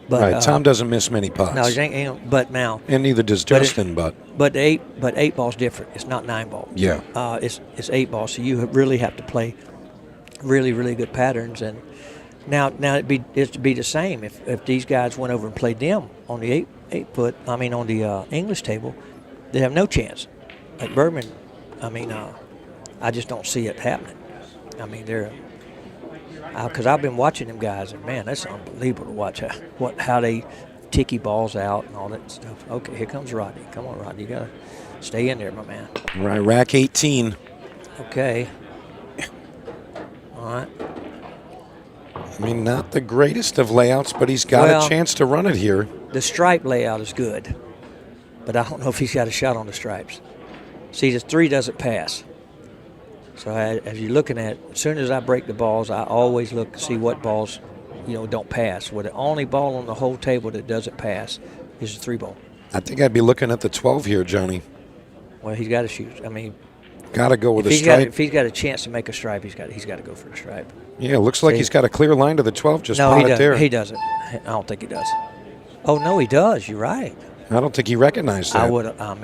S10: But,
S1: right, Tom doesn't miss many putts.
S10: No, he ain't, but now.
S1: And neither does Justin,
S10: But 8 ball's different. It's not 9 ball.
S1: Yeah.
S10: It's 8 ball, so you really have to play really, really good patterns. And now it'd be the same if these guys went over and played them on the 8 foot. I mean, on the English table, they have no chance. Like Bergman, I mean, I just don't see it happening. I mean, they're. Because I've been watching them guys, and man, that's unbelievable to watch how they ticky balls out and all that stuff. Okay, here comes Rodney. Come on, Rodney, you gotta stay in there, my man.
S1: Right, rack 18.
S10: Okay. All right.
S1: I mean, not the greatest of layouts, but he's got a chance to run it here.
S10: The stripe layout is good, but I don't know if he's got a shot on the stripes. See, the 3 doesn't pass. So as you're looking at, as soon as I break the balls, I always look to see what balls, don't pass. Well, the only ball on the whole table that doesn't pass is the 3 ball.
S1: I think I'd be looking at the 12 here, Johnny.
S10: Well, he's got to shoot. I mean,
S1: got to go with a stripe.
S10: If he's got a chance to make a stripe, he's got to go for the stripe.
S1: Yeah, it looks like he's got a clear line to the 12. Just
S10: no,
S1: spot it there.
S10: He doesn't. I don't think he does. Oh no, he does. You're right.
S1: I don't think he recognized that.
S10: I would. I don't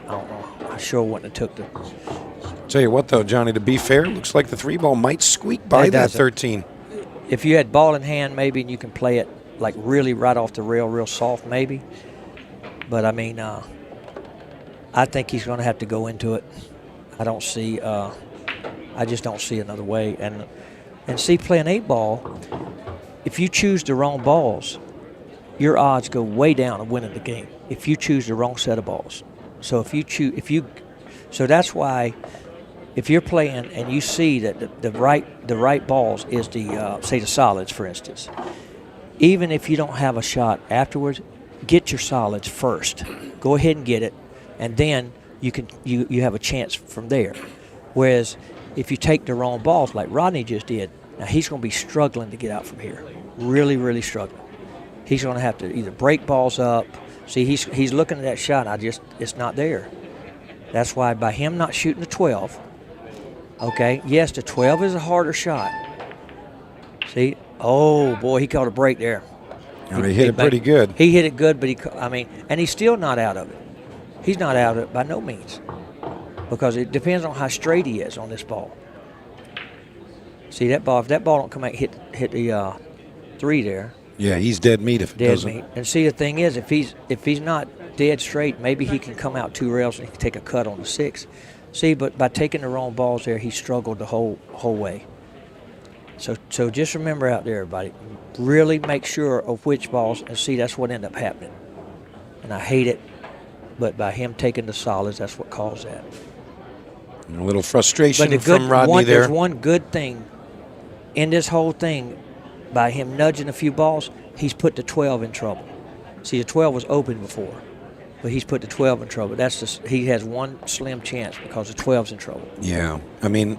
S10: know. I sure wouldn't have took the.
S1: Tell you what, though, Johnny, to be fair, it looks like the 3 ball might squeak by that 13.
S10: If you had ball in hand, maybe, and you can play it like really right off the rail, real soft, maybe. But I mean, I think he's going to have to go into it. I don't see. I just don't see another way. And see, playing 8 ball, if you choose the wrong balls, your odds go way down of winning the game. If you choose the wrong set of balls, so so that's why. If you're playing and you see that the right balls is the say the solids, for instance, even if you don't have a shot afterwards, get your solids first. Go ahead and get it, and then you have a chance from there. Whereas if you take the wrong balls like Rodney just did, now he's going to be struggling to get out from here, really, really struggling. He's going to have to either break balls up. See, he's looking at that shot. It's not there. That's why by him not shooting the 12. Okay, yes, the 12 is a harder shot. See? Oh, boy, he caught a break there.
S1: He hit it pretty good.
S10: He hit it good, but and he's still not out of it. He's not out of it by no means because it depends on how straight he is on this ball. See, that ball, if that ball don't come out hit the 3 there.
S1: Yeah, he's dead meat if it doesn't.
S10: Dead meat. And see, the thing is, if he's not dead straight, maybe he can come out 2 rails and he can take a cut on the 6. See, but by taking the wrong balls there, he struggled the whole way. So just remember out there, everybody, really make sure of which balls, and see, that's what ended up happening. And I hate it, but by him taking the solids, that's what caused that.
S1: And a little frustration from Rodney there.
S10: There's one good thing in this whole thing. By him nudging a few balls, he's put the 12 in trouble. See, the 12 was open before. But he's put the 12 in trouble. He has one slim chance because the 12's in trouble.
S1: Yeah, I mean,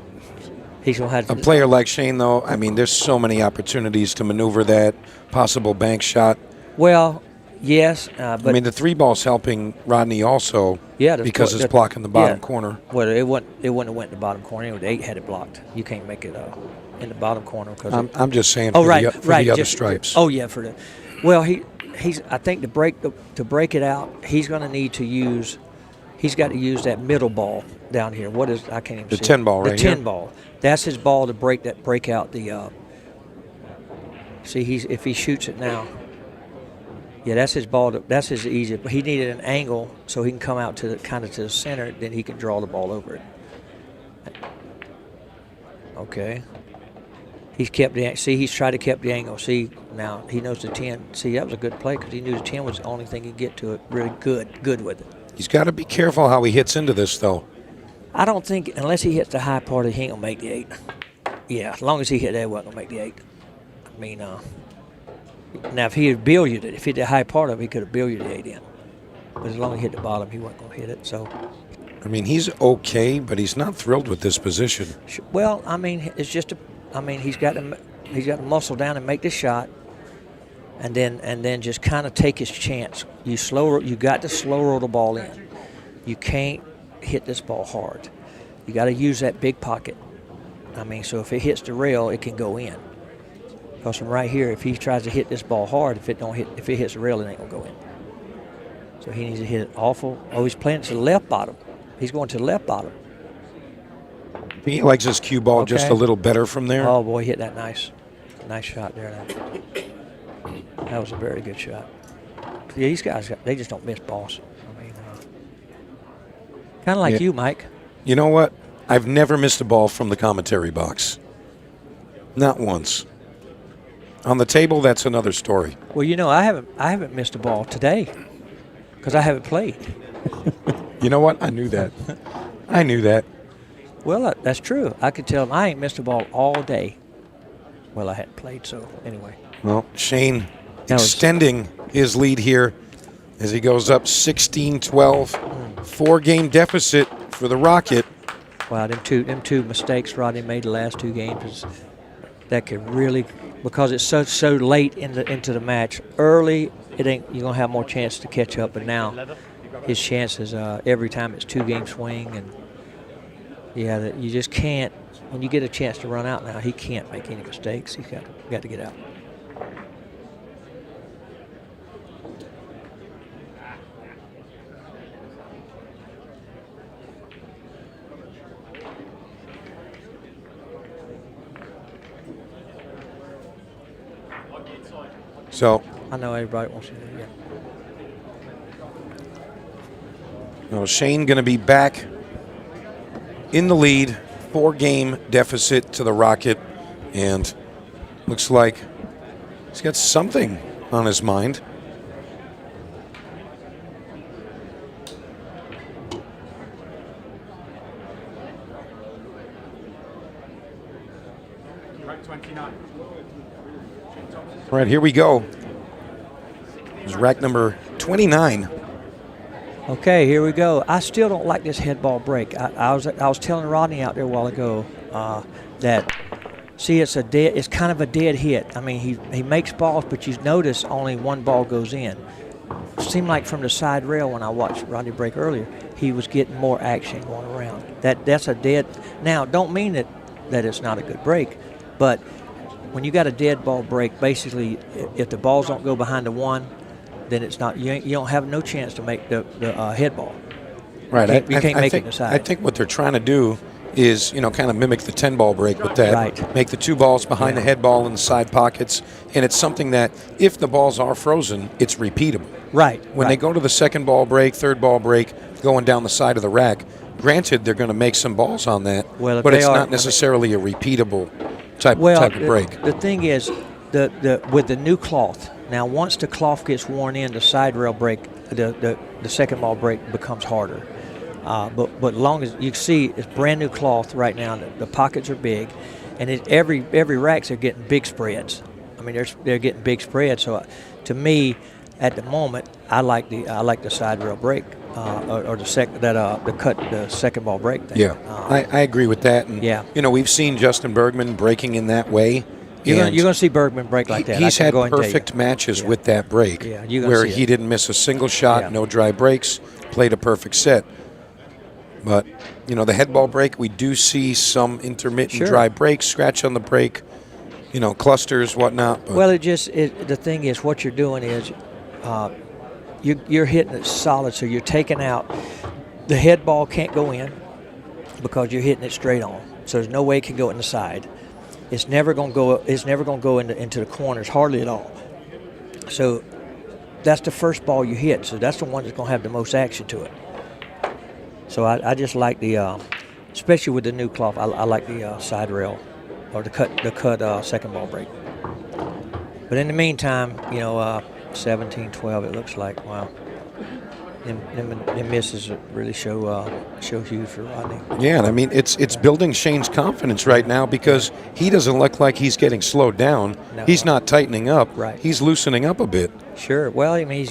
S10: he's gonna have
S1: a player like Shane, though. I mean, there's so many opportunities to maneuver that possible bank shot.
S10: Well, yes, but
S1: I mean, the 3 ball's helping Rodney also. Yeah, because it's blocking the bottom corner.
S10: Well, it wouldn't have went in the bottom corner. The 8 had it blocked. You can't make it in the bottom corner because.
S1: I'm just saying. For the other stripes.
S10: Oh yeah, for the. Well, I think to break it out, he's going to need to use. He's got to use that middle ball down here. What is, I can't even see.
S1: The 10 ball
S10: the
S1: right
S10: 10
S1: here?
S10: ball. That's his ball to break out the. See, if he shoots it now. Yeah, that's his ball. That's his easy. But he needed an angle so he can come out to the kind of to the center. Then he can draw the ball over it. Okay. He's kept the. See, he's tried to keep the angle. See, now he knows the 10. See, that was a good play because he knew the 10 was the only thing he'd get to it. Really good with it.
S1: He's got to be careful how he hits into this, though.
S10: I don't think unless he hits the high part of it, he ain't gonna make the 8. Yeah, as long as he hit that, he wasn't gonna make the 8. I mean, now if he had billiarded it, if he hit the high part of it, he could have billiarded the 8 in. But as long as he hit the bottom, he wasn't gonna hit it. So.
S1: I mean, he's okay, but he's not thrilled with this position.
S10: Well, I mean, it's just he's got to muscle down and make the shot, and then just kind of take his chance. You got to slow roll the ball in. You can't hit this ball hard. You got to use that big pocket. I mean, so if it hits the rail, it can go in. Because from right here, if he tries to hit this ball hard, if it hits the rail, it ain't gonna go in. So he needs to hit it awful. Oh, he's playing to the left bottom. He's going to the left bottom.
S1: I think he likes his cue ball just a little better from there.
S10: Oh, boy, hit that nice shot there. That was a very good shot. Yeah, these guys, they just don't miss balls. I mean, kind of like you, Mike.
S1: You know what? I've never missed a ball from the commentary box. Not once. On the table, that's another story.
S10: Well, you know, I haven't missed a ball today because I haven't played.
S1: You know what? I knew that. I knew that.
S10: Well, that's true. I could tell him I ain't missed a ball all day. Well, I hadn't played, so anyway.
S1: Well, Shane extending his lead here as he goes up 16-12. 4-game deficit for the Rocket.
S10: Wow, them two mistakes Rodney made the last 2 games that could really, because it's so late into the match. Early, you're gonna have more chance to catch up, but now his chances every time it's 2-game swing, and yeah, you just can't. When you get a chance to run out now, he can't make any mistakes. He's got to get out.
S1: So
S10: I know everybody wants to do it.
S1: Well, Shane going to be back in the lead, 4-game deficit to the Rocket, and looks like he's got something on his mind. All right, here we go. This is rack number 29.
S10: Okay, here we go. I still don't like this head ball break. I was telling Rodney out there a while ago that it's kind of a dead hit. I mean, he makes balls, but you notice only one ball goes in. It seemed like from the side rail when I watched Rodney break earlier, he was getting more action going around. That's a dead. Now, don't mean that it's not a good break, but when you got a dead ball break, basically, if the balls don't go behind the one, then it's not. You don't have no chance to make the head ball.
S1: Right.
S10: You can't make it inside.
S1: I think what they're trying to do is, kind of mimic the 10-ball break with that.
S10: Right.
S1: Make the 2 balls behind the head ball in the side pockets, and it's something that if the balls are frozen, it's repeatable.
S10: Right.
S1: When they go to the 2nd ball break, 3rd ball break, going down the side of the rack, granted they're going to make some balls on that, but it's not necessarily a repeatable type of break.
S10: The thing is, with the new cloth. Now, once the cloth gets worn in, the side rail break, the 2nd ball break becomes harder. But long as you see, it's brand new cloth right now. The pockets are big, and every racks are getting big spreads. I mean, they're getting big spreads. So, to me, at the moment, I like the side rail break or the 2nd ball break thing.
S1: Yeah, I agree with that. And we've seen Justin Bergman breaking in that way.
S10: You're going to see Bergman break like that.
S1: He's had perfect matches with that break, where he didn't miss a single shot, no dry breaks, played a perfect set. But, the head ball break, we do see some intermittent dry breaks, scratch on the break, clusters, whatnot. But
S10: well, the thing is, what you're doing is you're hitting it solid, so you're taking out. The head ball can't go in because you're hitting it straight on. So there's no way it can go in the side. It's never going to go. It's never going to go into the corners, hardly at all. So that's the first ball you hit. So that's the one that's going to have the most action to it. So I just like the, especially with the new cloth. I like the side rail, or the cut second ball break. But in the meantime, 17-12. It looks like, wow. Them misses really show huge for Rodney.
S1: Yeah, and I mean it's building Shane's confidence right now because he doesn't look like he's getting slowed down.
S10: No.
S1: He's not tightening up.
S10: Right.
S1: He's loosening up a bit.
S10: Sure. Well, I mean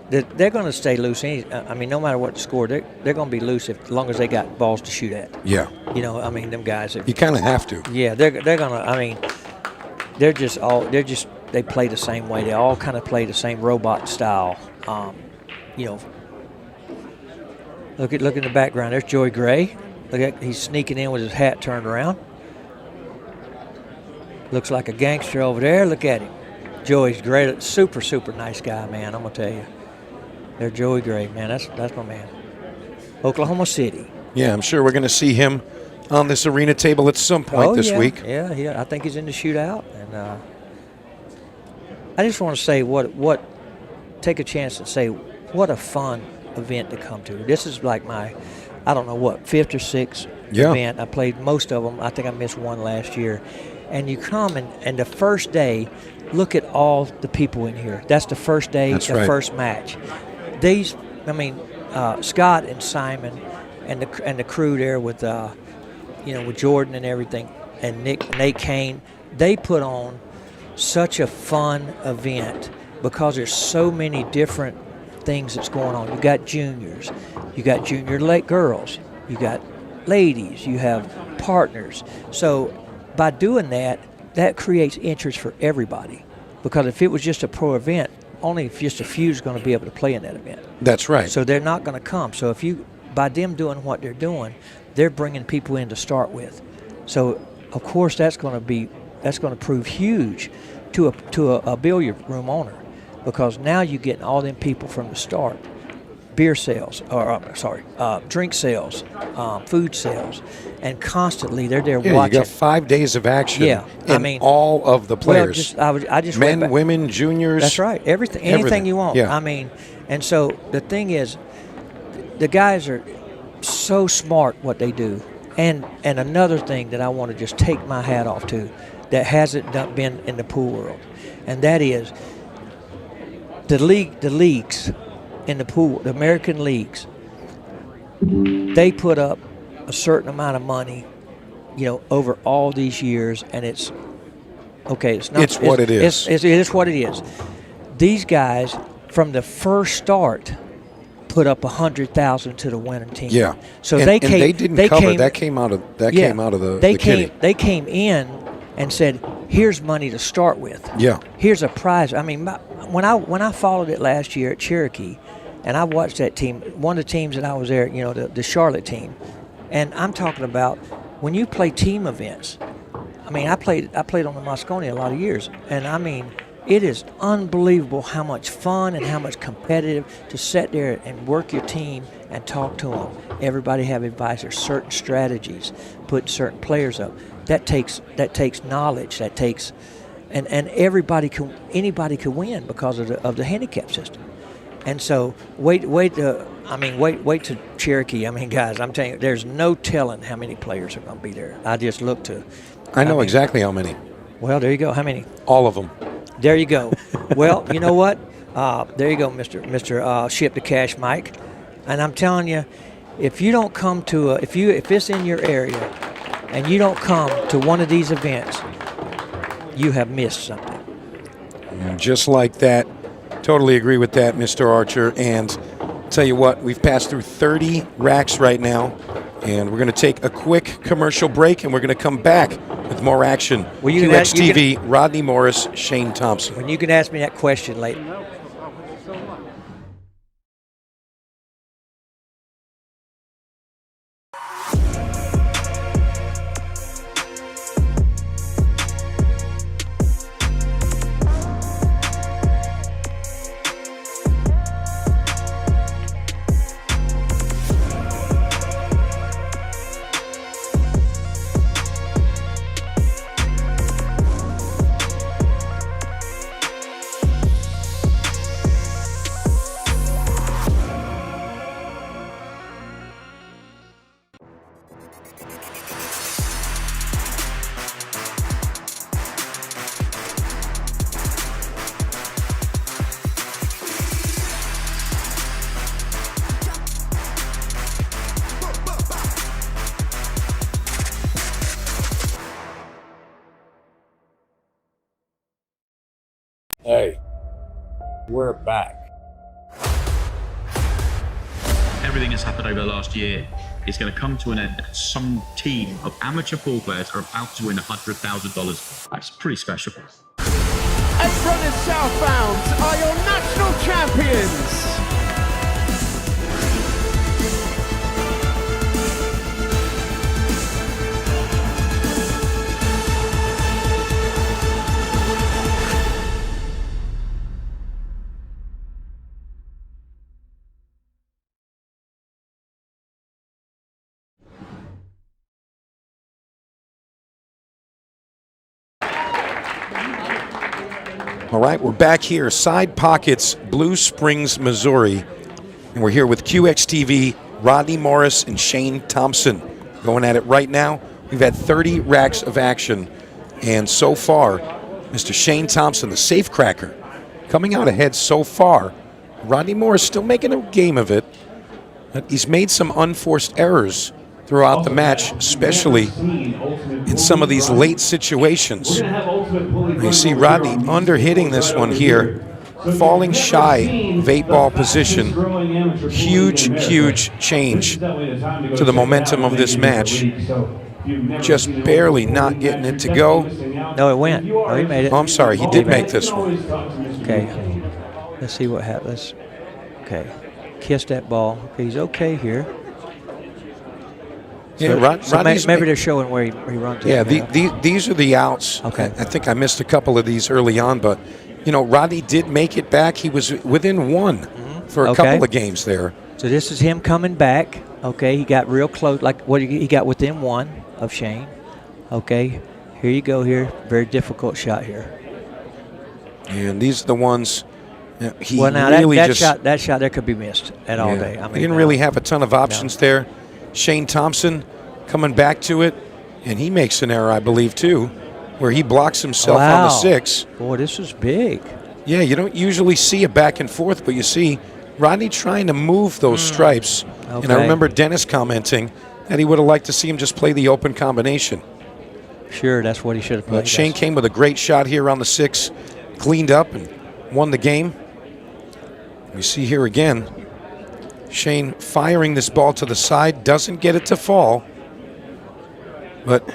S10: they're going to stay loose. I mean, no matter what the score, they're going to be loose as long as they got balls to shoot at.
S1: Yeah.
S10: I mean, them guys.
S1: You kind of have to.
S10: Yeah, they're going to. I mean, they play the same way. They all kind of play the same robot style. Look in the background. There's Joey Gray. He's sneaking in with his hat turned around. Looks like a gangster over there. Look at him. Joey's great. Super, super nice guy, man. I'm gonna tell you. There's Joey Gray, man. That's my man. Oklahoma City.
S1: Yeah, I'm sure we're going to see him on this arena table at some point this week.
S10: Yeah. I think he's in the shootout, and I just want to say take a chance and say what a fun event to come to. This is like my, I don't know what, 5th or 6th event. I played most of them. I think I missed one last year. And you come and the first day, look at all the people in here. That's the first day, first match. Scott and Simon and the crew there with with Jordan and everything, and Nate Kane, they put on such a fun event because there's so many different things that's going on. You got juniors, you got junior late girls, you got ladies, you have partners. So by doing that creates interest for everybody, because if it was just a pro event, only just a few is going to be able to play in that event.
S1: That's right.
S10: So they're not going to come. So by them doing what they're doing, they're bringing people in to start with. So of course that's going to prove huge to a billiard room owner, because now you're getting all them people from the start. Beer sales, drink sales, food sales, and constantly they're there watching.
S1: You got 5 days of action.
S10: Yeah,
S1: all of the players.
S10: I just
S1: men, women, juniors.
S10: That's right. Anything you want.
S1: Yeah.
S10: I mean, and so the thing is, the guys are so smart what they do. And another thing that I want to just take my hat off to, that hasn't been in the pool world, and that is the leagues in the pool, the American leagues. They put up a certain amount of money, over all these years, and it's okay. It's not.
S1: It's what it is.
S10: It is what it is. These guys, from the first start, put up $100,000 to the winning team.
S1: Yeah.
S10: So
S1: they didn't cover. That came out of the kitty.
S10: They came in and said, "Here's money to start with.
S1: Yeah.
S10: Here's a prize." I mean, when I followed it last year at Cherokee, and I watched that team, one of the teams that I was there, the Charlotte team, and I'm talking about when you play team events. I mean, I played on the Moscone a lot of years, and I mean, it is unbelievable how much fun and how much competitive to sit there and work your team and talk to them. Everybody have advice. There's certain strategies, putting certain players up. That takes knowledge. That takes, and anybody can win because of the handicap system. And so wait to Cherokee. I mean, guys, I'm telling you, there's no telling how many players are going to be there. I just look to.
S1: I know exactly how many.
S10: Well, there you go. How many?
S1: All of them.
S10: There you go. Well, you know what? There you go, Mr. Ship to Cash Mike. And I'm telling you, if you don't come to if it's in your area, and you don't come to one of these events, you have missed something.
S1: And just like that, totally agree with that, Mr. Archer. And tell you what, we've passed through 30 racks right now, and we're going to take a quick commercial break, and we're going to come back with more action.
S10: Well,
S1: CueXTV, Rodney Morris, Shane Thompson.
S10: When you can ask me that question later.
S5: Hey, we're back.
S6: Everything that's happened over the last year is going to come to an end. Some team of amateur pool players are about to win $100,000. That's pretty special.
S7: Everyone is southbound are your national champions.
S1: All right, we're back here, Side Pockets, Blue Springs, Missouri. And we're here with CueXTV, Rodney Morris, and Shane Thompson. Going at it right now. We've had 30 racks of action. And so far, Mr. Shane Thompson, the safecracker, coming out ahead so far. Rodney Morris still making a game of it. But he's made some unforced errors throughout the match, especially in some of these late situations. You see Rodney under-hitting this one here, falling shy of 8-ball position. Huge, huge change to the momentum of this match. Just barely not getting it to go.
S10: No, it went. Oh, he made it.
S1: Oh, I'm sorry, he did make this one.
S10: Okay, let's see what happens. Okay, kiss that ball. Okay, he's okay here.
S1: Yeah,
S10: So maybe they're showing where he runs.
S1: Yeah, these are the outs.
S10: Okay.
S1: I think I missed a couple of these early on, but, you know, Rodney did make it back. He was within one for a couple of games there.
S10: So this is him coming back. Okay, he got real close. Like what he got within one of Shane. Okay, here you go here. Very difficult shot here.
S1: And these are the ones he
S10: well, now
S1: really
S10: that shot there could be missed at all day. I mean,
S1: he didn't really have a ton of options there. Shane Thompson coming back to it, and he makes an error, I believe, too, where he blocks himself on the 6.
S10: Boy, this is big.
S1: Yeah, you don't usually see a back and forth, but you see Rodney trying to move those stripes.
S10: Okay.
S1: And I remember Dennis commenting that he would have liked to see him just play the open combination.
S10: Sure, that's what he should have played.
S1: But Shane came with a great shot here on the 6, cleaned up and won the game. We see here again, Shane firing this ball to the side, doesn't get it to fall. But,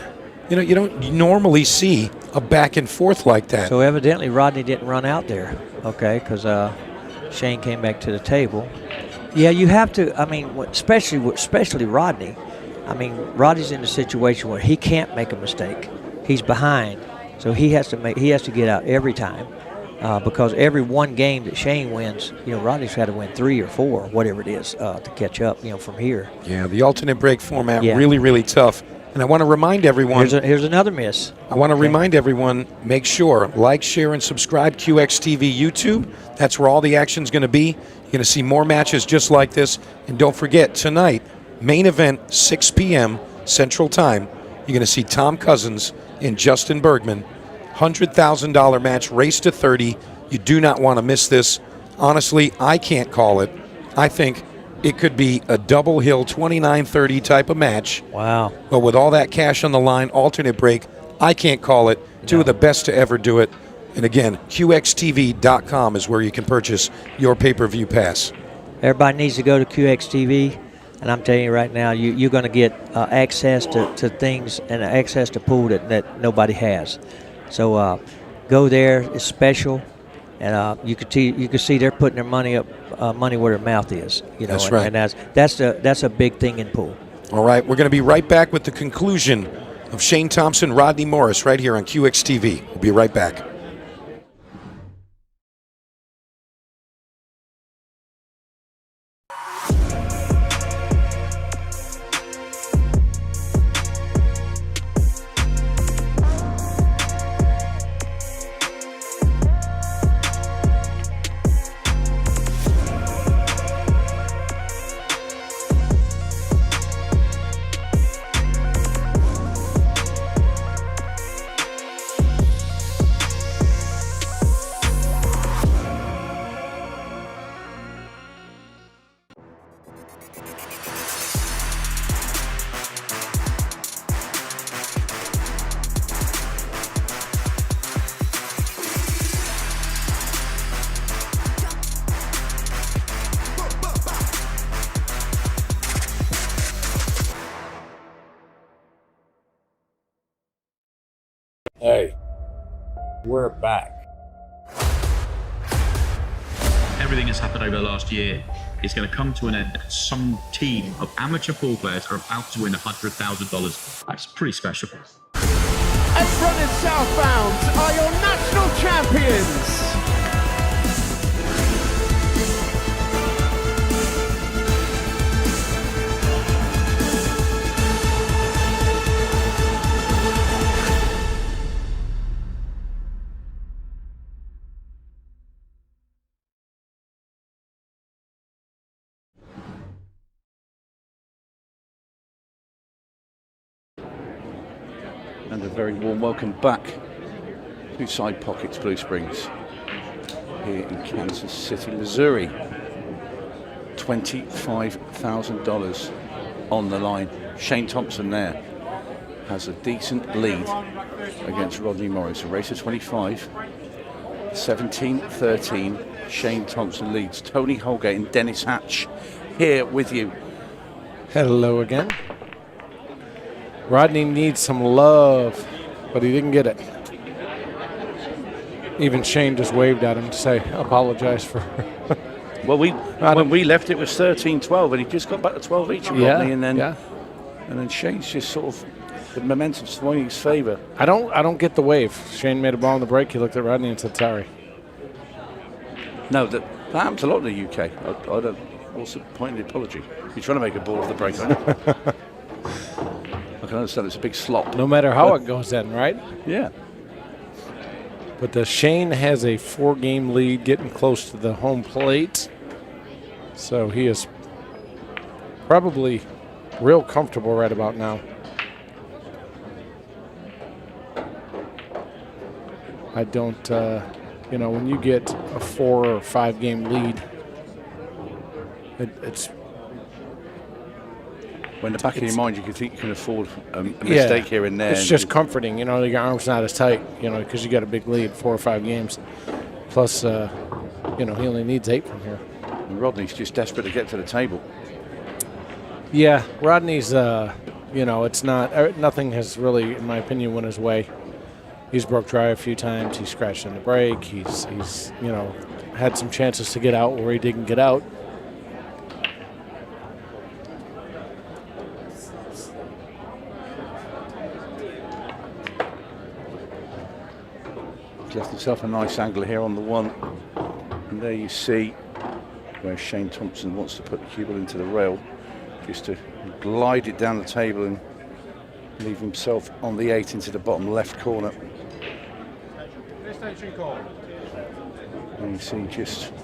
S1: you know, you don't normally see a back and forth like that.
S10: So evidently Rodney didn't run out there, okay, because Shane came back to the table. Yeah, you have to, I mean, especially Rodney. I mean, Rodney's in a situation where he can't make a mistake. He's behind, so he has to get out every time. Because every one game that Shane wins, you know, Rodney's got to win 3 or 4, whatever it is, to catch up, you know, from here.
S1: Yeah, the alternate break format really, really tough. And I want to remind everyone.
S10: Here's another miss.
S1: I want to remind everyone, make sure, like, share, and subscribe CueXTV YouTube. That's where all the action's going to be. You're going to see more matches just like this. And don't forget, tonight, main event, 6 p.m. Central Time, you're going to see Tom Cousins and Justin Bergman. $100,000 match, race to 30. You do not want to miss this. Honestly, I can't call it. I think it could be a double hill 29-30 type of match.
S10: Wow.
S1: But with all that cash on the line, alternate break, I can't call it. Two of the best to ever do it. And again, CueXTV.com is where you can purchase your pay-per-view pass.
S10: Everybody needs to go to CueXTV. And I'm telling you right now, you're going to get access to things and access to pool that nobody has. So go there. It's special, and you can see they're putting their money where their mouth is. You know,
S1: that's right.
S10: And that's a big thing in pool.
S1: All right, we're going to be right back with the conclusion of Shane Thompson, Rodney Morris, right here on CueXTV. We'll be right back.
S5: Hey, we're back.
S6: Everything that's happened over the last year is going to come to an end. Some team of amateur pool players are about to win $100,000. That's pretty special.
S7: Apron and Southbound are your national champions.
S9: And a very warm welcome back to Side Pockets Blue Springs here in Kansas City, Missouri. $25,000 on the line. Shane Thompson there has a decent lead against Rodney Morris. A race of 25, 17-13. Shane Thompson leads. Tony Holgate and Dennis Hatch here with you.
S2: Hello again. Rodney needs some love, but he didn't get it. Even Shane just waved at him to say, apologize for.
S9: Well, when we left, it was 13-12, and he just got back to 12 each of Rodney, and then Shane's just sort of the momentum swung in his favour.
S2: I don't get the wave. Shane made a ball on the break. He looked at Rodney and said, sorry.
S9: No, that happens a lot in the UK. I don't. Also, point in the apology. You're trying to make a ball off the break, aren't you? I can understand it's a big slop.
S2: No matter how it goes in, right?
S9: Yeah.
S2: But the Shane has a 4-game lead, getting close to the home plate. So he is probably real comfortable right about now. I don't, when you get a 4 or 5 game lead, it's
S9: when the back of your mind you can think you can afford a mistake here and there.
S2: It's just comforting, your arm's not as tight, because you got a big lead, 4 or 5 games. Plus, he only needs 8 from here.
S9: And Rodney's just desperate to get to the table.
S2: Yeah, Rodney's, it's not, nothing has really, in my opinion, went his way. He's broke dry a few times. He's scratched on the break. He's had some chances to get out where he didn't get out.
S9: He's left himself a nice angle here on the 1. And there you see where Shane Thompson wants to put the cue ball into the rail, just to glide it down the table and leave himself on the 8 into the bottom left corner. And you see just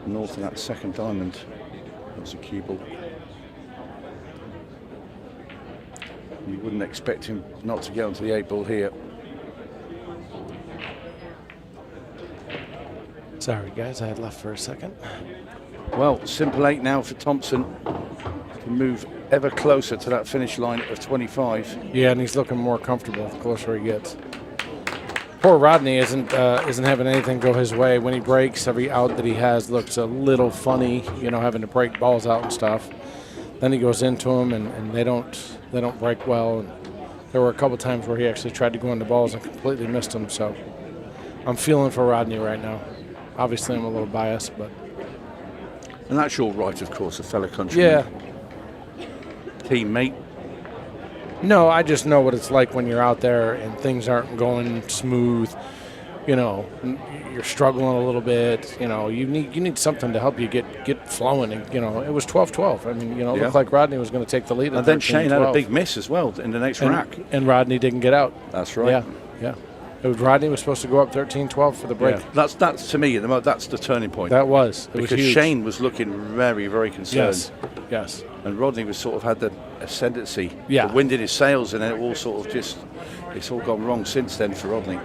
S9: north of that second diamond, that's a cue ball. You wouldn't expect him not to get onto the 8 ball here.
S2: Sorry, guys, I had left for a second.
S9: Well, simple 8 now for Thompson to move ever closer to that finish line of 25.
S2: Yeah, and he's looking more comfortable the closer he gets. Poor Rodney isn't having anything go his way. When he breaks, every out that he has looks a little funny, having to break balls out and stuff. Then he goes into them, and they don't break well. And there were a couple times where he actually tried to go into balls and completely missed them. So I'm feeling for Rodney right now. Obviously, I'm a little biased, but.
S9: And that's your right, of course, a fellow countryman.
S2: Yeah.
S9: Teammate.
S2: No, I just know what it's like when you're out there and things aren't going smooth. You're struggling a little bit. You need something to help you get flowing. And it was 12-12. I mean, it looked like Rodney was going to take the lead.
S9: And then Shane had a big miss as well in the next rack.
S2: And Rodney didn't get out.
S9: That's right.
S2: Yeah. Rodney was supposed to go up 13-12 for the break.
S9: Yeah. That's to me, that's the turning point.
S2: That was. It was huge.
S9: Shane was looking very, very concerned.
S2: Yes.
S9: And Rodney was sort of had the ascendancy.
S2: Yeah.
S9: The wind in his sails, and then it all sort of it's all gone wrong since then for Rodney.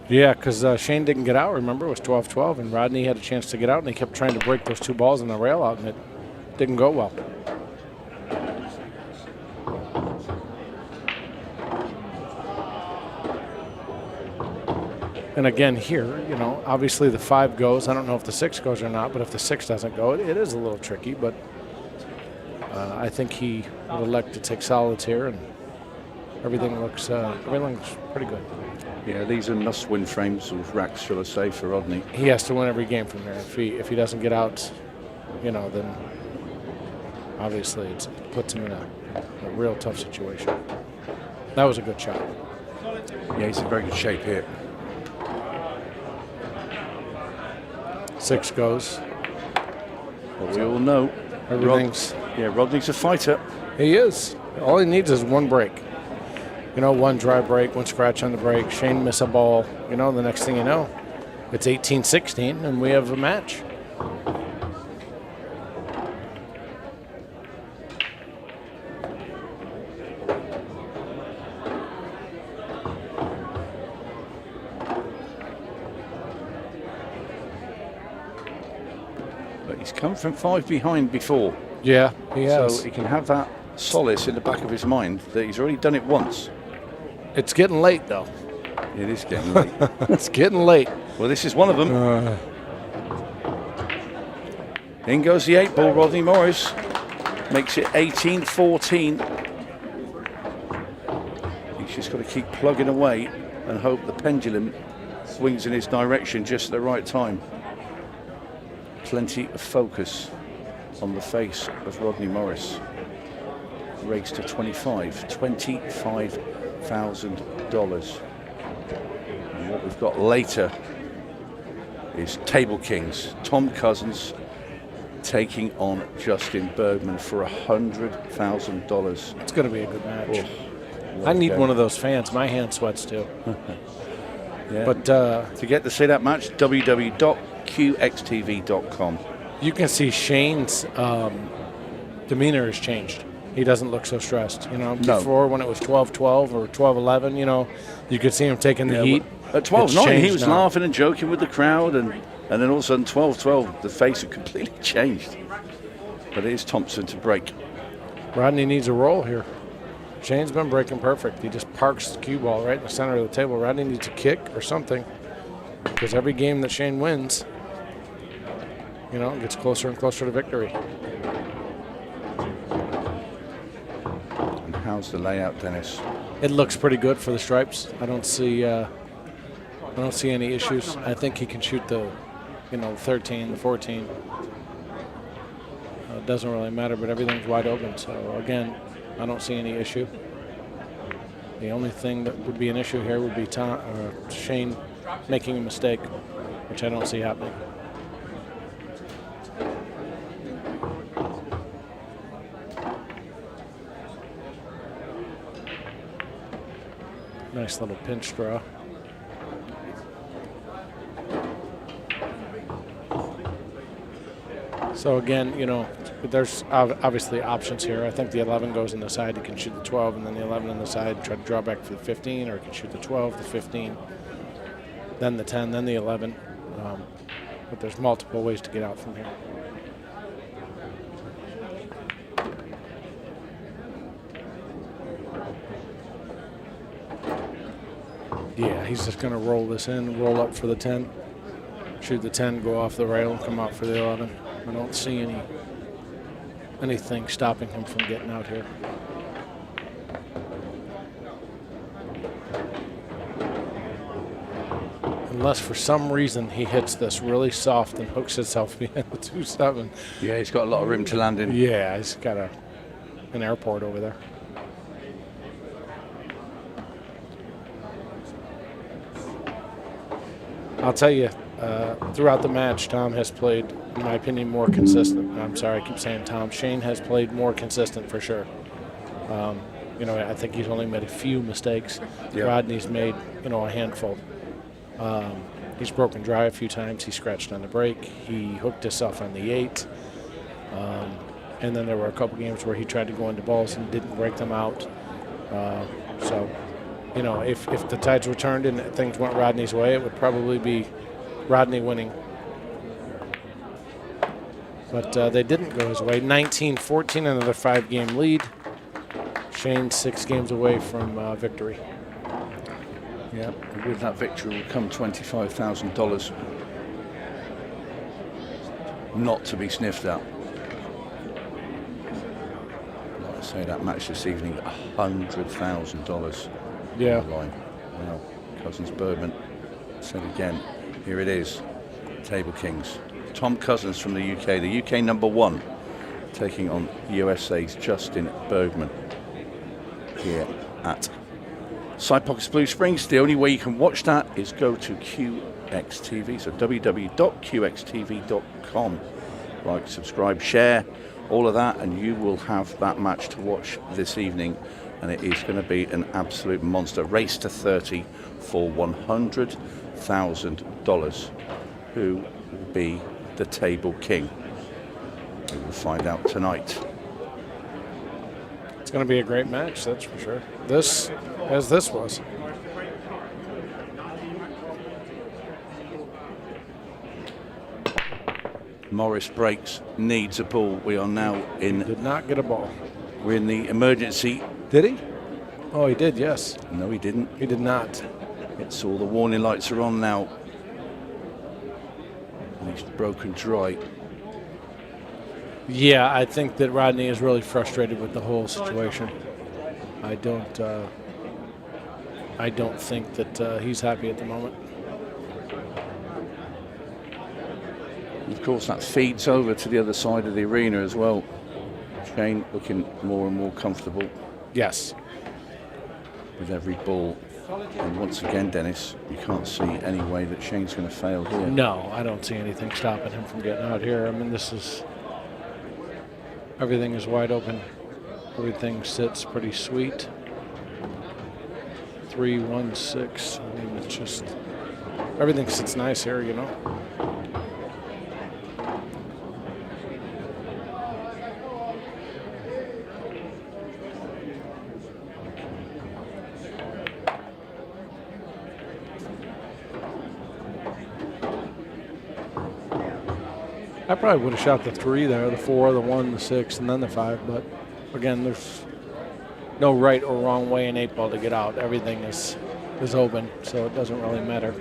S2: Yeah, because Shane didn't get out, remember? It was 12-12, and Rodney had a chance to get out, and he kept trying to break those 2 balls in the rail out, and it didn't go well. And again here, obviously the 5 goes. I don't know if the 6 goes or not, but if the 6 doesn't go, it is a little tricky. But I think he would elect to take solids here. And everything looks pretty good.
S9: Yeah, these are must-win frames of racks, shall I say, for Rodney.
S2: He has to win every game from here. If he doesn't get out, then obviously it puts him in a real tough situation. That was a good shot.
S9: Yeah, he's in very good shape here.
S2: 6 goes.
S9: But we all know Rodney's a fighter.
S2: He is. All he needs is one break. One dry break, one scratch on the break. Shane miss a ball. The next thing you know, it's 18-16, and we have a match.
S9: But he's come from 5 behind before.
S2: Yeah, he has.
S9: So he can have that solace in the back of his mind that he's already done it once.
S2: It's getting late, though.
S9: It is getting late.
S2: It's getting late.
S9: Well, this is one of them. In goes the 8-ball, Rodney Morris. Makes it 18-14. He's just got to keep plugging away and hope the pendulum swings in his direction just at the right time. Plenty of focus on the face of Rodney Morris. Race to $25,000. And what we've got later is Table Kings. Tom Cousins taking on Justin Bergman for $100,000.
S2: It's going to be a good match. I need one of those fans. My hand sweats too.
S9: Yeah.
S2: But
S9: to get to see that match, www.CueXTV.com.
S2: You can see Shane's demeanor has changed. He doesn't look so stressed. Before when it was 12-12 or 12-11, you could see him taking the heat.
S9: At 12-9, he was laughing and joking with the crowd, and then all of a sudden 12-12, the face had completely changed. But it is Thompson to break.
S2: Rodney needs a roll here. Shane's been breaking perfect. He just parks the cue ball right in the center of the table. Rodney needs a kick or something, because every game that Shane wins, gets closer and closer to victory.
S9: And how's the layout, Dennis?
S2: It looks pretty good for the stripes. I don't see any issues. I think he can shoot the 13, the 14. It doesn't really matter, but everything's wide open. So again, I don't see any issue. The only thing that would be an issue here would be Shane making a mistake, which I don't see happening. Nice little pinch draw. So again, there's obviously options here. I think the 11 goes in the side. He can shoot the 12, and then the 11 on the side, try to draw back for the 15, or he can shoot the 12, the 15, then the 10, then the 11. But there's multiple ways to get out from here. Yeah, he's just going to roll this in, roll up for the 10, shoot the 10, go off the rail, and come out for the 11. I don't see anything stopping him from getting out here. Unless for some reason he hits this really soft and hooks himself behind the 2-7.
S9: Yeah, he's got a lot of room to land in.
S2: Yeah, he's got an airport over there. I'll tell you, throughout the match, Tom has played, in my opinion, more consistent. I'm sorry, I keep saying Tom. Shane has played more consistent for sure. I think he's only made a few mistakes. Yeah. Rodney's made, a handful. He's broken dry a few times. He scratched on the break. He hooked himself on the 8. And then there were a couple games where he tried to go into balls and didn't break them out. If the tides were turned and things went Rodney's way, it would probably be Rodney winning. But they didn't go his way. 19-14, another 5-game lead. Shane 6 games away from victory.
S9: Yeah, with that victory will come $25,000. Not to be sniffed at. I say that match this evening, $100,000
S2: Yeah.
S9: on the line. Now, Cousins Bergman said again, here it is, Table Kings. Tom Cousins from the UK, the UK #1, taking on USA's Justin Bergman here at Side Pockets Blue Springs. The only way you can watch that is go to CueXTV, so www.cuextv.com. Like, subscribe, share, all of that, and you will have that match to watch this evening. And it is going to be an absolute monster. Race to 30 for $100,000. Who will be the Table King? We will find out tonight.
S2: It's going to be a great match, that's for sure. This was.
S9: Morris breaks, needs a ball. We are now in.
S2: Did not get a ball.
S9: We're in the emergency.
S2: Did he? Oh, he did, yes.
S9: No, he didn't.
S2: He did not.
S9: It's all the warning lights are on now. And he's broken dry.
S2: Yeah, I think that Rodney is really frustrated with the whole situation. I don't think that he's happy at the moment.
S9: Of course, that feeds over to the other side of the arena as well. Shane looking more and more comfortable.
S2: Yes.
S9: With every ball. And once again, Dennis, you can't see any way that Shane's going to fail here.
S2: No, I don't see anything stopping him from getting out here. I mean, everything is wide open. Everything sits pretty sweet. 3-1-6. I mean, it's just, everything sits nice here, you know. I probably would have shot the 3 there, the 4, the 1, the 6, and then the 5. But again, there's no right or wrong way in 8 ball to get out. Everything is open, so it doesn't really matter.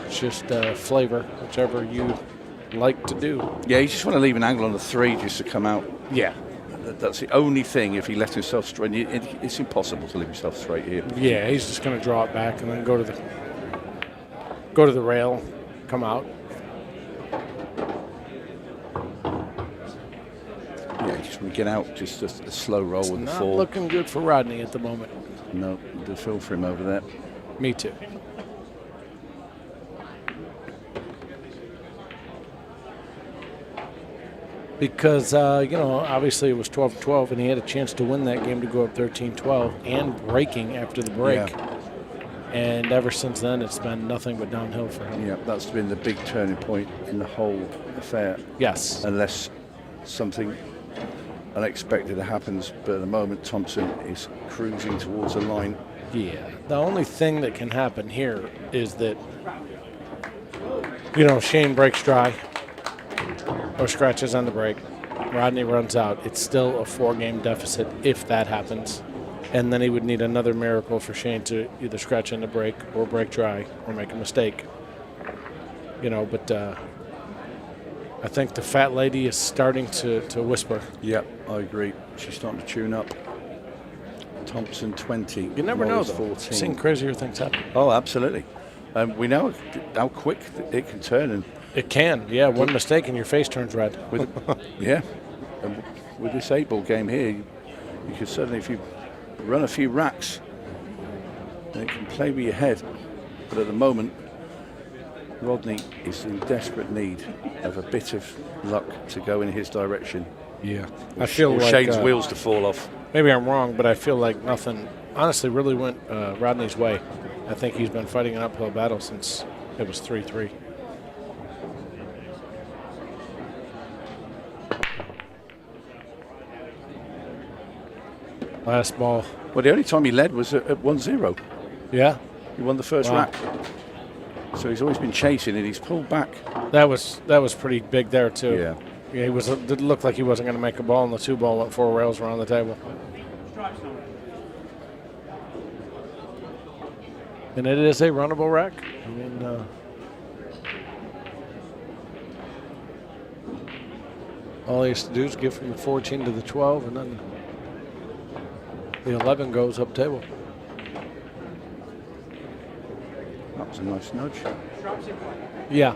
S2: It's just flavor, whichever you like to do.
S9: Yeah, you just want to leave an angle on the 3 just to come out.
S2: Yeah.
S9: That's the only thing. If he left himself straight, it's impossible to leave himself straight here.
S2: Yeah, he's just going to draw it back and then go to the rail, come out.
S9: Yeah, just want to get out, just a slow roll with the 4.
S2: Not looking good for Rodney at the moment.
S9: No, the feel for him over there.
S2: Me too. Because, obviously it was 12-12, and he had a chance to win that game to go up 13-12 and breaking after the break.
S9: Yeah.
S2: And ever since then, it's been nothing but downhill for him.
S9: Yeah, that's been the big turning point in the whole affair.
S2: Yes.
S9: Unless something unexpected happens, but at the moment Thompson is cruising towards the line.
S2: Yeah. The only thing that can happen here is that, Shane breaks dry or scratches on the break. Rodney runs out. It's still a 4-game deficit if that happens. And then he would need another miracle for Shane to either scratch in the break or break dry or make a mistake. But I think the fat lady is starting to whisper.
S9: Yep, I agree. She's starting to tune up. Thompson 20.
S2: You never know,
S9: Morris
S2: though.
S9: 14.
S2: I've seen crazier things happen.
S9: Oh, absolutely. We know how quick it can turn. And
S2: it can, yeah. One mistake and your face turns red.
S9: Yeah. And with this 8-ball game here, you could certainly, if you run a few racks, then it can play with your head. But at the moment, Rodney is in desperate need of a bit of luck to go in his direction.
S2: Yeah. I feel like
S9: Shane's wheels to fall off.
S2: Maybe I'm wrong, but I feel like nothing honestly really went Rodney's way. I think he's been fighting an uphill battle since it was 3-3. Last ball.
S9: Well, the only time he led was at 1-0.
S2: Yeah.
S9: He won the first rack. So he's always been chasing and he's pulled back.
S2: That was pretty big there too.
S9: Yeah.
S2: Yeah, it looked like he wasn't going to make a ball, and the 2 ball went 4 rails around the table. And it is a runnable rack. I mean, all he has to do is get from the 14 to the 12, and then The 11 goes up table.
S9: That was a nice nudge.
S2: Yeah.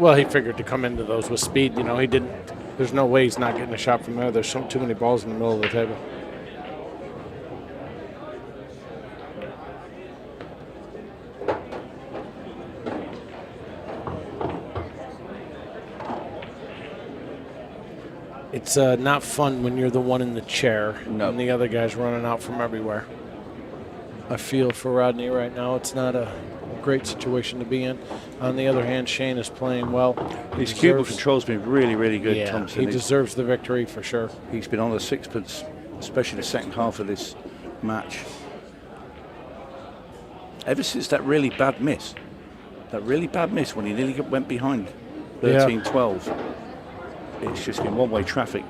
S2: Well, he figured to come into those with speed. You know, he didn't. There's no way he's not getting a shot from there. There's too many balls in the middle of the table. It's not fun when you're the one in the chair and the other guy's running out from everywhere. I feel for Rodney right now. It's not a great situation to be in. On the other hand, Shane is playing well.
S9: His cubicle control's been really, really good,
S2: yeah,
S9: Thompson.
S2: He deserves the victory for sure.
S9: He's been on the sixpence, especially the second half of this match. Ever since that really bad miss when he nearly went behind 13-12. It's just been one-way traffic.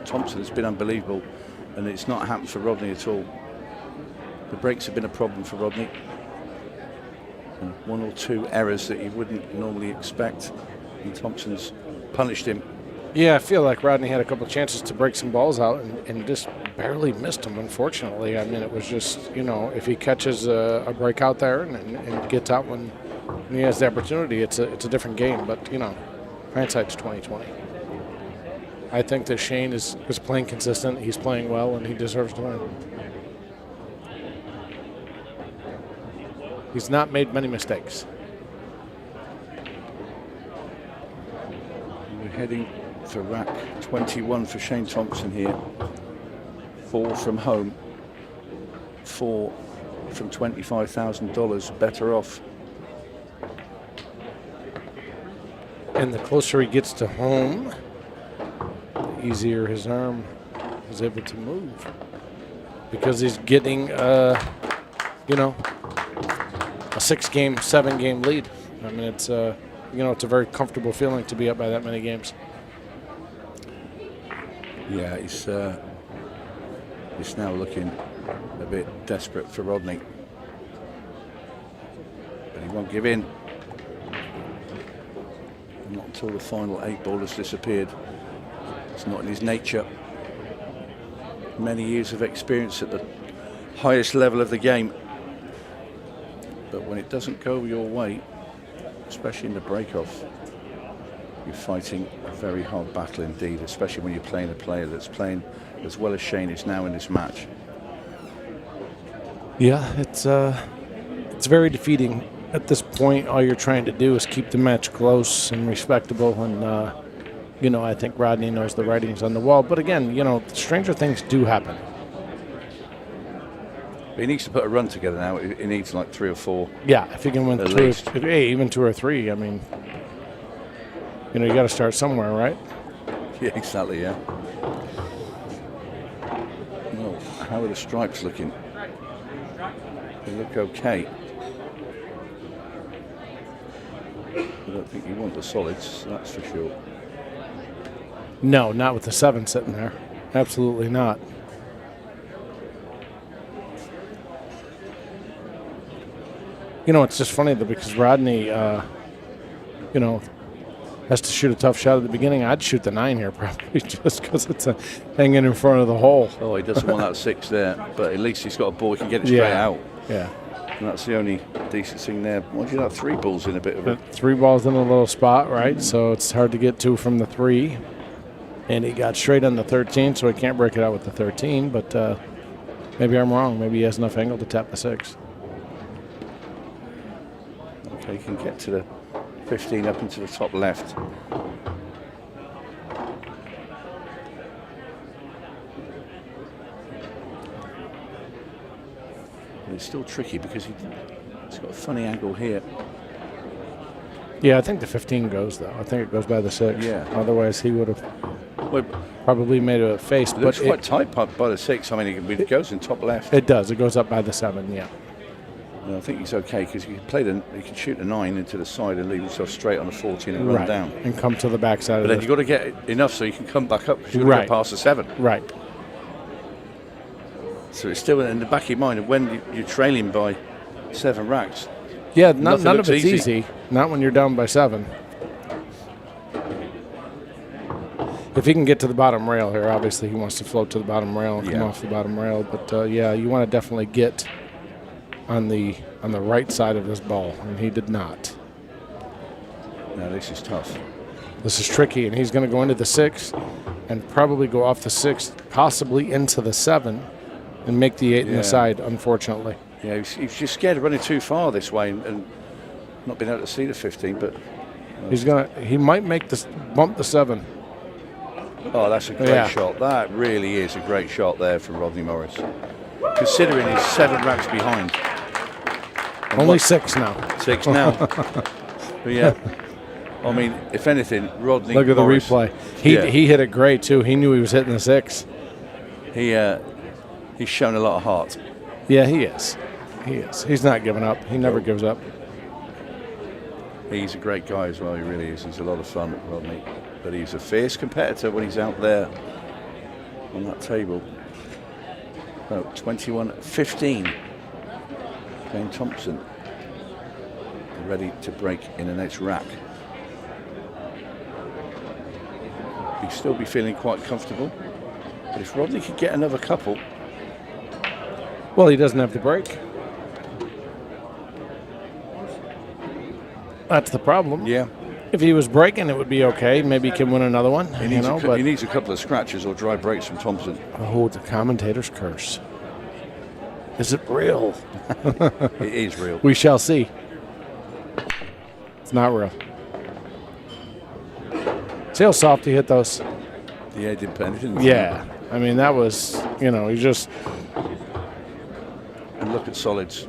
S9: Thompson has been unbelievable, and it's not happened for Rodney at all. The breaks have been a problem for Rodney. And one or two errors that he wouldn't normally expect, and Thompson's punished him.
S2: Yeah, I feel like Rodney had a couple chances to break some balls out and just barely missed them, unfortunately. I mean, it was just, you know, if he catches a break out there and gets out when he has the opportunity, it's a different game. But, you know, hindsight's 20/20. I think that Shane is playing consistent. He's playing well, and he deserves to win. He's not made many mistakes.
S9: We're heading for rack 21 for Shane Thompson here. 4 from home, 4 from $25,000. Better off.
S2: And the closer he gets to home, the easier his arm is able to move, because he's getting, you know, a 6-game, 7-game lead. I mean, it's you know, it's a very comfortable feeling to be up by that many games.
S9: Yeah, it's now looking a bit desperate for Rodney, but he won't give in. Not until the final 8 ball has disappeared. It's not in his nature. Many years of experience at the highest level of the game. But when it doesn't go your way, especially in the break-off, you're fighting a very hard battle indeed, especially when you're playing a player that's playing as well as Shane is now in this match.
S2: Yeah, it's very defeating. At this point, all you're trying to do is keep the match close and respectable, and you know, I think Rodney knows the writing's on the wall. But again, you know, stranger things do happen.
S9: He needs to put a run together now. He needs like 3 or 4.
S2: Yeah, if he can win even 2 or 3, I mean, you know, you got to start somewhere, right?
S9: Yeah, exactly, yeah. Well, how are the stripes looking? They look okay. I don't think you want the solids, that's for sure.
S2: No, not with the 7 sitting there. Absolutely not. You know, it's just funny though, because Rodney, you know, has to shoot a tough shot at the beginning. I'd shoot the 9 here probably, just because it's hanging in front of the hole.
S9: Oh, he doesn't want that 6 there, but at least he's got a ball, he can get it straight out.
S2: Yeah.
S9: And that's the only decent thing there. Why do you have 3 balls in a bit of it?
S2: 3 balls in a little spot, right? So it's hard to get 2 from the 3. And he got straight on the 13, so he can't break it out with the 13. But maybe I'm wrong. Maybe he has enough angle to tap the 6.
S9: Okay, he can get to the 15 up into the top left. But it's still tricky because he's got a funny angle here.
S2: Yeah, I think the 15 goes, though. I think it goes by the 6.
S9: Yeah.
S2: Otherwise, he would have probably made a face.
S9: It looks quite tight by the 6. I mean, it goes in top left.
S2: It does. It goes up by the 7, yeah.
S9: And I think he's okay because he can shoot a 9 into the side and leave himself straight on the 14 and run down.
S2: And come to the backside of it.
S9: But then you've got to get enough so you can come back up because you've got to get past the 7.
S2: Right.
S9: So it's still in the back of your mind of when you're trailing by 7 racks.
S2: Yeah, none of it's easy. Not when you're down by 7. if he can get to the bottom rail here, obviously he wants to float to the bottom rail and come off the bottom rail. But yeah, you want to definitely get on the right side of this ball, and he did not.
S9: No, this is tough.
S2: This is tricky, and he's going to go into the 6 and probably go off the 6, possibly into the 7, and make the 8 in the side, unfortunately.
S9: Yeah, he's just scared of running too far this way and not being able to see the 15, but...
S2: He might make this, bump the 7.
S9: Oh, that's a great shot. That really is a great shot there from Rodney Morris. Considering he's 7 racks behind. And
S2: only 6 now.
S9: 6 now. But yeah. I mean, if anything, Rodney
S2: Look at
S9: Morris,
S2: the replay. He hit it great, too. He knew he was hitting the 6.
S9: He's shown a lot of heart.
S2: Yeah, he is. He is. He's not giving up. He never gives up.
S9: He's a great guy as well. He really is. He's a lot of fun, Rodney. But he's a fierce competitor when he's out there on that table. So 21-15. Shane Thompson ready to break in the next rack. He'd still be feeling quite comfortable. But if Rodney could get another couple...
S2: Well, he doesn't have to break. That's the problem.
S9: Yeah.
S2: If he was breaking, it would be okay. Maybe he can win another one.
S9: He needs a couple of scratches or dry breaks from Thompson.
S2: Oh, the commentator's curse. Is it real?
S9: It is real.
S2: We shall see. It's not real. See how soft he hit those?
S9: Yeah, he didn't put anything.
S2: Yeah. I mean, that was, he just...
S9: And look at solids.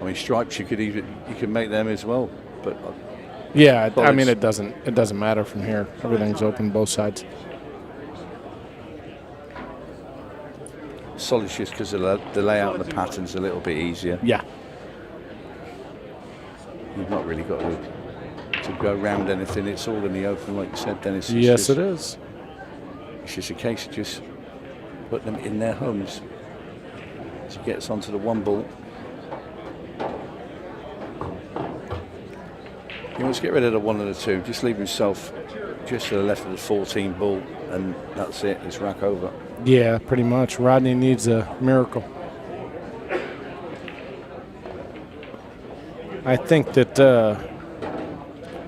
S9: I mean, stripes, you could make them as well. But
S2: yeah, I mean, it doesn't matter from here. Everything's open both sides.
S9: Solids just because the layout and the pattern's a little bit easier.
S2: Yeah.
S9: You've not really got to go around anything. It's all in the open, like you said, Dennis.
S2: Yes, it is.
S9: It's just a case of just putting them in their homes. As he gets onto the 1 ball. He wants to get rid of the 1 and the 2. Just leave himself just to the left of the 14 ball, and that's it. It's rack over.
S2: Yeah, pretty much. Rodney needs a miracle. I think that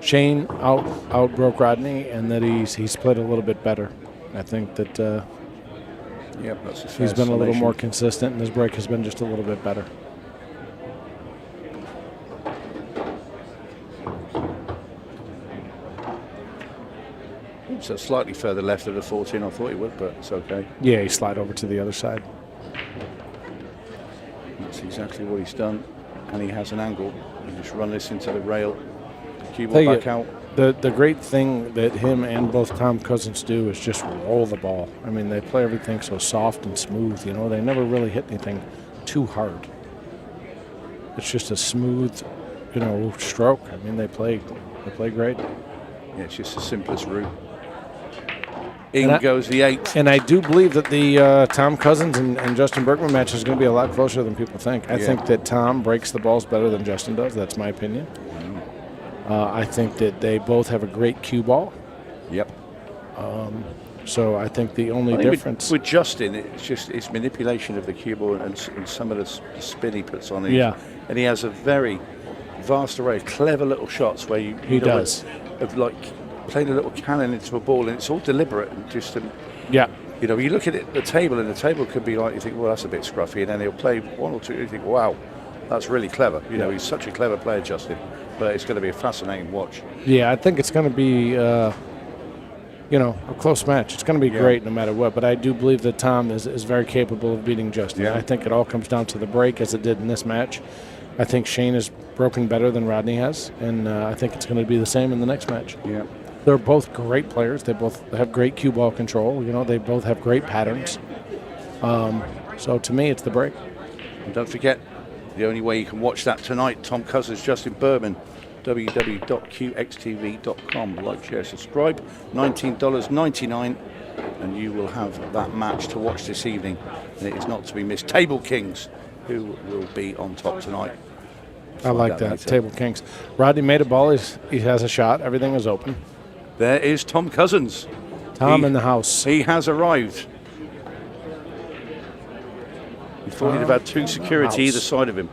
S2: Shane outbroke Rodney, and that he's played a little bit better. I think that
S9: that's a fair
S2: he's been a little
S9: summation.
S2: more consistent, and his break has been just a little bit better.
S9: So slightly further left of the 14, I thought he would, but it's okay.
S2: Yeah, he slid over to the other side.
S9: That's exactly what he's done, and he has an angle. You just run this into the rail, cue ball back out.
S2: The great thing that him and both Tom Cousins do is just roll the ball. I mean, they play everything so soft and smooth. They never really hit anything too hard. It's just a smooth, stroke. I mean, they play great.
S9: Yeah, it's just the simplest route. In goes the 8.
S2: And I do believe that the Tom Cousins and Justin Bergman match is going to be a lot closer than people think. I think that Tom breaks the balls better than Justin does. That's my opinion. I think that they both have a great cue ball.
S9: Yep.
S2: So I think the only difference...
S9: With Justin, it's manipulation of the cue ball and some of the spin he puts on it.
S2: Yeah.
S9: And he has a very vast array of clever little shots where
S2: He does.
S9: Of like playing a little cannon into a ball, and it's all deliberate and just
S2: yeah.
S9: You look at it, the table, and the table could be like, you think, well, that's a bit scruffy, and then he'll play 1 or 2, you think, wow, that's really clever. He's such a clever player, Justin. But it's going to be a fascinating watch.
S2: Yeah, I think it's going to be, a close match. It's going to be great no matter what. But I do believe that Tom is very capable of beating Justin.
S9: Yeah.
S2: I think it all comes down to the break, as it did in this match. I think Shane has broken better than Rodney has, and I think it's going to be the same in the next match.
S9: Yeah.
S2: They're both great players. They both have great cue ball control. They both have great patterns. So to me, it's the break.
S9: And don't forget, the only way you can watch that tonight, Tom Cousins, Justin Bergman, www.cuextv.com. Like, share, subscribe. $19.99, and you will have that match to watch this evening. And it is not to be missed. Table Kings, who will be on top tonight.
S2: I like that. Table Kings. Rodney made a ball. He has a shot. Everything is open.
S9: There is Tom Cousins.
S2: Tom in the house.
S9: He has arrived. You thought he'd have had 2 security either side of him.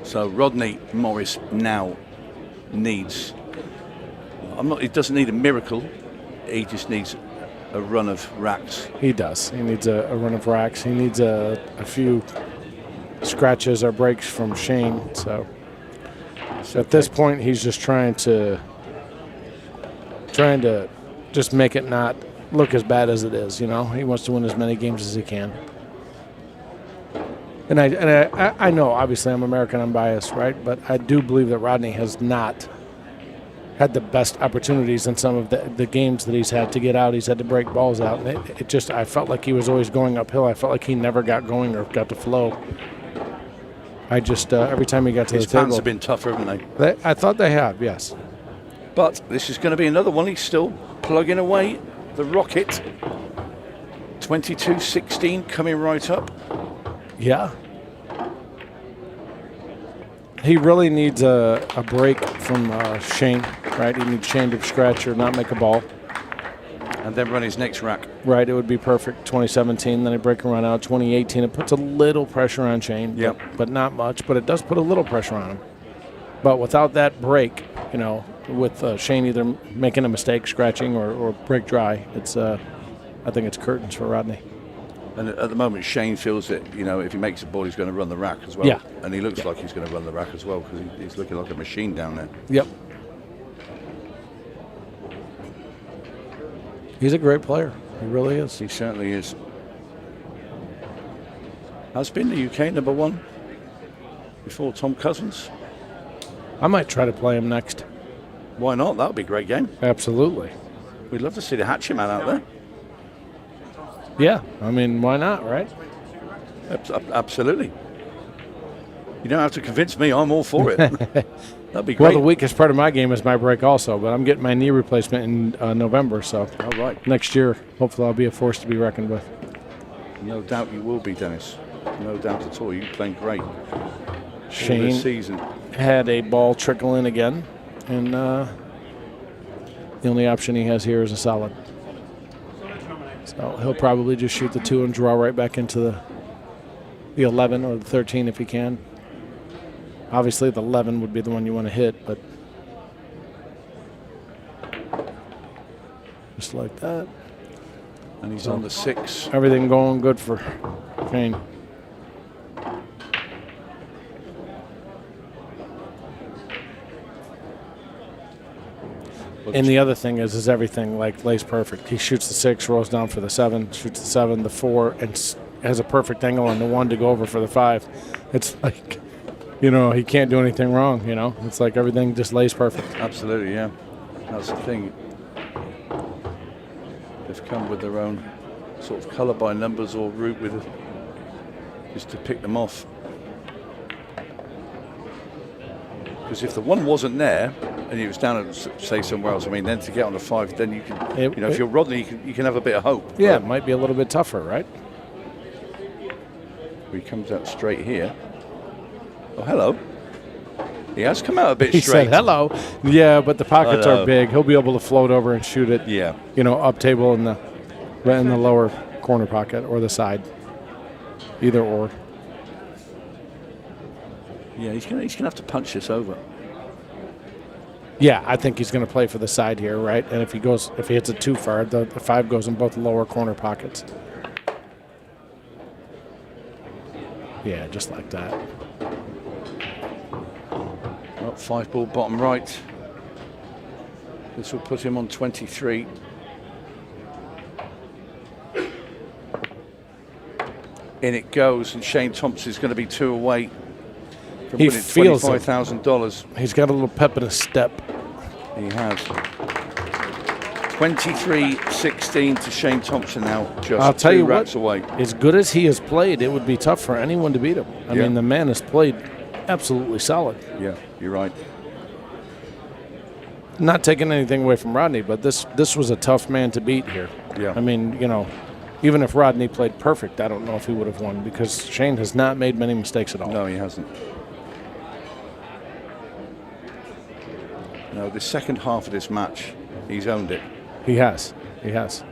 S9: So Rodney Morris now needs, he doesn't need a miracle, he just needs a run of racks.
S2: He does. He needs a run of racks. He needs a few scratches or breaks from Shane. So at this point, he's just trying to just make it not look as bad as it is. You know, he wants to win as many games as he can. And I know, obviously, I'm American, I'm biased, right? But I do believe that Rodney has not had the best opportunities in some of the games that he's had to get out. He's had to break balls out. And it just, I felt like he was always going uphill. I felt like he never got going or got to flow. I just, every time he got to
S9: His
S2: the table.
S9: pants have been tougher, haven't they?
S2: I thought they have, yes.
S9: But this is going to be another one. He's still plugging away the rocket. 22-16 coming right up.
S2: Yeah. He really needs a break from Shane, right? He needs Shane to scratch or not make a ball.
S9: And then run his next rack.
S2: Right, it would be perfect. 2017, then he break and run out. 2018, it puts a little pressure on Shane, but not much. But it does put a little pressure on him. But without that break, you know, with Shane either making a mistake, scratching, or break dry, it's I think it's curtains for Rodney.
S9: And at the moment, Shane feels that, you know, if he makes a ball, he's going to run the rack as well.
S2: Yeah.
S9: And he looks like he's going to run the rack as well because he's looking like a machine down there.
S2: Yep. He's a great player. He really is.
S9: He certainly is. Has been the UK #1 before Tom Cousins.
S2: I might try to play him next.
S9: Why not? That would be a great game.
S2: Absolutely.
S9: We'd love to see the Hatchet Man out there.
S2: Yeah, I mean, why not, right?
S9: Absolutely. You don't have to convince me. I'm all for it. That'd be great.
S2: Well, the weakest part of my game is my break also, but I'm getting my knee replacement in November, so next year, hopefully I'll be a force to be reckoned with.
S9: No doubt you will be, Dennis. No doubt at all. You're playing great.
S2: Shane
S9: this season
S2: had a ball trickle in again, and the only option he has here is a solid. So he'll probably just shoot the 2 and draw right back into the 11 or the 13 if he can. Obviously, the 11 would be the one you want to hit, but just like that.
S9: And he's on the 6.
S2: Everything going good for Shane. And the other thing is everything like lays perfect. He shoots the 6, rolls down for the 7, shoots the 7, the 4, and has a perfect angle on the 1 to go over for the 5. It's like, you know, he can't do anything wrong, you know. It's like everything just lays perfect.
S9: Absolutely, yeah. That's the thing. They've come with their own sort of colour by numbers or route with it, just to pick them off. Because if the 1 wasn't there and he was down at, say, somewhere else, I mean, then to get on the 5, then you can, you know, if you're Rodney, you can have a bit of hope.
S2: Yeah, it might be a little bit tougher, right?
S9: He comes out straight here. Oh, hello. He has come out a bit
S2: He
S9: straight.
S2: said hello. Yeah, but the pockets are big. He'll be able to float over and shoot it.
S9: Yeah.
S2: You know, up table in the lower corner pocket or the side. Either or.
S9: Yeah, he's gonna have to punch this over.
S2: Yeah, I think he's going to play for the side here, right? And if he hits it too far, the 5 goes in both lower corner pockets. Yeah, just like that.
S9: Well, 5 ball bottom right. This will put him on 23. In it goes, and Shane Thompson's going to be 2 away from
S2: He
S9: winning
S2: feels
S9: $25,000.
S2: He's got a little pep in his step.
S9: He has. 23-16 to Shane Thompson now. Just
S2: I'll tell
S9: 2
S2: you
S9: racks
S2: what,
S9: away.
S2: as good as he has played, it would be tough for anyone to beat him. I mean, the man has played absolutely solid.
S9: Yeah, you're right.
S2: Not taking anything away from Rodney, but this was a tough man to beat here.
S9: Yeah.
S2: I mean, you know, even if Rodney played perfect, I don't know if he would have won because Shane has not made many mistakes at all.
S9: No, he hasn't. No, the second half of this match, he's owned it.
S2: He has. He has.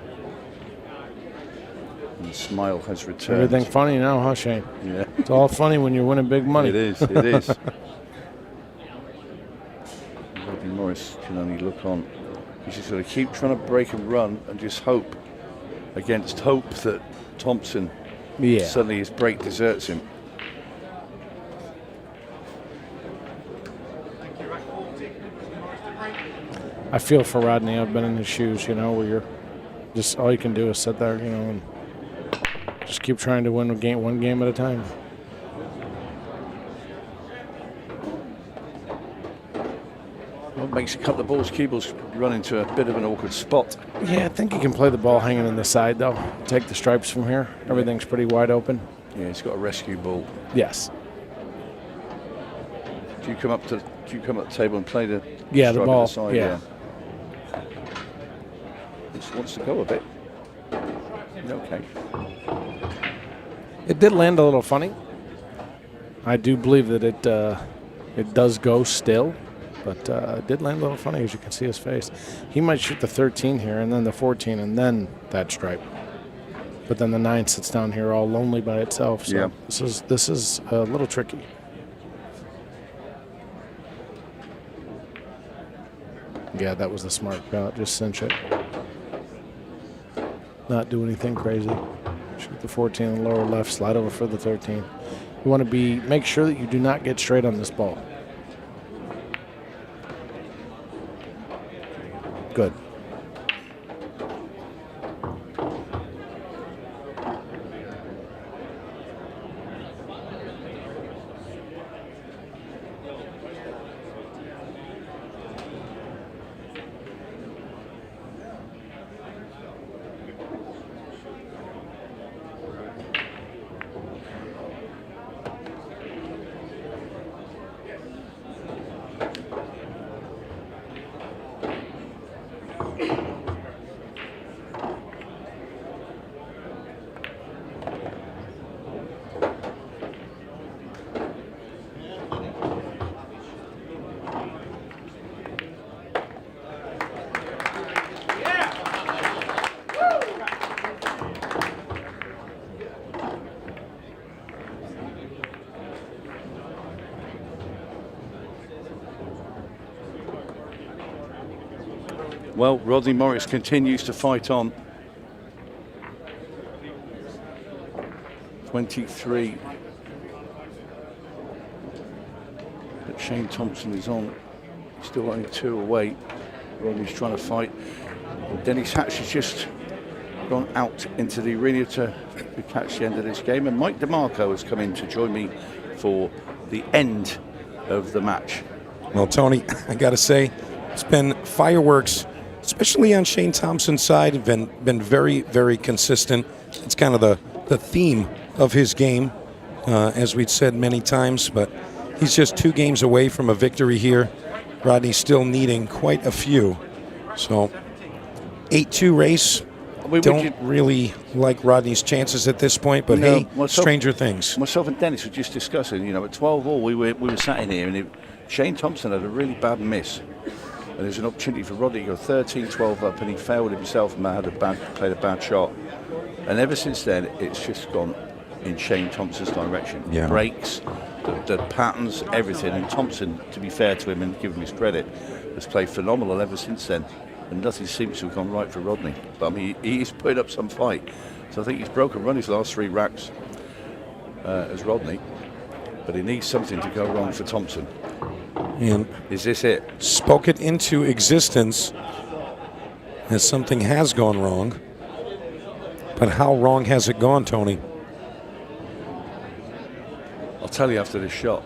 S9: And the smile has returned.
S2: Everything funny now, huh, Shane?
S9: Yeah.
S2: It's all funny when you're winning big money.
S9: It is. It is. Rodney Morris can only look on. He's just got to keep trying to break and run and just hope against hope that Thompson suddenly his break deserts him.
S2: I feel for Rodney. I've been in his shoes, you know, where you're just all you can do is sit there, you know, and just keep trying to win one game at a time.
S9: Well, makes a couple of balls. Keeble's run into a bit of an awkward spot.
S2: Yeah, I think he can play the ball hanging in the side, though. Take the stripes from here. Everything's pretty wide open.
S9: Yeah, he's got a rescue ball.
S2: Yes.
S9: Do you come up to the table and play the
S2: the
S9: stripe
S2: ball?
S9: at the side?
S2: Yeah.
S9: Just wants to go a bit. Okay.
S2: It did land a little funny. I do believe that it does go still, but it did land a little funny, as you can see his face. He might shoot the 13 here, and then the 14, and then that stripe. But then the 9 sits down here all lonely by itself. So this is a little tricky. Yeah, that was the smart shot. Just cinch it. Not do anything crazy. Shoot the 14 in the lower left, slide over for the 13. You want to make sure that you do not get straight on this ball. Good.
S9: Well, Rodney Morris continues to fight on. 23. But Shane Thompson is on. Still only 2 away. Rodney's trying to fight. And Dennis Hatch has just gone out into the arena to catch the end of this game. And Mike DeMarco has come in to join me for the end of the match.
S1: Well, Tony, I got to say, it's been fireworks, especially on Shane Thompson's side. Been very, very consistent. It's kind of the theme of his game, as we've said many times, but he's just 2 games away from a victory here. Rodney's still needing quite a few. So 8-2 race. Don't really like Rodney's chances at this point, but hey, stranger things.
S9: Myself and Dennis were just discussing, you know, at 12-all we were sat in here, and Shane Thompson had a really bad miss. And there's an opportunity for Rodney to go 13-12 up, and he failed himself and played a bad shot. And ever since then, it's just gone in Shane Thompson's direction.
S1: Yeah.
S9: Breaks, the patterns, everything. And Thompson, to be fair to him and give him his credit, has played phenomenal ever since then. And nothing seems to have gone right for Rodney. But I mean, he's put up some fight. So I think he's broken run his last 3 racks as Rodney. But he needs something to go wrong for Thompson.
S1: And
S9: is this it?
S1: Spoke it into existence as something has gone wrong. But how wrong has it gone, Tony?
S9: I'll tell you after this shot.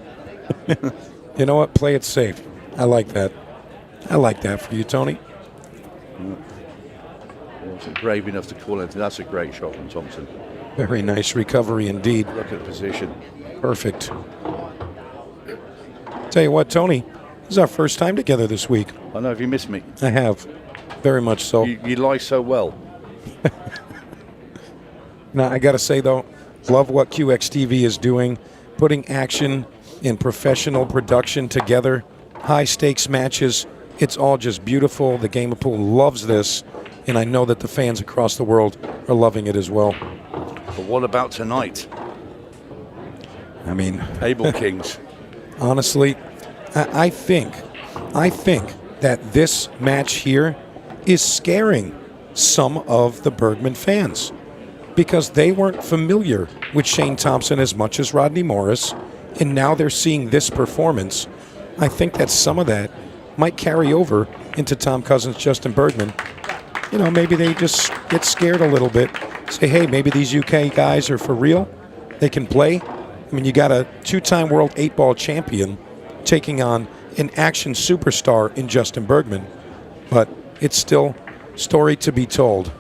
S1: You know what? Play it safe. I like that. I like that for you, Tony.
S9: He wasn't brave enough to call it. That's a great shot from Thompson.
S1: Very nice recovery indeed.
S9: Look at the position.
S1: Perfect. Tell you what, Tony, this is our first time together this week.
S9: I know. Have you missed me?
S1: I have. Very much so.
S9: You lie so well.
S1: Now, I got to say, though, love what CueXTV is doing, putting action and professional production together, high-stakes matches. It's all just beautiful. The game of pool loves this, and I know that the fans across the world are loving it as well.
S9: But what about tonight?
S1: I mean,
S9: Table Kings.
S1: Honestly, I think that this match here is scaring some of the Bergman fans because they weren't familiar with Shane Thompson as much as Rodney Morris, and now they're seeing this performance. I think that some of that might carry over into Tom Cousins, Justin Bergman. You know, maybe they just get scared a little bit. Say, hey, maybe these UK guys are for real. They can play. I mean, you got a two-time world 8-ball champion taking on an action superstar in Justin Bergman. But it's still story to be told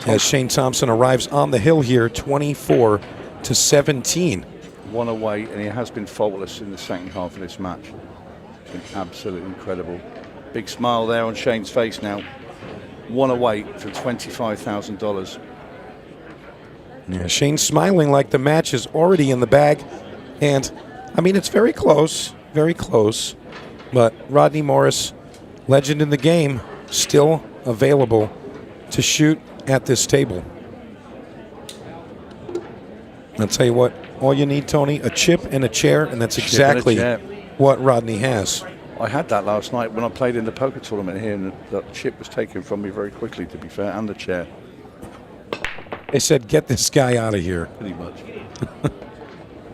S1: as Shane Thompson arrives on the hill here, 24-17.
S9: One away, and he has been faultless in the second half of this match. It's been absolutely incredible. Big smile there on Shane's face now. One away for $25,000.
S1: Yeah, Shane's smiling like the match is already in the bag. And, I mean, it's very close, but Rodney Morris, legend in the game, still available to shoot at this table. I'll tell you what, all you need, Tony, a chip and a chair, and that's exactly what Rodney has.
S9: I had that last night when I played in the poker tournament here, and that chip was taken from me very quickly, to be fair, and the chair.
S1: They said, get this guy out of here.
S9: Pretty much.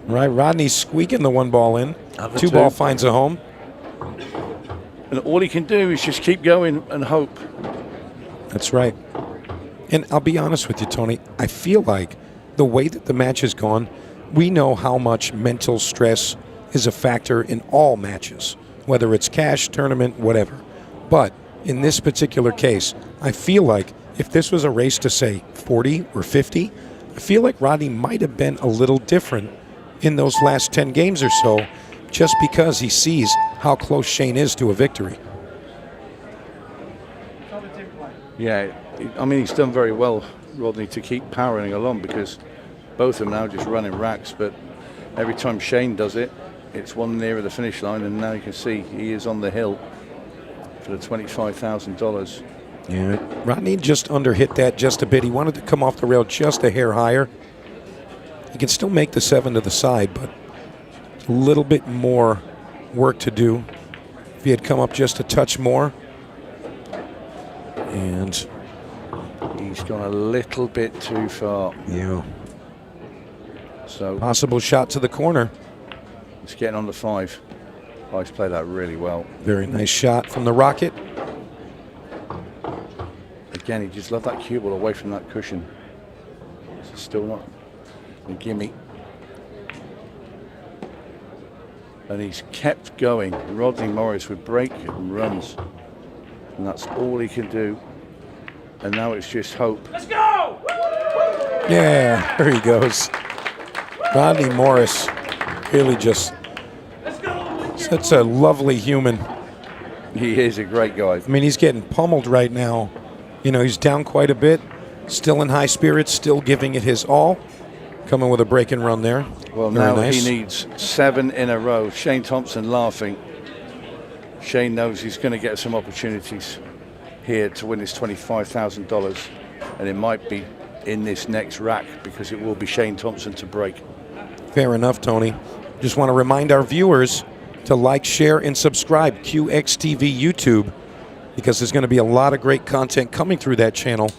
S1: Right, Rodney's squeaking the one ball in. Two ball finds a home.
S9: And all he can do is just keep going and hope.
S1: That's right. And I'll be honest with you, Tony, I feel like the way that the match has gone, we know how much mental stress is a factor in all matches, whether it's cash, tournament, whatever. But in this particular case, I feel like if this was a race to, say, 40 or 50, I feel like Rodney might have been a little different in those last 10 games or so, just because he sees how close Shane is to a victory.
S9: Yeah, I mean, he's done very well, Rodney, to keep powering along, because both of them now just running racks, but every time Shane does it, it's one nearer the finish line, and now you can see he is on the hill for the $25,000.
S1: Yeah, Rodney just underhit that just a bit. He wanted to come off the rail just a hair higher. He can still make the 7 to the side, but a little bit more work to do. If he had come up just a touch more. And
S9: he's gone a little bit too far.
S1: Yeah.
S9: So
S1: possible shot to the corner.
S9: It's getting on the 5. Oh, he's played that really well.
S1: Very nice shot from the Rocket.
S9: Again, he just loved that cue ball away from that cushion. It's still not a gimme. And he's kept going. Rodney Morris would break and runs. And that's all he can do. And now it's just hope.
S7: Let's go!
S1: Yeah, there he goes. Rodney Morris really just such a lovely human.
S9: He is a great guy.
S1: I mean, he's getting pummeled right now. You know, he's down quite a bit, still in high spirits, still giving it his all. Coming with a break and run there.
S9: Well,
S1: very
S9: now
S1: nice.
S9: He needs 7 in a row. Shane Thompson laughing. Shane knows he's going to get some opportunities here to win this $25,000. And it might be in this next rack because it will be Shane Thompson to break.
S1: Fair enough, Tony. Just want to remind our viewers to like, share, and subscribe CueXTV YouTube, because there's going to be a lot of great content coming through that channel.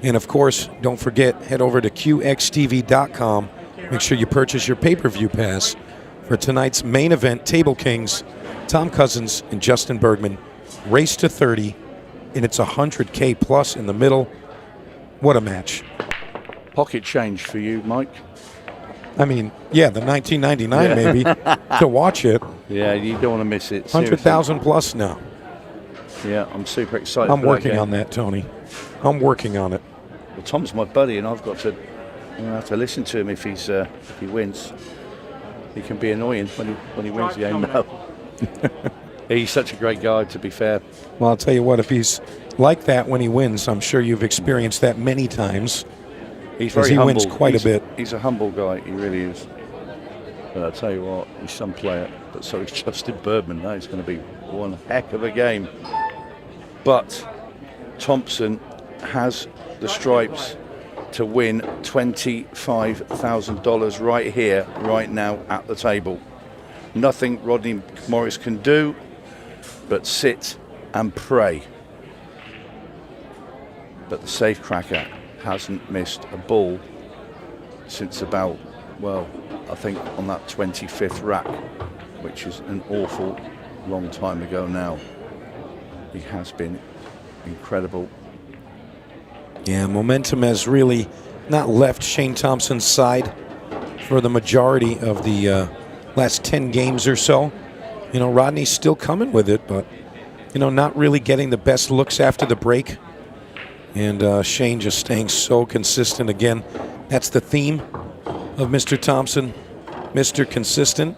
S1: And of course, don't forget, head over to CueXTV.com. Make sure you purchase your pay-per-view pass for tonight's main event, Table Kings, Tom Cousins and Justin Bergman. Race to 30, and it's $100K plus in the middle. What a match.
S9: Pocket change for you, Mike.
S1: I mean, yeah, the 1999 maybe to watch it.
S9: Yeah, you don't want to miss it.
S1: 100,000 plus now.
S9: Yeah, I'm super excited.
S1: I'm
S9: for
S1: working
S9: that game.
S1: on that, Tony. I'm working on it.
S9: Well, Tom's my buddy, and I've got to have to listen to him if he wins. He can be annoying when he wins the game now. He's such a great guy, to be fair.
S1: Well, I'll tell you what, if he's like that when he wins, I'm sure you've experienced that many times.
S9: He's
S1: because
S9: very
S1: he
S9: humble.
S1: wins quite a bit.
S9: He's a humble guy. He really is. But I'll tell you what, he's some player. But so is Justin Bergman. That is going to be one heck of a game. But Thompson has the stripes to win $25,000 right here, right now at the table. Nothing Rodney Morris can do but sit and pray. But the safecracker hasn't missed a ball since about, well, I think on that 25th rack, which is an awful long time ago now. He has been incredible.
S1: Yeah, momentum has really not left Shane Thompson's side for the majority of the last 10 games or so. You know, Rodney's still coming with it, but, you know, not really getting the best looks after the break. And Shane just staying so consistent again. That's the theme of Mr. Thompson, Mr. Consistent,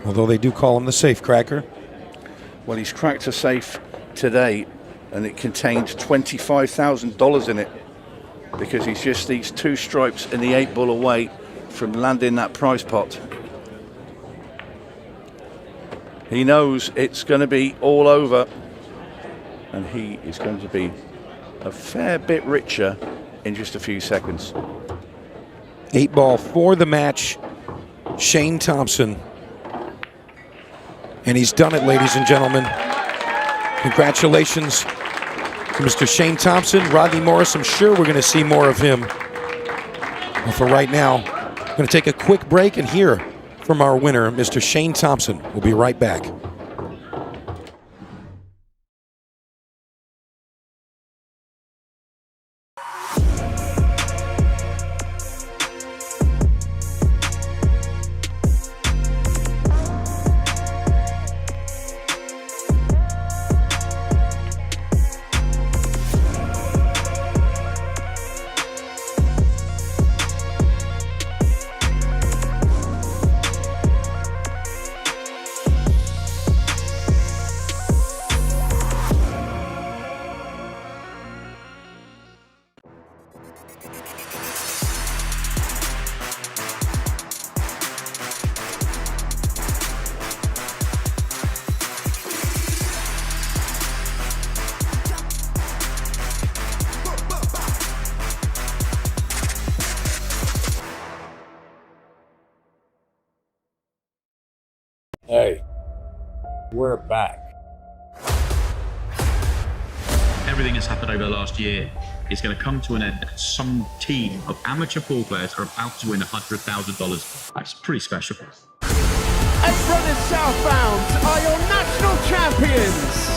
S1: although they do call him the safe cracker.
S9: Well, he's cracked a safe today, and it contained $25,000 in it, because he's just these 2 stripes in the 8 ball away from landing that prize pot. He knows it's going to be all over, and he is going to be a fair bit richer in just a few seconds.
S1: 8 ball for the match, Shane Thompson. And he's done it, ladies and gentlemen. Congratulations to Mr. Shane Thompson. Rodney Morris, I'm sure we're going to see more of him. Well, for right now, I'm going to take a quick break and hear from our winner, Mr. Shane Thompson. We'll be right back.
S5: Hey, we're back.
S6: Everything that's happened over the last year is going to come to an end. Some team of amateur pool players are about to win $100,000. That's pretty special.
S7: Apron and Southbound are your national champions.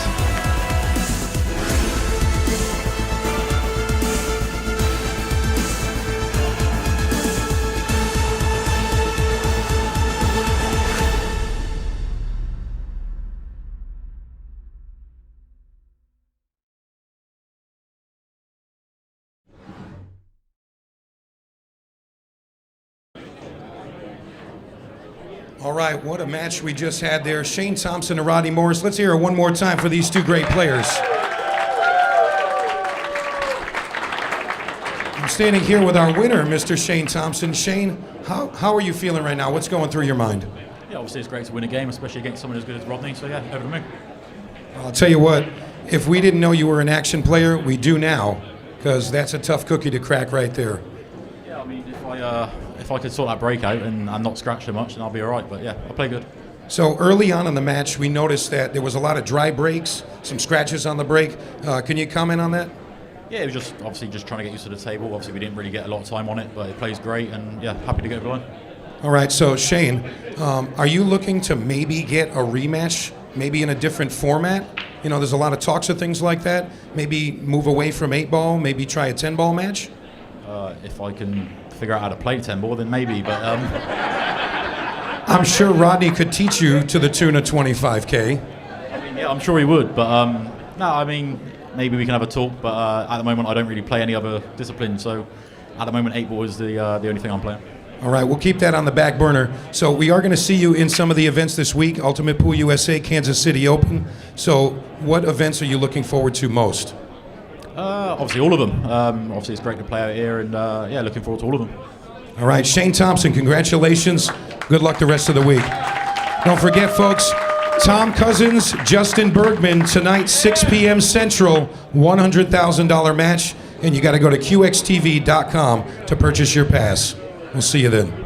S1: All right, what a match we just had there. Shane Thompson and Rodney Morris. Let's hear it one more time for these 2 great players. I'm standing here with our winner, Mr. Shane Thompson. Shane, how are you feeling right now? What's going through your mind?
S4: Yeah, obviously it's great to win a game, especially against someone as good as Rodney. So yeah, over to me.
S1: I'll tell you what, if we didn't know you were an action player, we do now, because that's a tough cookie to crack right there.
S4: Yeah, I mean, if I could sort that break out and not scratch too much, then I'll be all right. But yeah, I'll play good.
S1: So early on in the match, we noticed that there was a lot of dry breaks, some scratches on the break. Can you comment on that?
S4: Yeah, it was just obviously just trying to get used to the table. Obviously, we didn't really get a lot of time on it, but it plays great, and yeah, happy to get over the line.
S1: All right, so Shane, are you looking to maybe get a rematch, maybe in a different format? You know, there's a lot of talks of things like that. Maybe move away from 8 ball, maybe try a 10 ball match?
S4: If I can figure out how to play 10 ball, then maybe, but
S1: I'm sure Rodney could teach you to the tune of 25K.
S4: I mean, yeah, I'm sure he would, but no, I mean, maybe we can have a talk, but at the moment I don't really play any other discipline, so at the moment 8 ball is the only thing I'm playing.
S1: All right, we'll keep that on the back burner. So we are going to see you in some of the events this week, Ultimate Pool USA, Kansas City Open. So what events are you looking forward to most?
S4: Obviously, all of them. Obviously, it's great to play out here, and yeah, looking forward to all of them.
S1: All right, Shane Thompson, congratulations. Good luck the rest of the week. Don't forget, folks, Tom Cousins, Justin Bergman, tonight, 6 p.m. Central, $100,000 match, and you got to go to QXTV.com to purchase your pass. We'll see you then.